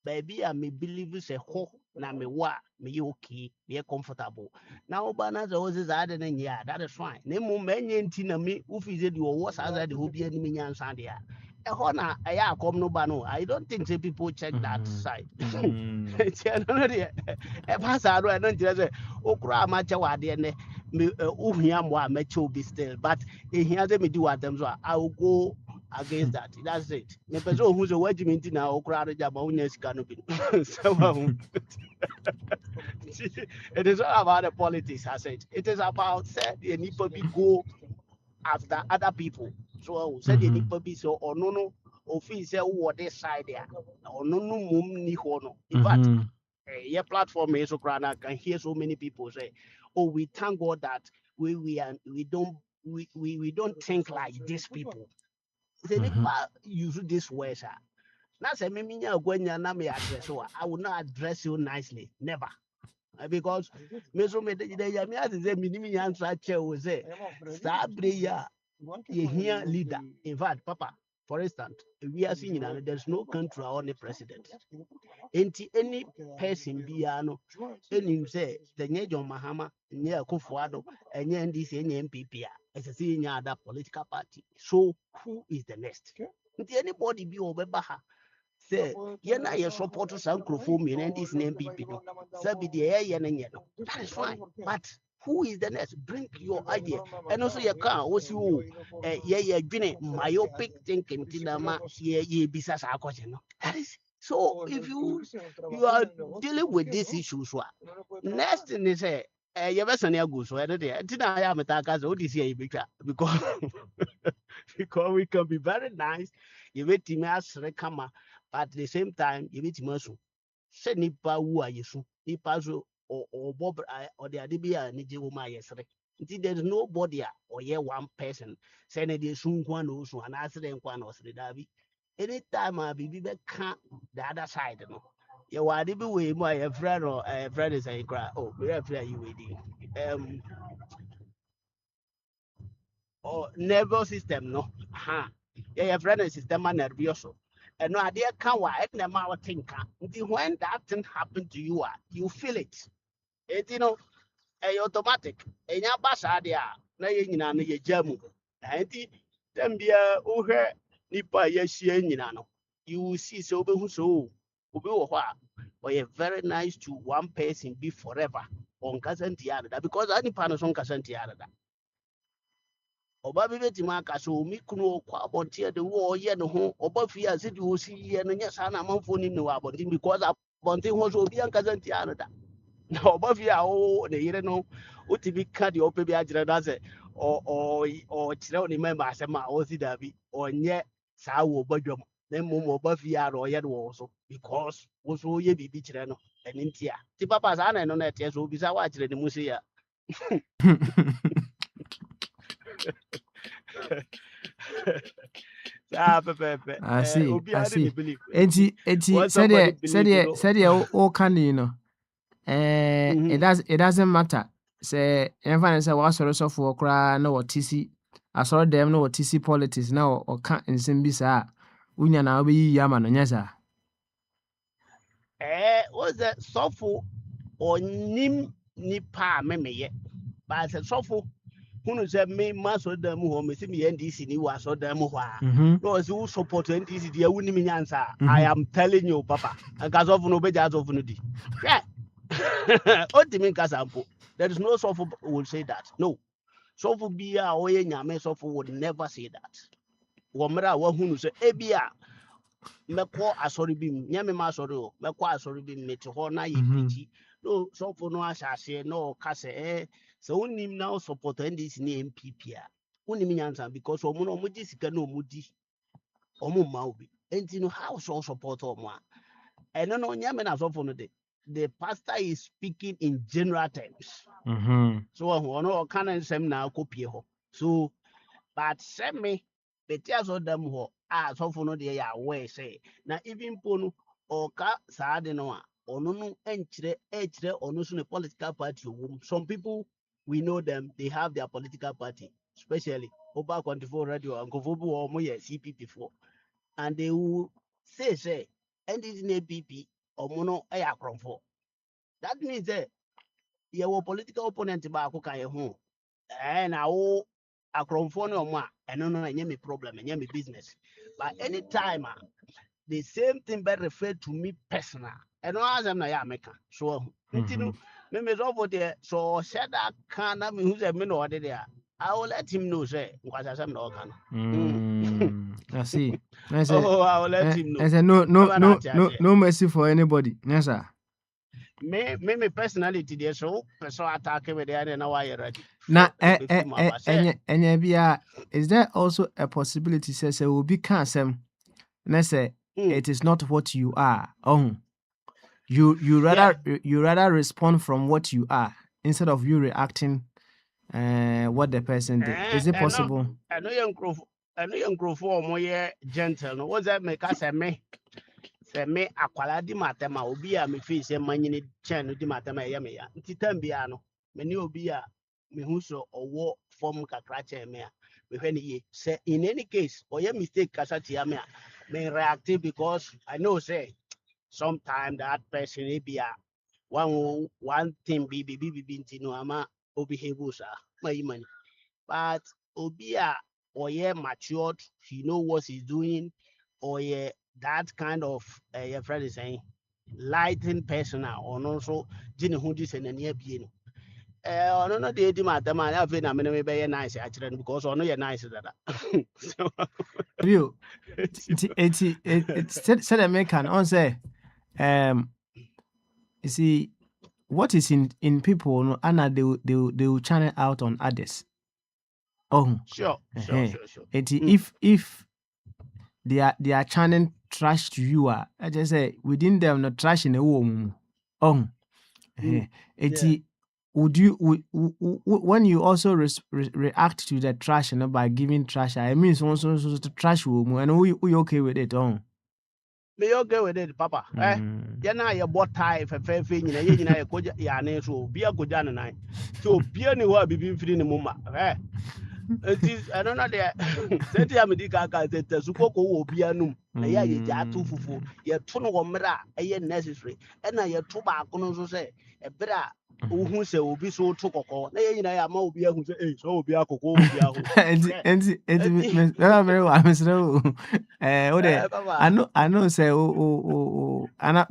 baby I me believe say ho na me wa me okay me comfortable. Now bana the was other than yeah that is fine. Ne mo menye nti na me ufi say the was as the hobby any me nyansa dia. E ho na aya come no ba no. I don't think say people check that side. Pass I don't say okura amache wade ne me uhia mo mecho be still, but here they me do what them so I will go against that. That's it. Me person who's a wedging na okra job unya sika no bi. So it is not about the politics, I said. It is about said the nipa be go after other people. So said the nipa be so or no ofi say what this side there or no mum ni hono. In fact, your platform is so grand. I can hear so many people say, "Oh, we thank God that we don't think like these people." Say nipa use this word, sir. Now say me minya gwenya na me address so I will not address you nicely, never. Because me so me de ya me as say me ni me answer che o say sabre ya ye here leader. In fact, Papa, for instance, we are seeing that there's no country or any president. Any person biara no enim say the nye John Mahama, nye Akufo-Addo, nye NDC, nye MPP as a senior other political party. So who is the next? Nti anybody be obeba ha say ye na ye support some microphone in NDC and MPP no. Say be the air no. That is fine. But who is the next? Bring your idea. And also you can also ye myopic thinking tinama ye bisa sa question. That is so if you are dealing with these issues, next thing is you better not go so I am because because we can be very nice. You wait to me as rekama, but at the same time you wait to so say nipa wu ayesu nipa so or bob or the adibia ni je wo ma yesre. There is nobody or yeah one person saying they soon one also and answer them one or three dabi. Anytime I be the other side, no. You want to be with my friend or a friend is a cry. Oh, we have you waiting. Or nervous system, no. Ha. Yeah, your friend is system nervioso. And no idea can why and the mouth think. When that thing happen to you, you feel it. It automatic. And your basa there, na yina na ye jamu. Anti them be uhe nipa yeshie nyina no. You will see so be so obi wo hɔ or a very nice to one person be forever on kasenti ada because any pan on kasenti ada. Oba bi betima aka so mi kunu okwa abonte de wo ye ne ho oba fi ase de wo si ye no nya sa na manfo ni ne wa abonte because abonte ho so obi an kasenti ada. Na oba fi a wo ne yire no otibi ka de ope bi agire na se o kire oni member asema o si dabi onye sa wo badwam na mmom oba fi a ro ye de wo so because wo so ye bibi kire no eni ntia ti papa sa na no na tie so obi sa wa kire ne mu se ya pepe I see. obi I a see. de believe Eti Once somebody believe, said all can it doesn't matter. Say everyone say what sort of for cry no what TC. I saw them no what TC politics now or can't in Simbisa. Unya na be yama no nyasa. was that suffer or nim nipa memeye but suffer who said me maso them who me see me NDC ni was so them who no who support NDC dia wuni mi nyansa I am telling you papa and cause of no be just of no di yeah ultimate casampo there is no suffer will say that no suffer be a oye nyame suffer would never say that womra wa hunu say ebia meko asori bim nyame ma asori o meko asori bim meti ho na ye preach no suffer no asase no kase so unim now support NDC ni MPP a unim nyansa because omo no omo di sika no omo di omo ma obi enti no how so support omo a eno no nyame na suffer no the pastor is speaking in general terms so ono kan nsem na akopie ho so but send me betia so dem ho suffer no de ya aware say na even pono or ka saade no a ono no enchire ono so ne political party some people we know them they have their political party especially over Akwantufuo radio and Kofobu or moye CPP for and they will say and this is APP or mono Akwantufuo that means your political opponent ba ko kan ho and now Akwantufuo no ma and no any problem and any business but anytime the same thing be referred to me personal and no as am na ya meka so Nti no me sɔfo deɛ sɛ ɔhyɛ da ka na mehu sɛ me na ɔde deɛ I will let him know sɛ nkwasasɛm na ɔka no. I see. I said, Oh, I will let him know. I said no, no, Ɛma no, na ate no, aseɛ. no mercy for anybody. Yes, sir. Me personality deɛ so pɛ sɛ attack me deɛ na wayɛ ready. Now, Ɛbɛfi mu aba sɛ is there also a possibility say will be cancer? Let's say it is not what you are. Oh, you rather respond from what you are instead of you reacting what the person did. Is it possible? ɛno yɛ nkurɔfoɔ a wɔyɛ gentle no wɔn sɛ meka sɛ me akwala di matɛm a obi a mefi sɛ manyini kyɛn no di matɛm a ɛyɛ me ya nti tam biara no me ne obi a mehu sɛ ɔwɔ fam kakra kyɛn me a mehwɛ ne yie sɛ in any case ɔyɛ mistake kasa tia me a me react because I know say sometimes that person be a one thing be nti no ama obehave saa ma yi mani but obi a ɔyɛ matured he know what he's doing ɔyɛ that kind of your friend is saying lighting person a ɔno nso gye ne ho di sɛ n'ani abie no ɔno no deɛ ɛdi ma atɛm a afei na mene mebɛyɛ nice akyerɛ no because ɔno yɛ nice dada so Real. It's said American on say you see what is in people no and they will channel out on others. Oh, sure. If they are channeling trash to you, I just say within them no trash in a womb. Oh, would you when you also react to the trash by giving trash? I mean, so to trash womb and we okay with it? Oh, me okay with it, Papa. You're not your bot tie for fair thing. You know, you're not so be a good night. So be anywhere be free in the moment. It is I don't know there. Senti amedika ka tete suko ko obi anum. Na ya ye ja to fufu. Ye to no womra eye necessary. E na ye to ba ko no so say e bra ohu se obi so to kokko. Na ye nyina ya ma obi ahu say so obi akoko obi ahu. and very well, Mr. I know say and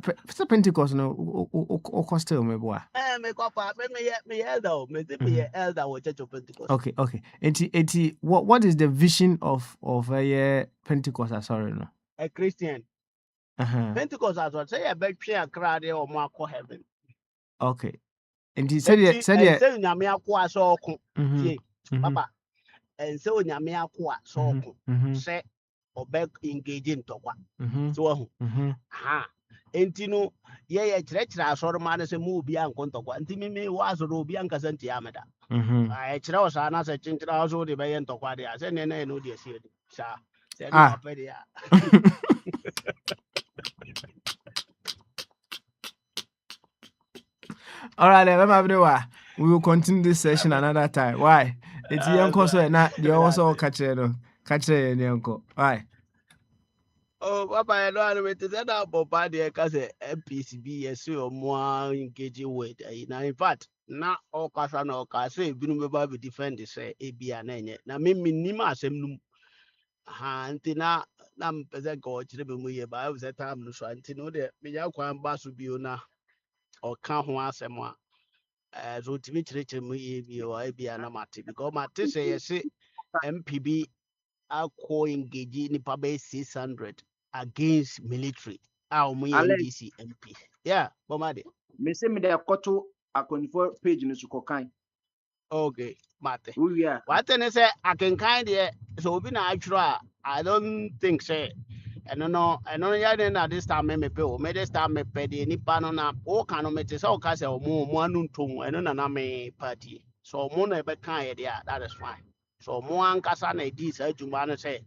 Pentecost no cost me boy. Me papa me elder me elder wo church of Pentecost. Okay. Enti what is the vision of a Pentecost? Sorry no. A Christian. Pentecost as well say a betwe akra de o mo akọ heaven. Okay. Enti said nyame akọ aso oko. Papa. And so nyame akọ aso oko. Say obek engage in tokwa. So ha. Enti no ye kyerɛkyerɛ asɔroma no sɛ mu obi ankɔ ntɔkwa nti me wɔ asɔre obi ankasa nti ameda kyerɛ wɔ saa na sɛ kyenkyerɛ wo so wode bɛyɛ ntɔkwa deɛ a sɛ neɛ na ɛno wode asie de saa sɛ ne wapɛ deɛ a all right, then, we will continue this session another time. Why? It's young so not you also catch it. All right. Oh, Papa, I know I'm to set up a party because MPCB is so more engaging with. In fact, now all Casano Case, Binuba defend the say AB and N. Now, me minima sem. Antina, Nam Pezet go to the Muye by the time no so Antino de Miyaquan Basubiona or Kahua as ultimate rich Muye or AB and Amati because Mati say MPB are co engaging in Pabe 600 against military. Our NDC MP. Yeah, Bomade. Me say me de akoto Akwantufuo page no sukokan. Okay, Mate. Oh yeah. What then say I can kind of so be natural. I don't think say. I don't know ya na this time me pay o me this time me pay the nipa no na o kan no me te say o ka say o mo anu ntom eno na me party. So mo na be kan ye there that is fine. So mo ankasa na di say adwuma no say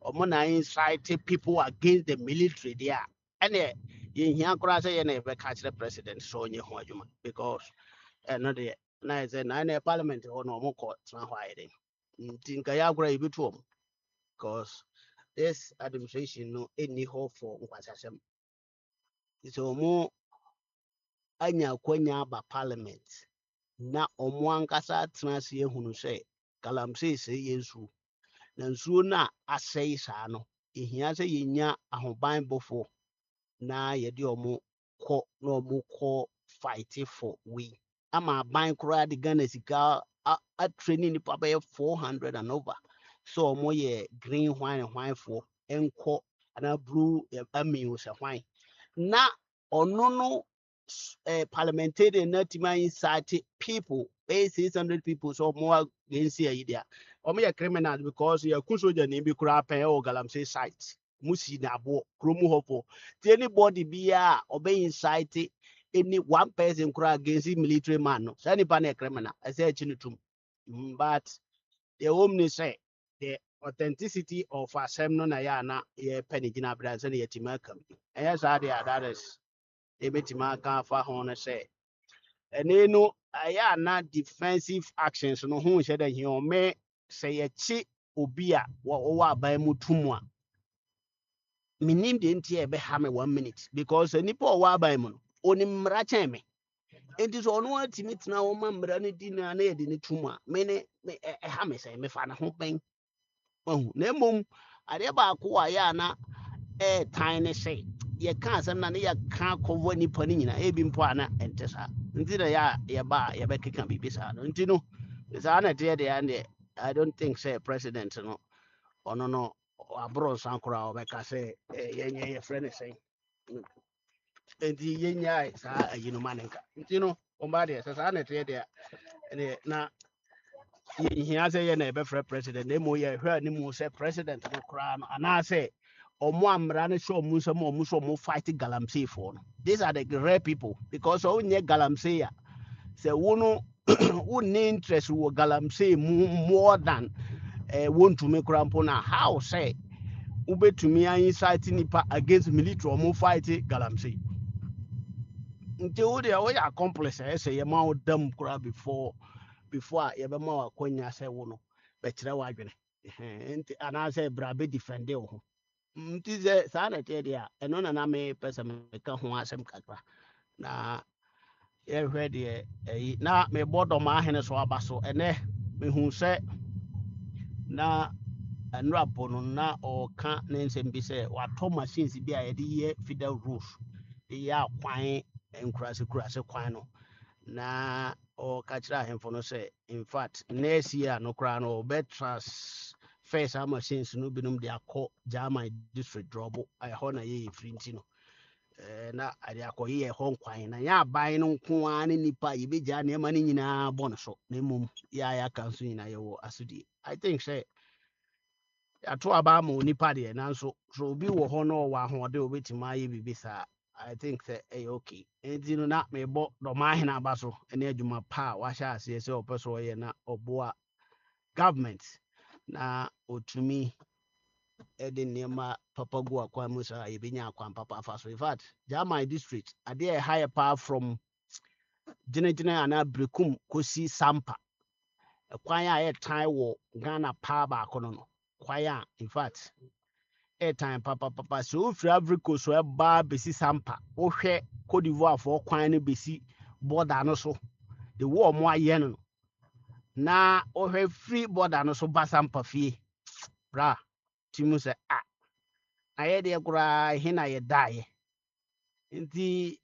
omo na incite people against the military there. And ye hia kura say ye na be catch the president so nye ho adwuma because no dey na say na parliament or no mo court na ho ayede. Ntinka ya kura ibi to because this administration no any hope for nkwasasem. So mo anya kwanya ba parliament na omo ankasa atena se ehunu se galamsey se yesu na nsuo na asɛe saa no ehia sɛ yenya ahoban bofo na yɛde omo kɔ na omo kɔ fight for we. Ama ban kura the Ghana sika a training nipa be 400 and over. So mo ye green wine for enko and blue amiu se wine. Na ono no parliamentarian na tima inside people 600 people so more against here there. Omo ye criminal because you kusoja ni bi kura pen o galamsey site. Musi na bo kromu hopo. Anybody be obey inside any one person kura against military man no. Say nipa na criminal. I say chinitum. But the omni say the authenticity of assembly na ya na ye penny gina brands and yet makam. And yes, that is a bit maka fa hon say. And then no aya na defensive actions no who said that he me say a chi obia wa by mutumwa. Minim de ntie be ha me 1 minute because nipa o wa by mu oni mmra chen me. Enti so no atimi tena wo ma mmra ne di na na ye de ne tumwa. Me ne ha me say me fa na ho pen. Na mom ade ba ko aya na tiny say ye can asem na ne ye can cover nipa ni nyina e bi mpo ana ente sa nti na ya ba ye be keka bibi sa no nti no sa na te de ande I don't think say president no ono no abro sankora o be ka say ye nye ye friend say nti ye nya sa ayino manenka nti no o ba de sa na te de na he say ye na be friend president na mo ye hwa ni mo say president no kra no ana say omo amra ne show mu so mo so mo fight galamsey for no. These are the rare people because o nye galamsey ya say wono wonni interest wo galamsey more than want to make crampo na how say ubetumi an insight nipa against military omo fight galamsey nti wo de wo ya accomplice say ye ma wo dam kra before ye be ma wa konya say wo no be kire wa adwene nti ana say bra be defend wo nti sɛ saa na ɛteɛ deɛ a ɛno na me pɛ sɛ meka ho asɛm kakra na yɛhwɛ deɛ ɛyi na mebɔ dɔma ahene so aba so ɛnɛ mehu sɛ na nnurapo no na ɔka ne nsɛm bi sɛ watɔ machines bi a yɛde yɛ fidel roof de yɛ akwan nkurase kwan no na ɔka kyerɛ ahemfo no sɛ infact next year no koraa no ɔbɛtras first our machines no binom de akɔ German district drobo ɛhɔ na yɛ free nti no na ade akɔ yɛ hɔ nkwan na ya aban no nko a ne nipa yɛbɛgya nneɛma no nyinaa bɔ no so na mmom yɛ aka nso nyinaa yɛwɔ asodie I think sɛ yɛato aba ma onipa deɛ nanso so obi wɔ hɔ na ɔwɔ ahoɔden a obɛtumi ayɛ biribi saa I think sɛ ɛyɛ okay nti no na mebɔ dɔma ahene aba so ne adwuma pa a wahyɛ aseɛ sɛ ɔpɛ so ɔyɛ na ɔboa government na otumi ede nneɛma papa gu akwan mu saa yɛbɛnya akwan papa afa so in fact German district adeɛ higher power from gyinagyina anaa brekum kosi sampa kwan a yɛtan wɔ Ghana paa baako no kwan a in fact airtime papa sɛ wofiri Ivory Coast so ɛbaa bɛsi sampa wohwɛ Cote d'Ivoire foɔ kwan no bɛsi border no so de wo ɔmo ayɛ no na wohwɛ free border no so ba sampa fie bra timu sɛ ayɛ deɛ koraa he na yɛdaeɛ nti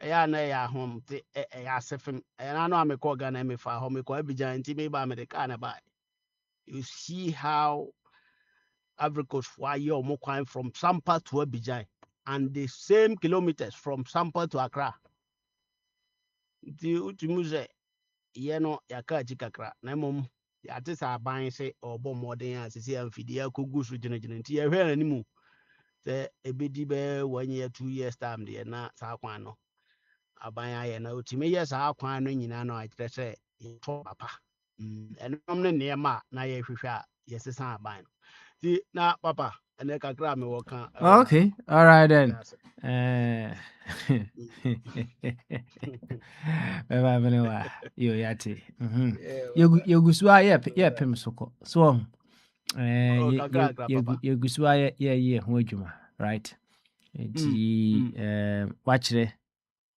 ɛyɛ na ɛyɛ ahom te ɛyɛ asefem ɛna no amekɔ Ghana mefa hɔ mekɔ Abidjan nti meba America na ba you see how Ivory Coast for ayɛ ɔmo kwan from Sampa to Abidjan and the same kilometers from Sampa to Accra nti utimu sɛ yɛ no yɛaka akyi kakra na mmom yɛate sɛ aban sɛ ɔbɔ mmɔden a sisi amfidie akɔgu so gyinagyina nti yɛhwɛ n'animu sɛ ebedi bɛ 1 year 2 years time deɛ na saa kwan no aban ayɛ na otumi yɛ saa kwan no nyinaa no akyerɛ sɛ yɛtɔ papa ɛnom ne nneɛma a na yɛhwehwɛ a yɛsesa aban no nti na papa ɛnɛ kakra a mewɔ ka Okay, all right then. Baba menewa yo yate. Yegu so a ye pem so ko. So yegu so a ye ho adwuma, right? Nti wachre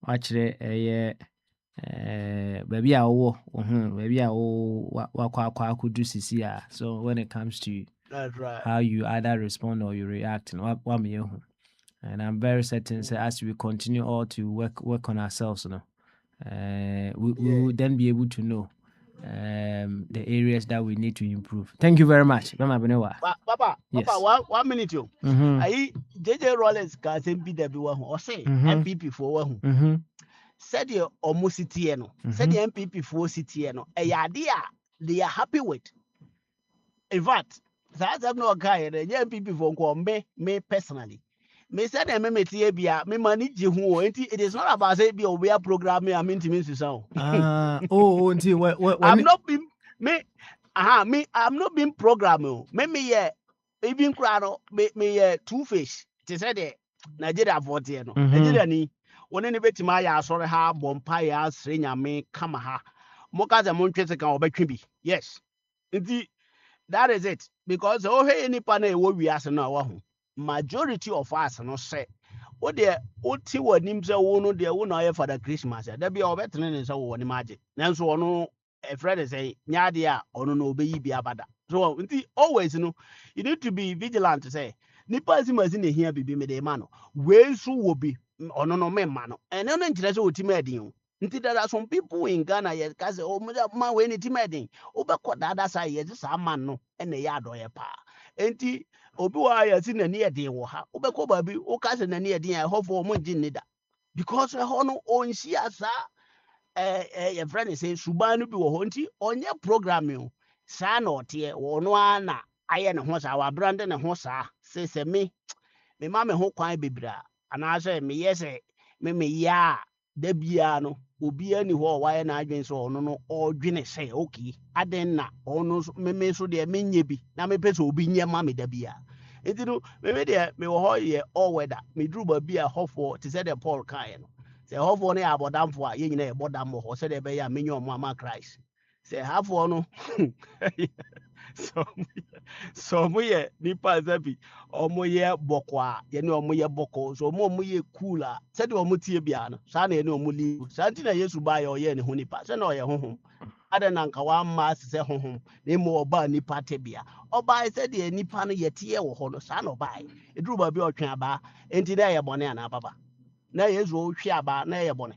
eye baby a wo baby a wo wakwa akudu sisi a. So when it comes to that's right. how you either respond or you react, what me And I'm very certain say, as we continue all to work on ourselves, we will then be able to know the areas that we need to improve. Thank you very much. Papa, Yes. Papa, 1 minute you. Mm-hmm. I JJ Rollins can say BW or say MPP for one. Mm-hmm. Said you almost city no. Said the MPP for city no. A idea they are happy with. In fact, that's no guy the MPP for me personally. Me said me tie bia me manage who it is not about say be a programming I'm into so. Until I'm not being me I'm not being programmed. Me even crowd me two face. Te said the Nigeria 40 no. Nigeria ni one ni betima ya sorry ha bompa ya sre nyame kama ha. Mo ka ze mo ntwese kan obetwe bi. Yes. Nti that is it because oh hey nipa na e wo wiase na wa ho. Majority of us no say wo de wo ti wanim sɛ wo no de wo na ɔyɛ Father Christmas da bia ɔbɛtene ne nsa wo ne magye nanso ɔno ɛfrɛ de sɛ nyaade a ɔno no obeyi bi abada so nti always no you need to be vigilant say nipa si mazi ne hia bibi me de ma no we nso wo bi ɔno no me ma no ɛne no nkyerɛ sɛ otima adin o nti there are some people in Ghana yɛ ka sɛ o ma we ne tima adin wobɛkɔ dada sa yɛ saa man no ɛna yɛ adɔyɛ pa nti obi wa ya si nani eden wo ha obekọ baabi o ka se nani eden ya hofo mo ngi nida because ho no onsi asa your friend say suban no bi wo ho nti onye programming sa na ote wo no ana aye ne ho sa wa brand ne ho sa se me ma me ho kwan bebra ana so me yese me ya da bia no obi ani ho wa ye na adwen so ono no odwene se okay aden na ono me so de menye bi na me pese obi nye ma me da bia enti no me de me wo ho ye all weather me dru ba bia hofo te se de Paul kai no se hofo ne abodamfo a ye nyina ye bodam ho se de be ya menye omo ama Christ se hafo no so mo ye nipa zabi omo ye boko a ye ne omo ye boko so omo ye cool a se de omo tie bia no sa na ye ne omo li sa nti na Yesu ba ye oye ne ho nipa se na oye honhom ada na nka wa ma se honhom na mo oba nipa te bia oba se de nipa no ye tie wo ho no sa na oba eduru ba bi otwe aba enti na ye bone ana baba na Yesu o hwe aba na ye bone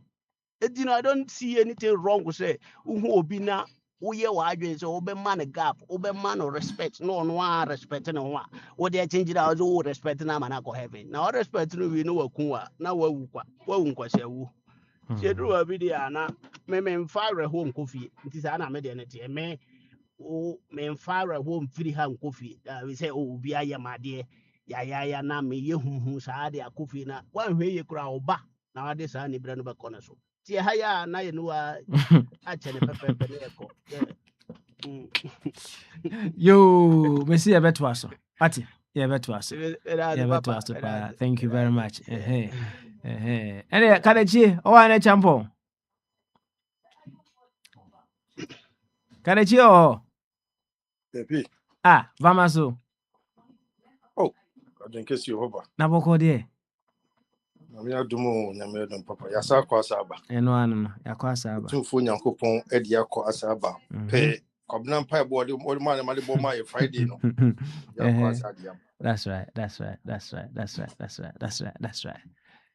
enti no I don't see anything wrong with say uhu obi na woyɛ w'adwene sɛ wobɛma no gap wobɛma no respect na ɔno a respect ne ho a wode akyɛngyina a wo respect no ama no akɔ heaven na respect no wie no waku a na wawu nkwasɛ wu sɛ ɛduru wa bi deɛ a na mememfa awerɛhoɔ nkɔ fie nti saa na medeɛ no teɛ memfa awerɛhoɔ mfiri ha nkɔ fie sɛ obi ayɛ madeɛ yayaya na meyɛ huhu saa de akɔ fie na woanhwɛ yie koraa woba na wade saa niberɛ no bɛkɔ no so tie ha yɛ a na yɛ no wa akyɛ ne pɛpɛpɛ ne yɛkɔ yo me see a beto aso ati yeah beto aso thank you very much ene kadechi o wa na champo kadechi o Pepe. vama so Oh, I don't guess you over. na boko de Nyame adumo nyame adum papa. Yasa akọ asaba. eno anu no yakọ asaba. Tumfo nyankopon edi akọ asaba. Pe kobna mpa ebo de ma ma de bo ma Friday no. Yakọ asaba. That's right.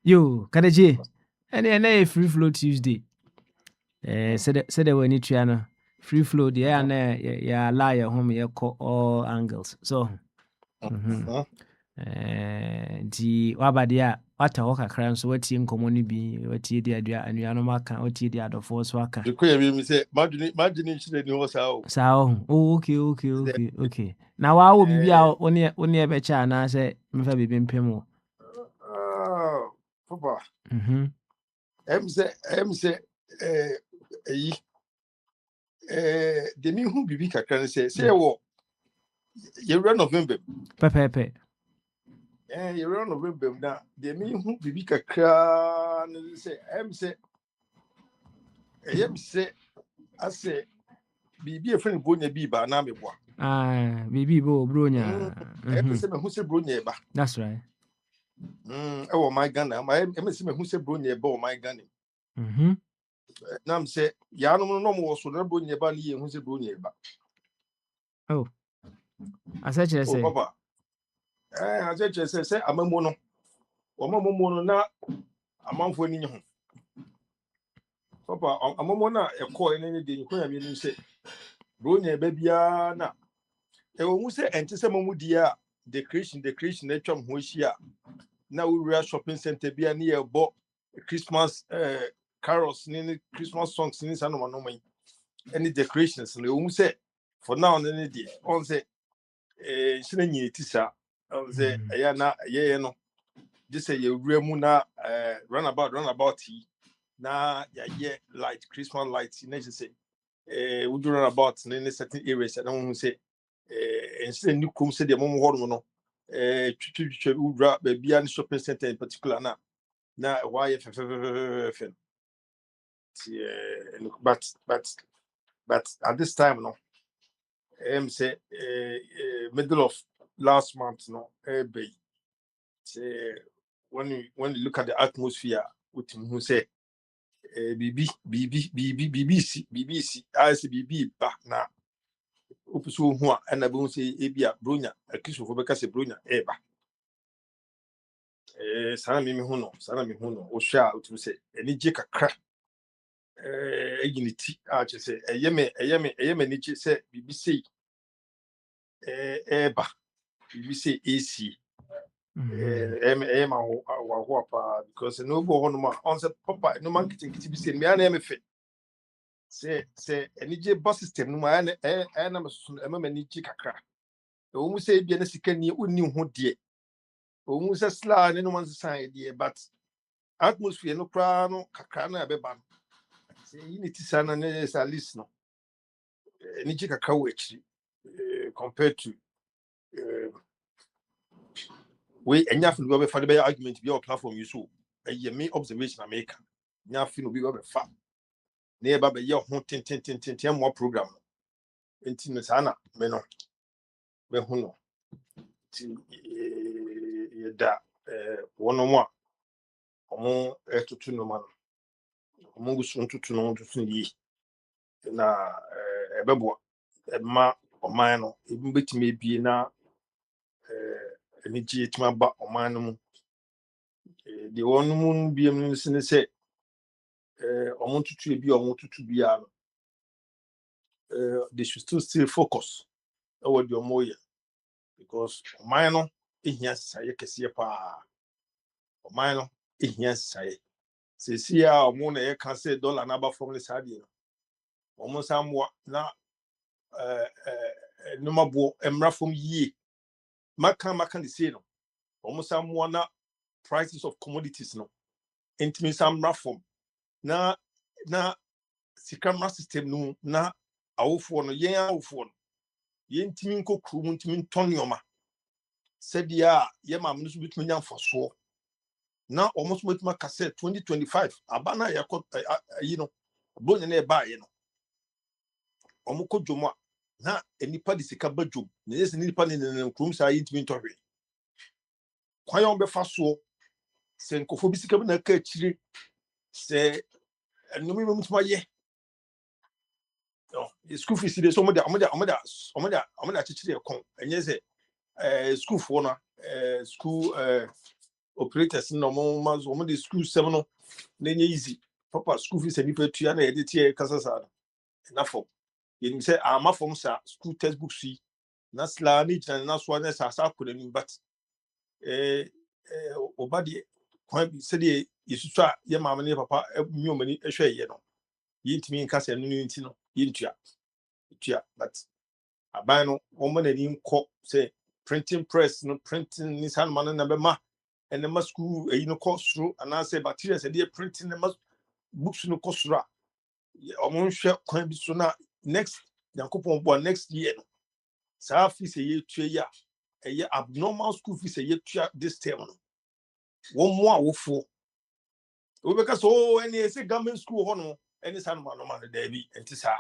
Yo, Kadeji. Any free flow Tuesday. Said when you try free flow the air na ya lie home ya call all angles. So the wabadia wata waka cram so what in common be what ye dear and you are no maka what ye the other force waka. The query say imagine she didn't know sao. Okay. Now I will be out only a becha and I say maybe been pemo. Papa. M say the me who be kakra say wo you run November. Pepe. You run November now. The me who be kakra say M say I say be a friend bonya be ba na me boa. Baby bo bronya. M say me who say bronya ba. That's right. Oh my Ghana. M say me who say bronya ba my Ghana. Nam say ya no mo so na bronya ba ni who say bronya ba. Oh. I said you say. Papa. I said say amamu no. Oma momo no na amanfo ni nye ho. Papa amomo na ekọ ene de nko ya mi ni se. Bro nya ba bia na e wo mu se ente se momu dia decoration na twam ho hia na we shopping center bia na ye bo Christmas carols ni Christmas songs ni sa no man any decorations na wo mu se for now na ne de on se sina nyi ti sa on se ya na ye no just say ye wura mu na runabout na ya ye light Christmas lights na just say we do runabout in certain areas and who say instead new kum say the mom ho no twitwi wura ba bia ni shopping center in particular na why but at this time no say middle of last month no be say when you look at the atmosphere with who say BBC I say BB back na opuso hu a na be hu say ebia bronya akisofo be ka say bronya eba sana mi hu no o hwa otu say eni je kakra eginiti a che say eyeme ni che say BBC eba BBC AC ma ho pa because no go ho no ma on say papa no man kiti bi say me ana me fe say eni je bus system no ma na me so e ma ni je kakra o mu say bia na sika ni onni ho de o mu say sla ne no man say de but atmosphere no kra no kakra na be ba no say unity sana ne sa list no eni je kakra wo echi compared to we enya fi no be fa the argument be your platform you so ye me observation America nya fi no be fa na e ba be ye ho ten more program enti no sana me no be hu no ti ye da wono mo a omo etutu no ma no omo gusu ntutu no ntutu yi na ebebo ma oman no ebi betime bie na eni ji etima ba oman no mu de wonu mu bie mu sene se omo ntutu ebi omo ntutu bia no they should still focus what the omo ye because oman no ehia saye kese pa oman no ehia saye se sia omo na ye kan say dollar na ba from the side no omo samwa na no mabo emra from ye maka the say no omo samwa na prices of commodities no intimi samra from na sikamra system no na awofo no yen awofo no yen timi nko krum ntimi ntonioma sedia ye mam no so bitimi nyamfaso na omo so bitimi kase 2025 abana yakọ yi no bonye na e ba ye no omo ko dwomo na enipa de sika ba dwom na yes nipa ne krum sa yi ntimi ntọhwe kwan yon be faso se nkofo bi sika bi na ka chire se enomi mo mutuma ye no school fees dey so omoda chichire kon enye se school for na school operators no mo mazo omo de school 7 no na enye easy papa school fees ani petua na yede tie kasa sa na fo yin se ama fom sa school textbooks yi na sla ni jana na so na sa akona ni but obadi kwan bi se de yesusu a ye maama ne papa mi omani ehwe ye no yintimi nka se no nti no yintua but aban no omo na ni nko say printing press no printing ni san man na be ma and the school no cost through and I say bacteria say they printing the books no cost through omo nhwe kwan bi so na next yankopon bo next year no sa fees ye tue ya abnormal school fees ye tue this term no wo mo a wo fo we be ka so any say government school ho no any san man no man da bi enti sa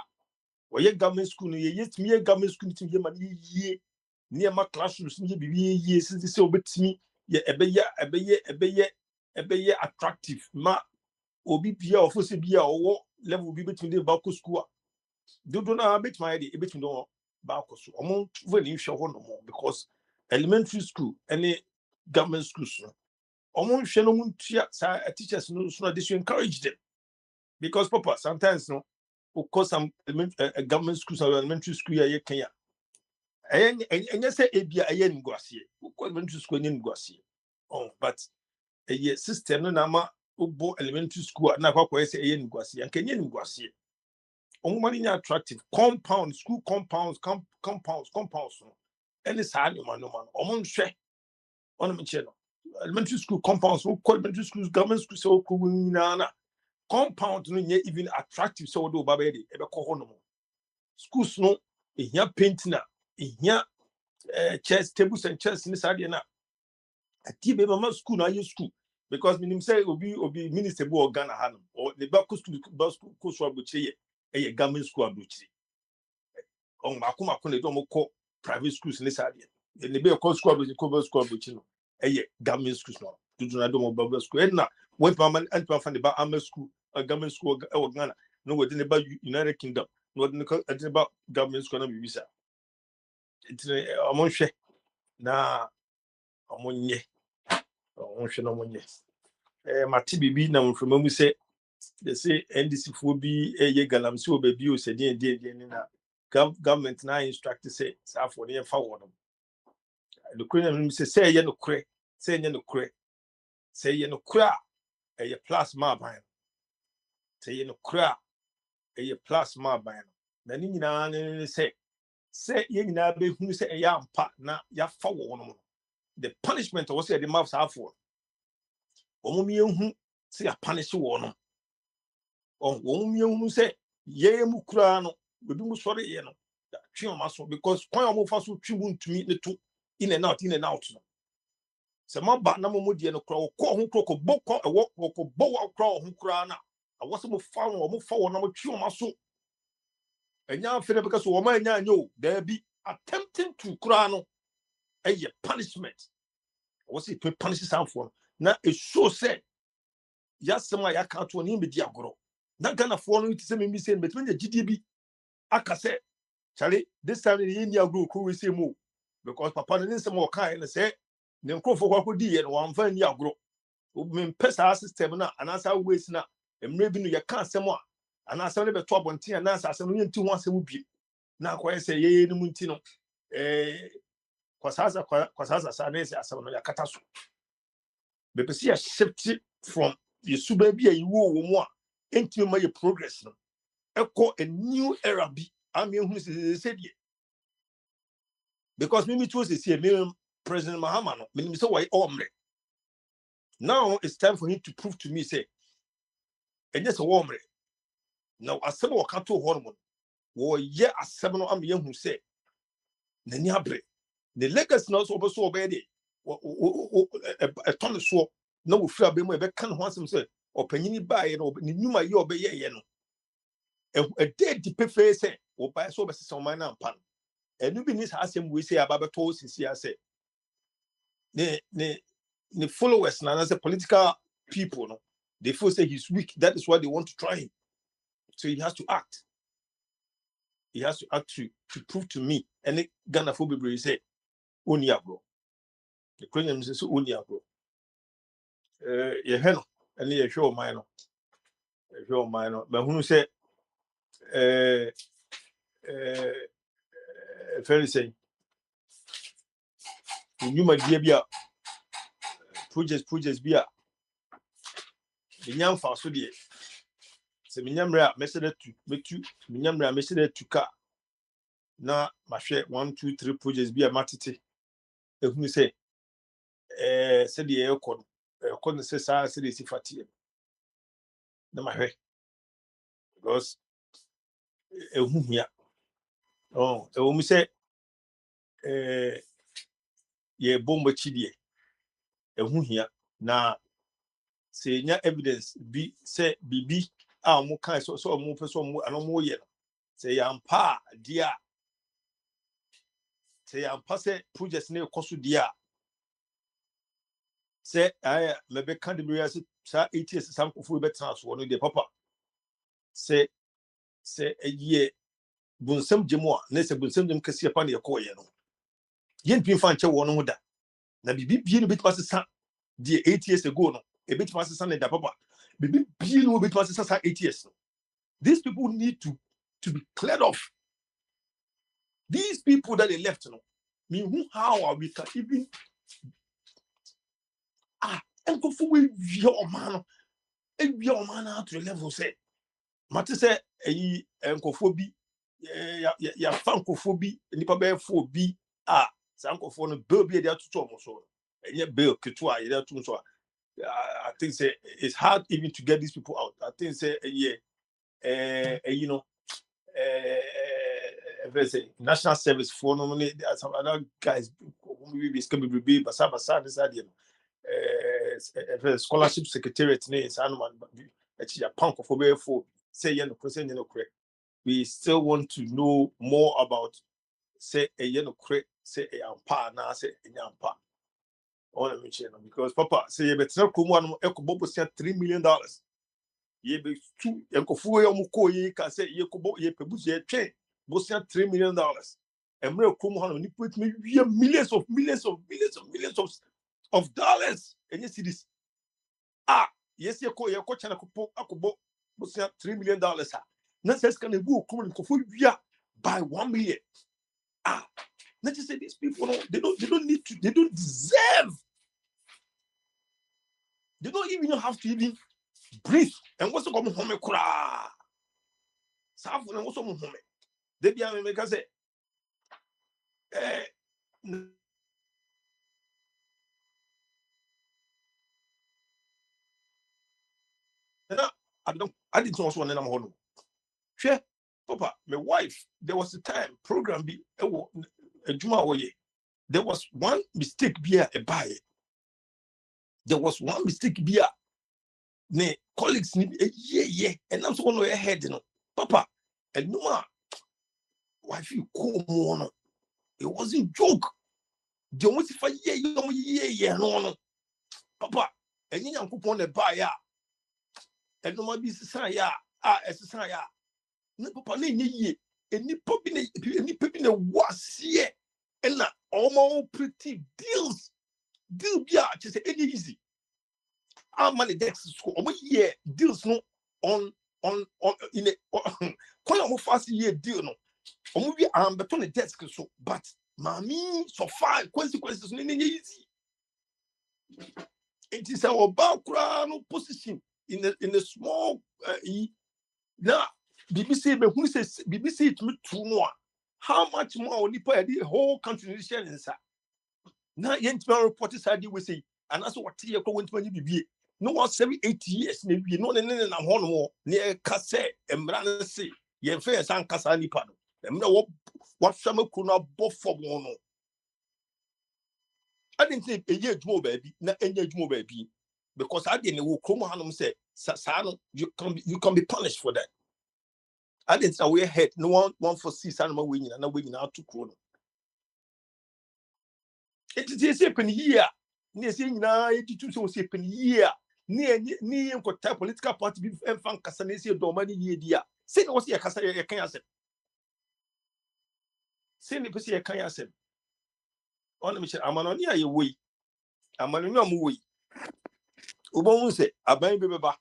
wo ye government school no ye yetimi ye government school timi ye man ye near my classrooms ni bibi ye since say obetimi ye ebeye attractive ma obi bia ofo se bia owo level bi betimi de ba ko school dodo na betimi de ebetimi do ba ko so omo when you show ho no because elementary school any government schools no Omon sheno muntia sa teachers no so they should encourage them. Because papa sometimes no of course some government schools or elementary school ya Kenya. And you say ebia ayen ngwasie. Elementary school nyen ngwasie. Oh, but a system no nama ubo elementary school na kwa say ayen ngwasie. And Kenya ngwasie. Money attractive compound school compounds compounds no. Any sad no man omon hwe on me cheno elementary school compounds no elementary schools government schools so ko na compound no nye even attractive so do baba dey e be ko ho no schools no ehia painting na ehia chairs tables and chairs ni sad na ati be mama school na you school because minim say obi minister bu organ ha no or the back school ko so abuchie e government school abuchie on makoma ko ne do mo ko private schools ni sad ne be ko school abuchie no e government schools no do na do mo baba school e na when permanent and permanent ba am school a government school e Ghana no we dey ba United Kingdom no we dey ba government school na bibisa it's amon hwe na amonye onhwe na amonye mati bibi na mframa mu se they say NDC fo bi ye galamsi obabi o se den na government na instruct say sa for ne fa won the queen mu say ye no kure say ye no kure say ye no kure a plus ma ban say ye no kure a plus ma ban na ni nyina ne say ye nyina be hu say ya ampa na ya fa won no the punishment was say the mouth for omumi ehu say ya punish won no on omumi ehu say ye mu kura no we bi mu sori ye no twi o maso because kwan o mo fa so twi mu ntumi ne to in and out no se ma ba na mo die no kura ko ho kura ko bokko e wo ko bo kura ho kura na awose mo fa wo na mo twi o maso enya fere because wo ma enya anyo da bi attempting to kura no eye punishment was it punish someone na e show say yasema ya ka to ni me di agoro na Ghana for no say me say between the GDB aka say chale this time the ni agoro ko we say mo because papa no say mo kan na say ne nkofo kwa ko di ye no wan fa ni agoro me pesa system na anasa ways na emre bi no ye kan asem a anasa le beto abonten na asase no nti ho asem bi na kwa say ye ni munti no kwasaza sa na ese asem no yakata so bepesi ya shift from yesuba bi ayiwo wo mu a enti ma ye progress no eko a new era bi am ye hu se die because me too say me President Mahama no me say why omre now it's time for him to prove to me say enye se omre now asem wo ka to hormone wo ye asem no am ye hu say nani abre the legacy no so oboso obede a ton so na wo fira be mu e be kan ho asem say opanyini baaye no ni nyuma ye obeye ye no a dead pefe say wo baaye so obese so man na ampa no enu bi ni sa asem we say aba to sisi ase the followers na say political people no they feel say he's weak, that is why they want to try him, so he has to act to prove to me and Ghana for be say oni agro the Ukrainians say so oni agro ye heno and ye show mine but who say fairly say you might be a projects be a young fast so dear se minyamra mesede to metu minyamra mesede to car na ma hwe 1 2 3 projects be a matete ehunu say se de ekọ no se sa se de sifati na ma hwe because ehunu hia ewo mu say ye bomba chidie ehunu hia na se nya evidence bi se bibi a mo kan so mo peso mo anomo ye se ya mpa dia se ya mpa se project na ekoso dia se mebe kan de bia se sa 8 years sam kofu be transfer no de papa se ye bunsam jemo a na se bunsam jem kase pa na ye ko ye no yen pin fa nche wo no da na bibi bie no bit pass sa the 8 years ago no a bit past Sunday da papa baby be no bit past 8 years no. These people need to be cleared off. These people that they left no me how are we can even and go for your man to the level say matter say enkofobi ya fankofobi nipa be for bi sankofo no bill be there to talk so bill ketwa there to so I think say it's hard even to get these people out. I think say you know national service for normally some other guys maybe can be basa this idea scholarship secretariat is animal actually a punk of over for say we still want to know more about say say a ampa na say ampa on a mission because papa say you better come one $3 million ye be two enkofu ye muko ye ka say ye kobo ye pebusu ye twen bosia $3 million emre kom hano ni put me millions of dollars and you see this yes ye ko chana ko akobo bosia $3 million na says can go kom enkofu wia by 1 million not just say these people they don't need to, they don't deserve, they don't even have to even breathe and what's going home cry safu na what's home they be am make say I didn't also want to share papa my wife there was a time program be a juma oye there was one mistake be a buy there was one mistake be a ne colleagues ni yeah and I'm so on your head you know papa and no wife you come it wasn't joke the almost if yeah no papa and you can coupon the buy and no be sign exercise no papa na ye any pop in a was here and almost pretty deal be just any easy our money dex school yeah deals no on in a quite fast year deal no we but on the desk so but mommy so far consequences no easy it is our background position in a small now BBC be who says BBC it me true more how much more nipa the whole country share inside now yentman report side we say and that's what you go into BB no one 7-8 years maybe no na hono ne ka say emra na say ye fe san kasa nipa no emra what some could not both for one no I didn't think a year more baby na enya more baby because I didn't wo krom hanum say you can be punished for that. I didn't know we had no one for 6 animal winning and winning out to crown. It is a penny year. Near saying now, it is so a penny year. Near political party be and fan Casanese domani year. Say no see a cassa a cancer. Say the pussy a cancer. On the mission, I'm on your way. I'm on your way. Ubon say, a baby baba.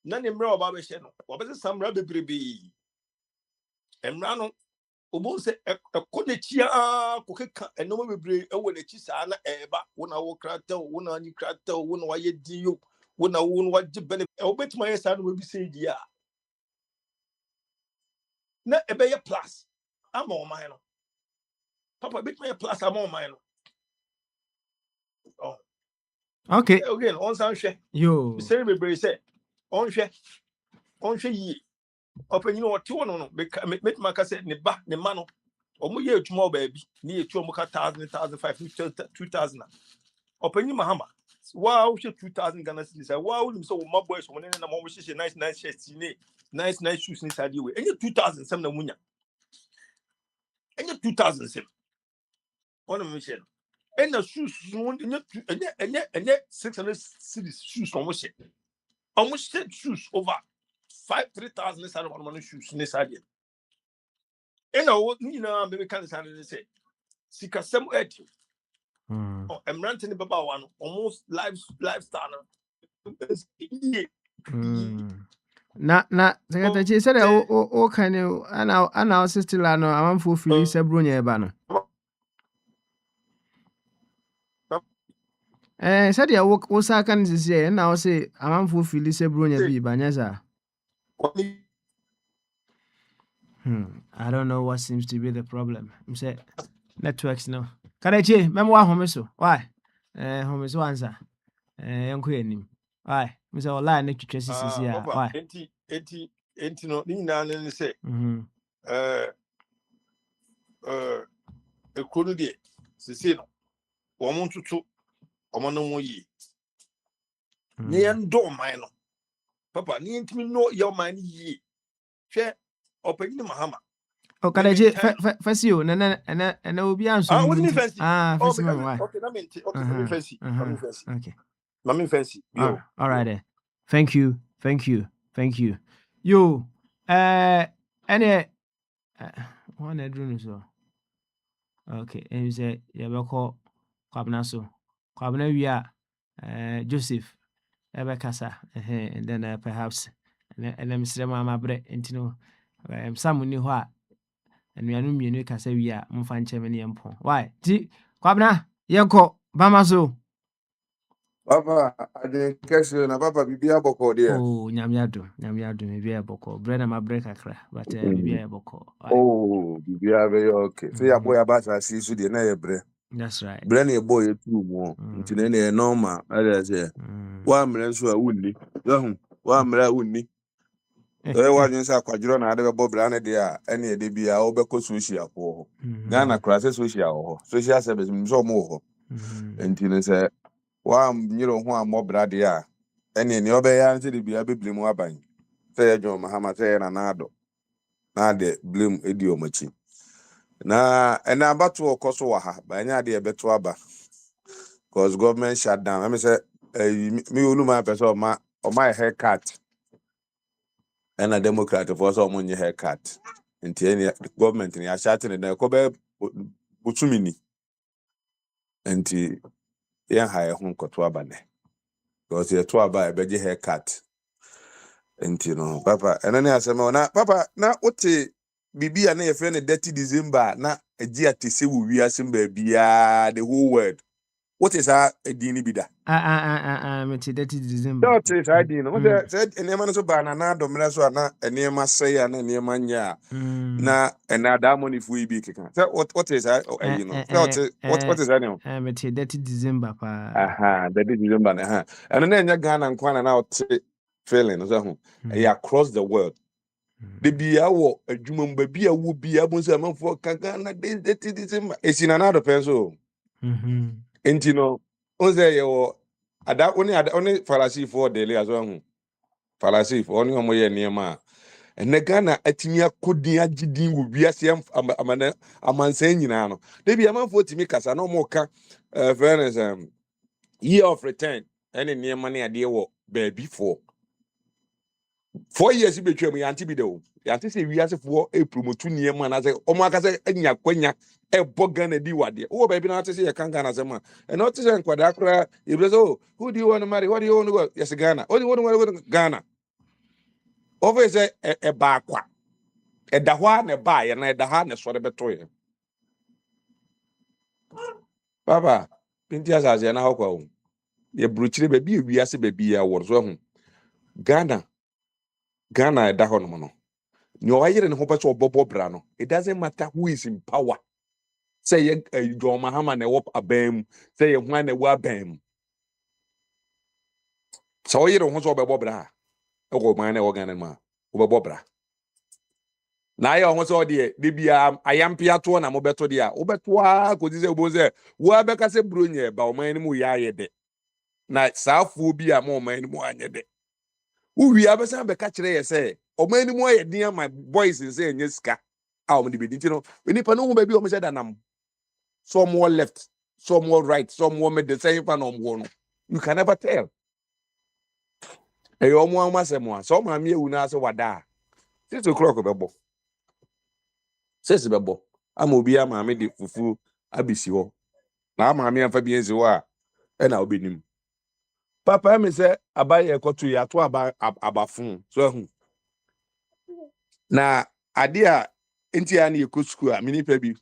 None in raw barber channel. What is some rabbit baby? And run obo se ekonechia kokeka enoma bebre ewo na chi sa na eba wona wo krata wona ni krata wona wa yedi yo wona wo wa gibene obetima yesa no bi se dia na ebe ye plus ama o man no papa betima ye plus ama o man no oh Okay. again on san hwe Yo. se bebre se on hwe yi opanyin o te wono no betima ka se ne ba ne ma no omo ye atuma baabi ne ye tu omo ka 1000 2000 opanyin mahama wow she 2000 Ghana cedis wow nim so my boys won na mo hye nice shirts ni nice shoes ni sadi we enye 2000 sem na munya enye 2000 sem on me hye enye shoes won enye 600 cedis shoes omo hye shoes over 3000 sadi on shoes ni sadi enye wo ni na me kan sadi ni say sikasem eti Emranting baba one almost lifestyle. Na secretary said o kind of ana still ano amanfo feel say bronya eba no. Said ya wo sa kan sisi na o say amanfo feel say bronya bi banya sa. I don't know what seems to be the problem. I'm say networks no. Karachi, memo wa home so. Why? Home so answer. Yanko enim. Why? Me say online na twetwe sisi ya. Why? Enti no ni na ne say. Ekuru de sisi no. Wo mo tutu omo no mo yi. Ni endo man no. Papa, ni ntimi no your man yi. Hwe opanyi mahama. Oh, Karachi, fancy you. Na obi answer. What do you mean fancy? Fancy man, why? Okay, that means okay, let me fancy. Let me fancy. Okay. Let me fancy. Yo. All right then. Thank you. Yo, any one edroom so. Okay, and you say you will call Kwabna so. Kwabna we are Joseph Ebekasa, and then perhaps and then Mr. Mama Bre, and you know, someone knew what. And we are no me can say we are Mufan Chemini and Pon. Why? Ti Kwabna, Yanko, Bamazo. Papa, I didn't catch you, na Papa, be a boko there. Oh, Nyamiado, maybe a boko. Brenna my break a crack, but maybe a boko. Oh, be a very okay. Say a boy about I see you the na bre. That's right. Brenny a boy too more. Into any normal, I say. One man so I wouldn't. One man wouldn't. So I was in Quadron, I never bob Brana there, any day be a obeko sushi a poor. Ghana crosses sushi or social service, so more. And Tina said, one, you know, one more bradia. Any in your bay answer to be a biblim wabang. Say John Mahama say an anado. Now the bloom idiomachi. Na and I'm about to Kosowaha, but any idea betuaba. Because government shut down. I mean, say, me will my person or my haircut. And a Democrat of us on your haircut. And the government in your shutting in the Kobe Butsumini. And the young higher home Kotwabane. Because you're to buy a better haircut. And you know, Papa, and then I said, Papa, now what Bibi and a friend a dirty December, now a dear to see we are some baby, the whole word. What is our dini bida? It's a dirty December. That is I didn't. What said, and Eman so banana, Dominaso, and Nema say, and Nemanja. Na and now that money if we be kicking. What is I, you know, what is I know? It's a dirty December, Aha, that is December, and then you Ghana and Kwana now failing, across the world. The be our a human baby would be able to for Kagana, that December. It's in another pencil. And you know, Ose, at that only Farasi for daily as well. Farasi for only one year near ma. And the Ghana Atimia could be a GD would be a same a man saying, you know, maybe a man for Timikas, no more fairness, year of return, any near money idea what baby for 4 years. You betray me, Auntie Bido. Auntie say we have for a promote near man. I say, oh my God, Enya Quenya, a bogan a diwadi. Oh, baby, not to say a kangan as a man. And not to say Quadacra, it was, oh, who do you want to marry? What do you want to go? Yes, Ghana. What do you want to go to Ghana? Over say a bakwa. A dawan a buy and a dahan for the betroy. Papa, Pintias as an alcohol. A brutal baby, we as a baby, I was wrong. Ghana, a dahonomono. No, I didn't hope so Bobo Brano. It doesn't matter who is in power. Say John Mahama ne wop abem, say one a wabem. So you don't want to be Bobra. Oh, man, organ ma, over Bobra. Now I almost all the Bibia, I am Piato and I'm Obeto dia. Obetua could say, Bose, Wabeka se Brunye, but my name we are yet. Now, South will be a more man more yet. Who we ever say, Becatcher say, or many more near my boys in saying, yes, ska. How many didn't you know? We need to know maybe almost said, and some more left, some more right, some more made the same fan on one. You can never tell. Hey, almost some of me will answer what that. 6 o'clock, Bebo. Says Bebo. I'm Obia, mammy, the fufu, Abisio. na maame amfa bi ezi wa na obenim papa me say abaye ekoto ya to abafun so hu na ade a enti ya na yeko school a minipa bi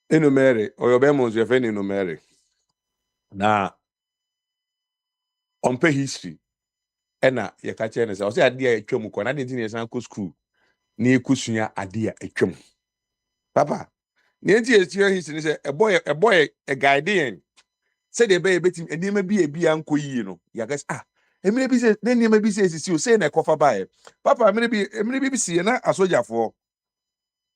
enumere oyobemo nso yefe enumere na ompe history ena ye ka che ne say o say ade a etwam ko na de enti na san ko school na ekusua ade a etwam papa na enti history ni say eboy e guide yen say de be betim enima bi ebia nko yi no ya guys emire bi say na enima bi say sisi o say na ekofa bae papa emire bi si na asojafo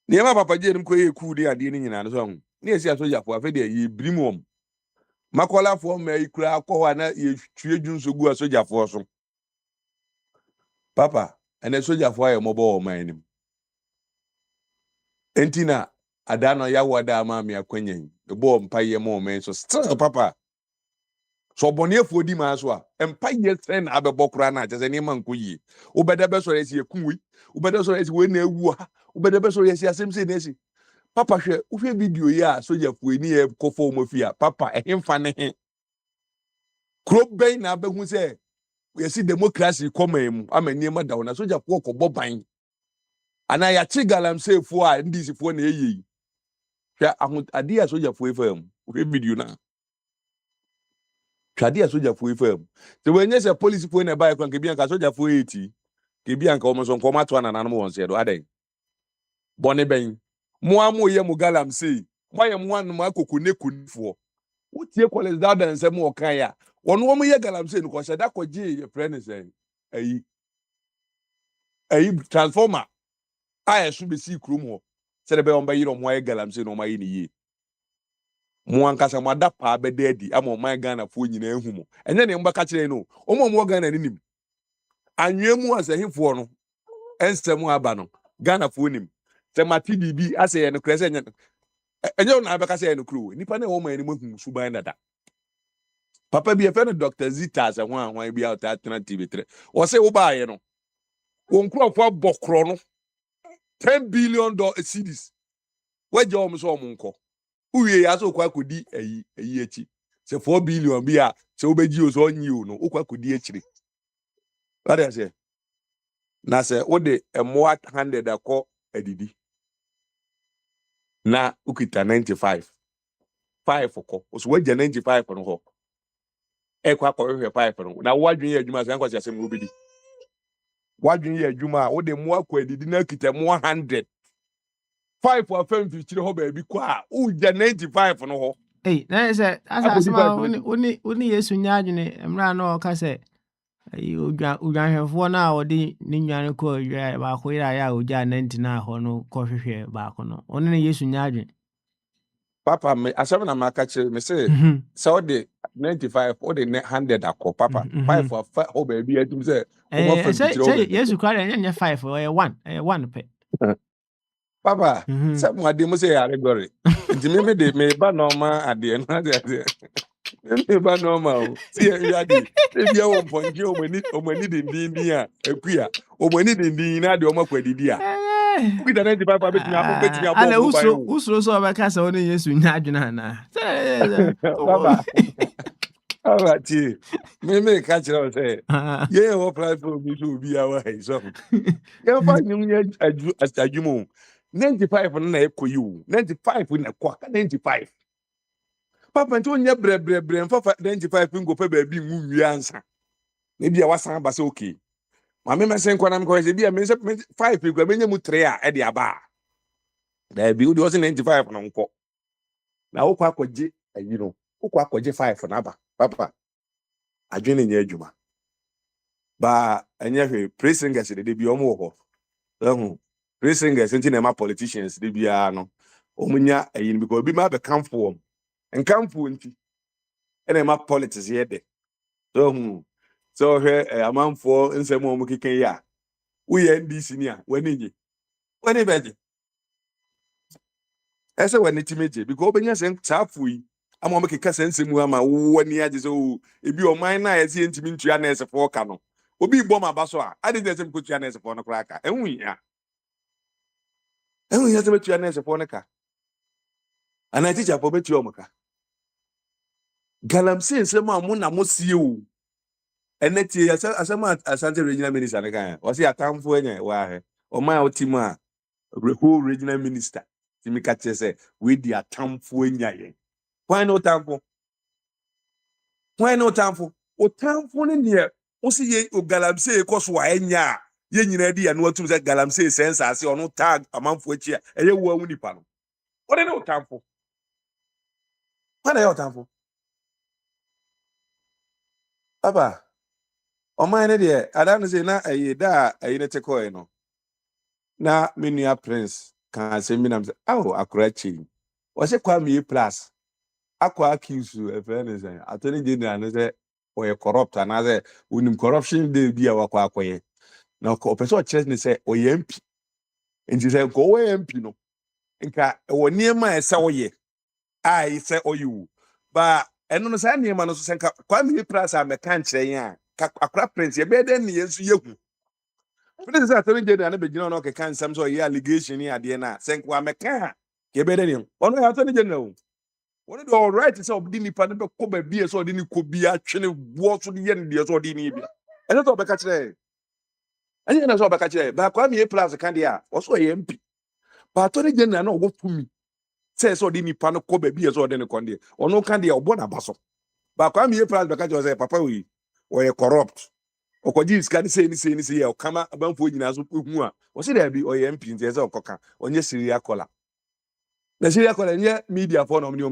na yema papa je nim ko ye ku de ade ni nyina no so hu na esi asojafo afa de ye brimom makola fo ma ikura akọ na ye tue dwunso gu asojafo so papa ene sojafo aye mobo o man nim entina adano ya wada ma me akwanyen ebo mpa ye mo man so still papa so boniefo di ma so a empa ye sen abebokura na je se ne man ko yi ubeda be so esi ekunwi ubeda so esi we na ewu ha ubeda be so esi asem se na esi papa hwe video yi a sojafo ni e kofo mo fi a papa ehemfa ne he kro ben na behu se yesi democracy come mu amani ma dawo na sojafo ko boban ana ya chi galamsey fo a ndisi fo na eyi hwe ade a sojafo efam hwe video na twade a sojafo efam te wenye se police fo na buy kwan ke bia ka sojafo eti ke bia ka omo so nko mato na nanom won se do adan bone ben mo amoye mu galamsey mo ye mo anu makokune kunfo wotie college da dan se mo kan ya wono mo ye galamsey no ko se da ko je ye friend sen ayi transformer a yesu be si krum ho se de be on ba yiro mo ye galamsey no ma yi ni yi mo ankasa mo da pa be de adi ama man Ghana fo nyina ehu mo enye ne mbaka kire no mo Ghana ni nim anwemu asahifo no ensem aba no Ghana fo nim se mati bibi ase ye no krese enye na abeka se ye no kru nipa na wo man ni mo hu suban dada papa bi e fe no Dr. Zita se ho anwan bi alternative 3 wo se wo ba ye no won krofo bokro no $10 billion cedis waje o mo so o mo nko uye ya so kwa kodi ayi echi se 4 billion bi a se obeji o so nyi o no okwa kodi echiri what I say na se wo de emo 100 akọ adidi na ukita 95 5 okọ so waje 95 no ho ekwa akọ hwe 5 no na wadwen ye adwuma se nkwasi asem obedi wadwen ye adwuma wo de mo akọ adidi na kita mo 100 5 for 50 ho ba bi kwa uja 95 no ho na say asa akodi asma 5 oni yesu nyaadwene emra na o ka say udwanhwefo na odi ni nwane ko ya ba ko ya oja 90 na ho no ko hwehwe ba ko no oni ne yesu nyaadwene papa me asem na maka kire me say so de 95 o de 100 akọ papa 5 for ho ba bi atum say o ma fa say bitire o ba yesu kware nye 5 1 pe papa say mo ade mo say yare gore nti me de me ba normal ade no ade me ba normal o see you ade e bia wo mponje o mani dindin a akua o mani dindin na de o makwadidi a ukita 95 pa betimi abo ana mo ban o usro so ba ka say oni yesu nyaadwene ana papa alright me catch it say yeah what platform me to be our hey so yeah find you adwumo 95 na ekoyi o 95 na kwa 95 papa nti onye bre mfa 95 ngo pe ba bi nwu ansa na bia wasan ba se okay ma me mesen kwa na me ko se bia me 5 kwa benye mu 3 a e de aba da bi udi was 95 no nko na wo kwa akwaje ayi no wo kwa akwaje 5 na aba papa adwene nya adwuma ba enye hwe presingers de bi omo ho ehu presingers nti na ma politicians de bia no omunya ayi no because bi ma be kamfo nkamfo nti ena ma politics ye de so hwe amanfo nsem omu keken ya uye ndc ni a wani beje ese wani timeje because obenya sen safu yi ama omu keka sensem ama wani aje so ebi oman na ese ntimi ntua na ese fo ka no obi bom abaso a ade de sem kotua na ese fo no kra aka enwu ya sem tua na ese fo no ka ana teacher fo betua omuka Galamsey nsɛm a mo na mo sie o. Ɛnɛ tie asɛm a Asante regional minister ne kan. Wɔsi atamfo anya wa he. Ɔman a ɔte mu a whole regional minister. Timi ka kyerɛ sɛ we di atamfo anya yɛn. Why no tamfo? Why no tamfo? O tamfo ne neɛ wosi ye o Galamsey kɔ so a anya a ye nyina di anu atum sɛ Galamsey sense ase ɔno tag amanfo akyi a ɛyɛ wo awu nipa no. Ɔde ne o tamfo. Why na yɛ o tamfo? Papa, ɔman ne deɛ ada no sɛ na ɛyɛ da a ɛyɛ ne te kɔɛ no. Na me nua Prince kan asɛm bi nam sɛ awo akora kyi. Wɔhyɛ Kwame plus akɔ accuse ɛfɛ ne sɛ attorney general ne sɛ ɔyɛ corrupt anaasɛ onim corruption de bi a wakɔ akɔyɛ. Na ɔpɛ sɛ ɔkyerɛ ne sɛ ɔyɛ MP. Nti sɛ nkɔ ɔyɛ MP no nka ɛwɔ nneɛma a ɛsɛ ɔyɛ a ɛsɛ ɔyɛ wo. Ba ɛno no saa nneɛma no so sɛ nka Kwame plus a mɛka nkyerɛ yɛn a akora Prince yɛbɛyɛ dɛ ne yɛn nso yɛhu. Prince sɛ attorney general ne bɛgyina no ɔkeka nsɛm sɛ ɔyɛ allegation ne adeɛ no a sɛ nka wamɛka a yɛbɛyɛ dɛ ne yɛn. Ɔno yɛ attorney general o. What do all right is of Dini Panaba Kobe beer so didn't could be actually what would the end of the Dini? And that's all back at and then I saw back at but Kwame plus a candia, also a MP. But Tony General no go to me. Says so Dini Pano Kobe beers or then a condia, or no candy or bonabasso. But Kwame plus because you say Papa we or a corrupt. Or could you say anything, or come out about for you as who was it there be or MP in the Coca on your Syria collar. The Syria collar, yeah, media for no new.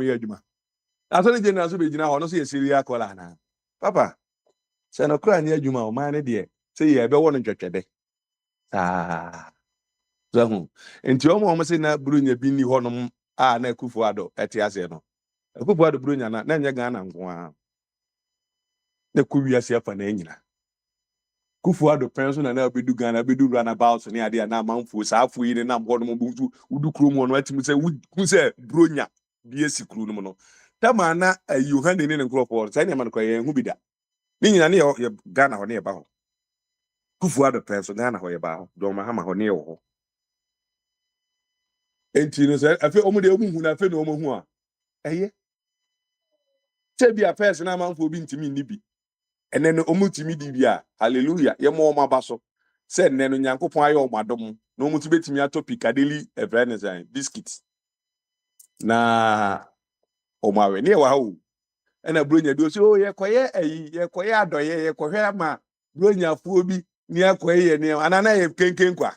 Attorney General so be gyina hɔ no so yɛ Syria kola na. Papa, sɛ no kra nyɛ adwuma o man ne deɛ sɛ yɛ bɛwɔ no twɛtwɛde. So hu. Enti ɔmo sɛ na Brunya bi ni hɔ nom a na Akwantufuo ɛte ase no. Akwantufuo Brunya na nyɛ Ghana nko a. Na ku wiase afa na anyina. Akwantufuo pɛn so na obedu Ghana obedu runabout ne ade na amanfo saa afo yi ne nam hɔ nom bu udu krom no atimu sɛ hu sɛ Brunya bi esi kru no no. Tamana Yohane ne nkrofo say na man koye hu bida ni nyina ne ye Ghana ho ne ba ho Akwantufuo person Ghana ho ye ba ho John Mahama ho ne ho enti no say afi omu de omu hu na afi no omu hu a eye che bi a person na manfo bi ntimi ni bi ene no omu timi di bi a hallelujah ye mo ma ba so say ne no Nyankopon aye o madom no omu ti betimi ato Piccadilly e friend say biscuit na o ma we ne wa ho ena Brunya do so ye koye adoye ye kohwe ama Brunya fuo bi ni akoye ye ne anana ye kenken kwa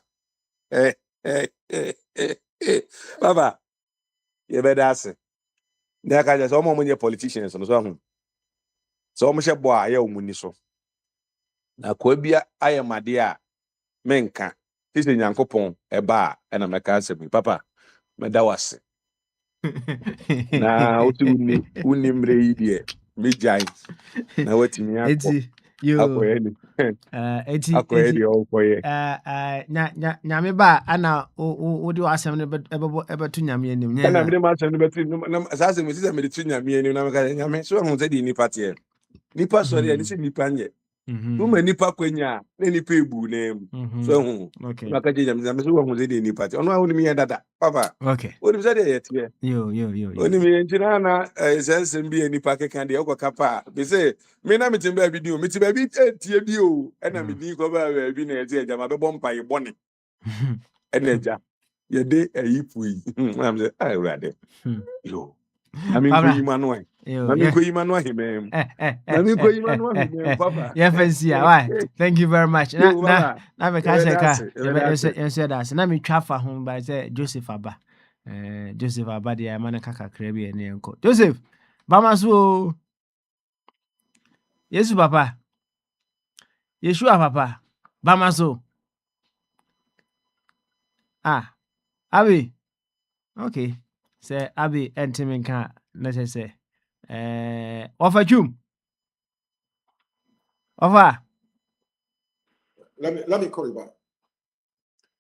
baba ye beda ase na ka je so mo nye politicians no so hu so mo hye bo a ye omuni so na ko bia ayemade a menka tise Nyankopon eba ena meka asemi papa meda wase na otu uni mre yi de mejai na watimi akọ You akoye ni akoye di okoye nyame ba ana wo de asem ne ebeto nyame anim nya na me ma asem ne beti sa asem si se me de tu nyame anim na me ka nyame so hu se di nipa tie nipa sori ani se nipa nye tu ma nipa kwanya na nipa ebu na em so hu na ka je nyame so hu se di nipa tie ono a woni me dada papa okay woni se de ye tie yo oni me ntina na sense bi nipa keka de okwa pa be say me na metim ba bi di o metim ba bi tie bi o na me din ko ba bi na ye tie jama be bompa ye bone na ja ye de ayipui am say ai rade yo ami ko yi manu ai ami ko yi manu ai mem ami ko yi manu ai mem papa yeah fancy why thank you very much na me ka say ka you that na me twafa ho by say Joseph Aba Joseph Aba de amana kaka kra bi ene enko Joseph bamaso Yesu papa Yeshua papa bamaso Abi okay say Abi entimen ka na say offer chum offer Let me call you back.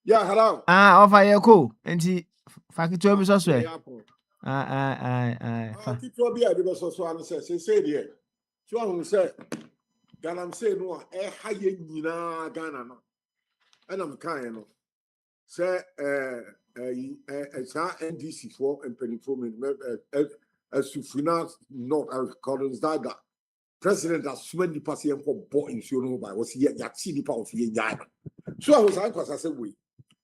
Yeah, hello. offer ye ko enti fakito bi so so Tito bi a de so so an say there. So I say Ghana say no e ha ye nyina Ghana no. Enam kan no. Say sa NDC for empenifo as to finance not accordance that president has so many person for bought insurance by was here ya see the power of here. So I was anxious as a way.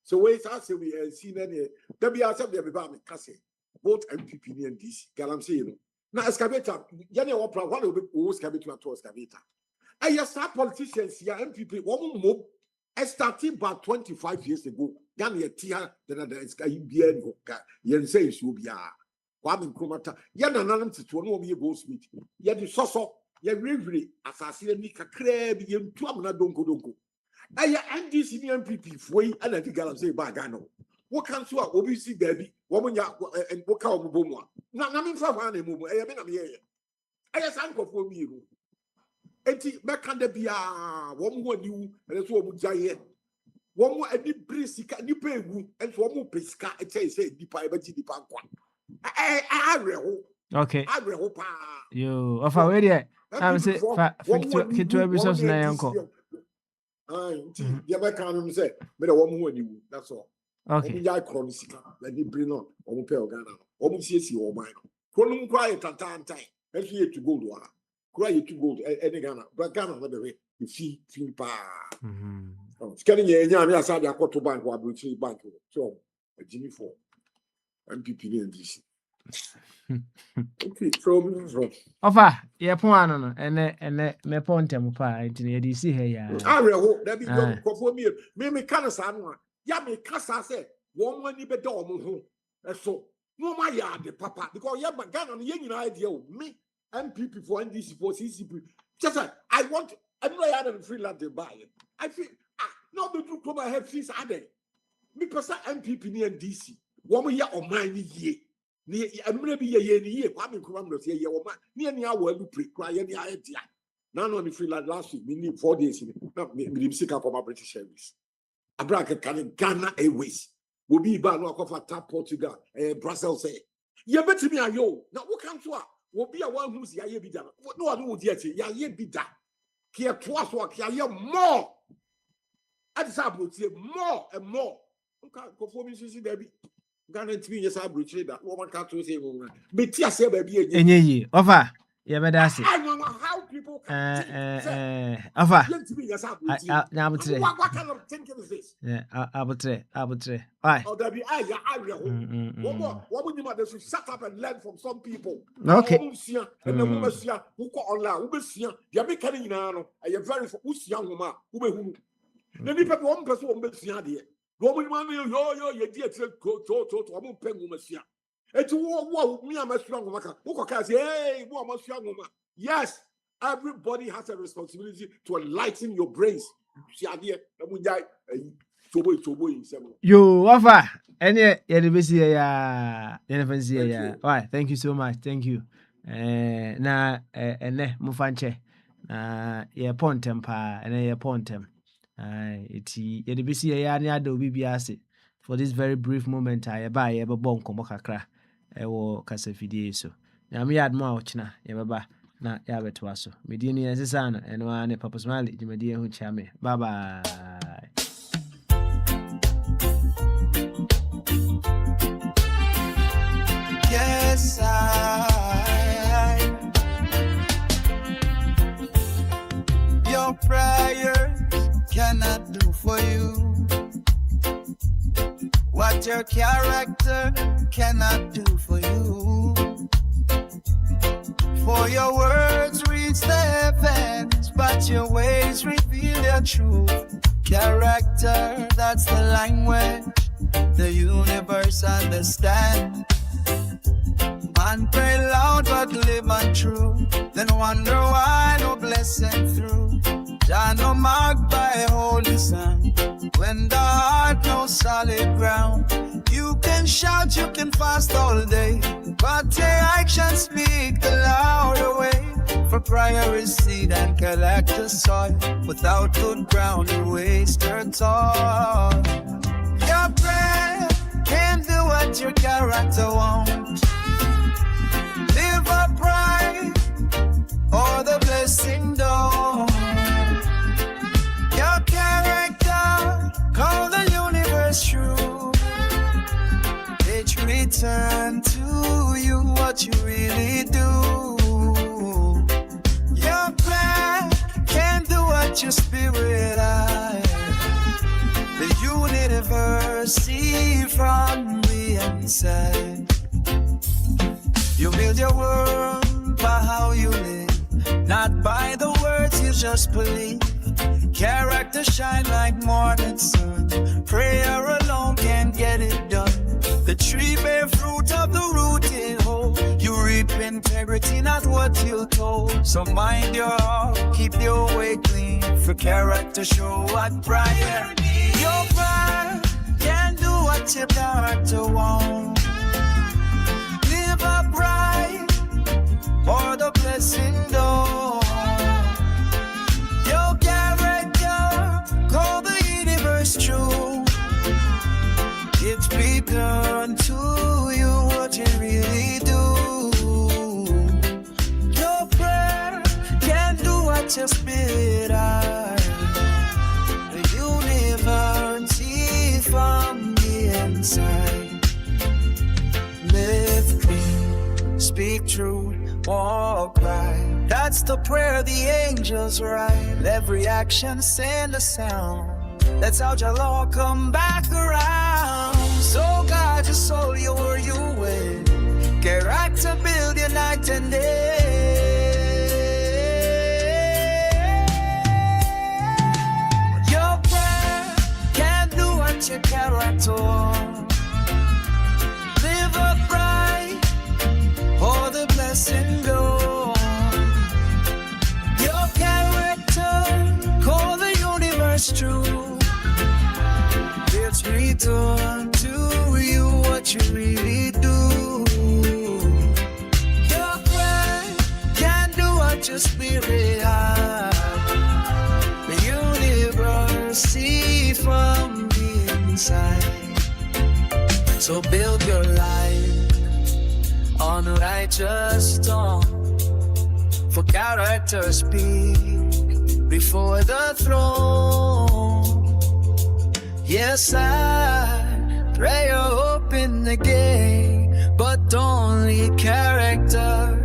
So wait, I say we seen any there accept the about me case both MPP and DC. Galamsey, you know. Now excavator, yani what plan what will be excavator to excavator. And yes, our politicians here MPP one more starting about 25 years ago. Gani tia then the SKBN yen say so be Kwame Nkrumah yana nanam tito no me go smith ye di soso ye revere asase ni kakra bi ye ntu amna donko aye NDC ni MPP foi ana di galam say ba Ghana wo kan so a obi si baabi wo nya wo ka wo bomu a na me fa fa na mu eye me na me ye aye san kofo mi ru enti me kan da bia wo mo ani wu ele so wo mu jaye wo mo ani brisika ni pa egu enti wo mo pesika e say di pa e ba ti di pa kwa okay. Pa. You offer where there? I'm say to every source na yanko. Yeah, my can say, me the woman who you. That's all. Okay. Ya chronisika. Let me bring on. Omo pe Ghana. Omo see o man. Kronum cry tantan time. Let's here to go to. Cry to go to any Ghana. But Ghana by the way, you feel pa. Scanning ye nya me asade akoto bank wa British bank. So, Jimmy for MPP and DC. Okay, so offer ye pon no ene me pon tem pa nti ye di si he ya areho da bi go kofo me kan sa no ya me kasa say won wani be da omo ho eso no ma ya de papa because ya Ghana no ye nyina idea o me MPP for NDC for CCP just I want every other freelance they buy I feel no be to come have fees ade me person MPP ni NDC wo mo ya oman ni ye ni amre bi ye ni ye Kwame Nkrumah no ye wo ma ni awo alu pre kra ye ni ayetia na no ni free last week me need 4 days na me sika for my British service abra kan Ghana Airways wo bi ba no akofa tap Portugal Brussels say ye betimi ayo na wo kan so a wo bi a wan hu si aye bi da no wa no di ati ya ye bi da ke to aso ke aye more at sabro tie more and more ko fo mi sisi da bi Ghana TV yes abrochire that woman can't say be tia say baby enye yi offer ye be da se I don't know how people offer yes na abutre what kind of thinking is this yeah abutre why oh that be I what you mother should shut up and learn from some people okay and then we see who ko online we see they be carrying no I very for who see homa who be hu the people one person who be see there woman yo ye di etre to omo pengu masia eti wo me amasua ngoma wo koka say hey wo amasua ngoma yes everybody has a responsibility to enlighten your brains see ade na mu jai tobo insem yo offer any ye de besi ya ye fancy ya why thank you so much thank you na ene mu fanche na ye pontem pa ene ye pontem iti ye de bisi ya ni ada obi bia ase for this very brief moment I ba ye be bon komo kakra e wo kasafidie so na me yad mo a ochina ye beba na ya beto aso medie ni ensesa na eno ane papa smile jimedie hu chame bye bye. Yes, your prayers cannot do for you what your character cannot do for you. For your words reach the heavens, but your ways reveal their truth. Character, that's the language the universe understands. Man pray loud but live untrue, then wonder why no blessing through. Jah no marked by holy sun, when the heart no solid ground. You can shout, you can fast all day, but your actions speak the louder way. For prayer is seed and collect the soil, without good ground you waste your toil. Your prayer can't do what your character won't. Live upright, or the blessing don't. Your character, call the universe true. They treat return to you what you really do. Your plan can't do what your spirit eyes. The universe see from the inside. You build your world by how you live, not by the words you just believe. Character shine like morning sun. Prayer alone can't get it done. The tree bear fruit of the root it hold. You reap integrity, not what you told. So mind your heart, keep your way clean. For character show what prayer. Your prayer can't do what your character won't. Live upright for the blessing door. Your character, call the universe true. It's begun to you what you really do. Your prayer can't do what your spirit eyes. The universe see from the inside. Live clean, speak truth, walk right. That's the prayer the angels write. Every action send a sound. That's how your law come back around. So God, your soul, you were you with. Character build your night and day. Your prayer can't do what your character wants. Live upright, or the blessing go. Your character, call the universe true. It's return to you what you really do. Your prayer can't do what your spirit has. The universe see from the inside. So build your life on a righteous dawn. For character speak before the throne. Yes, I pray you open the gate, but only character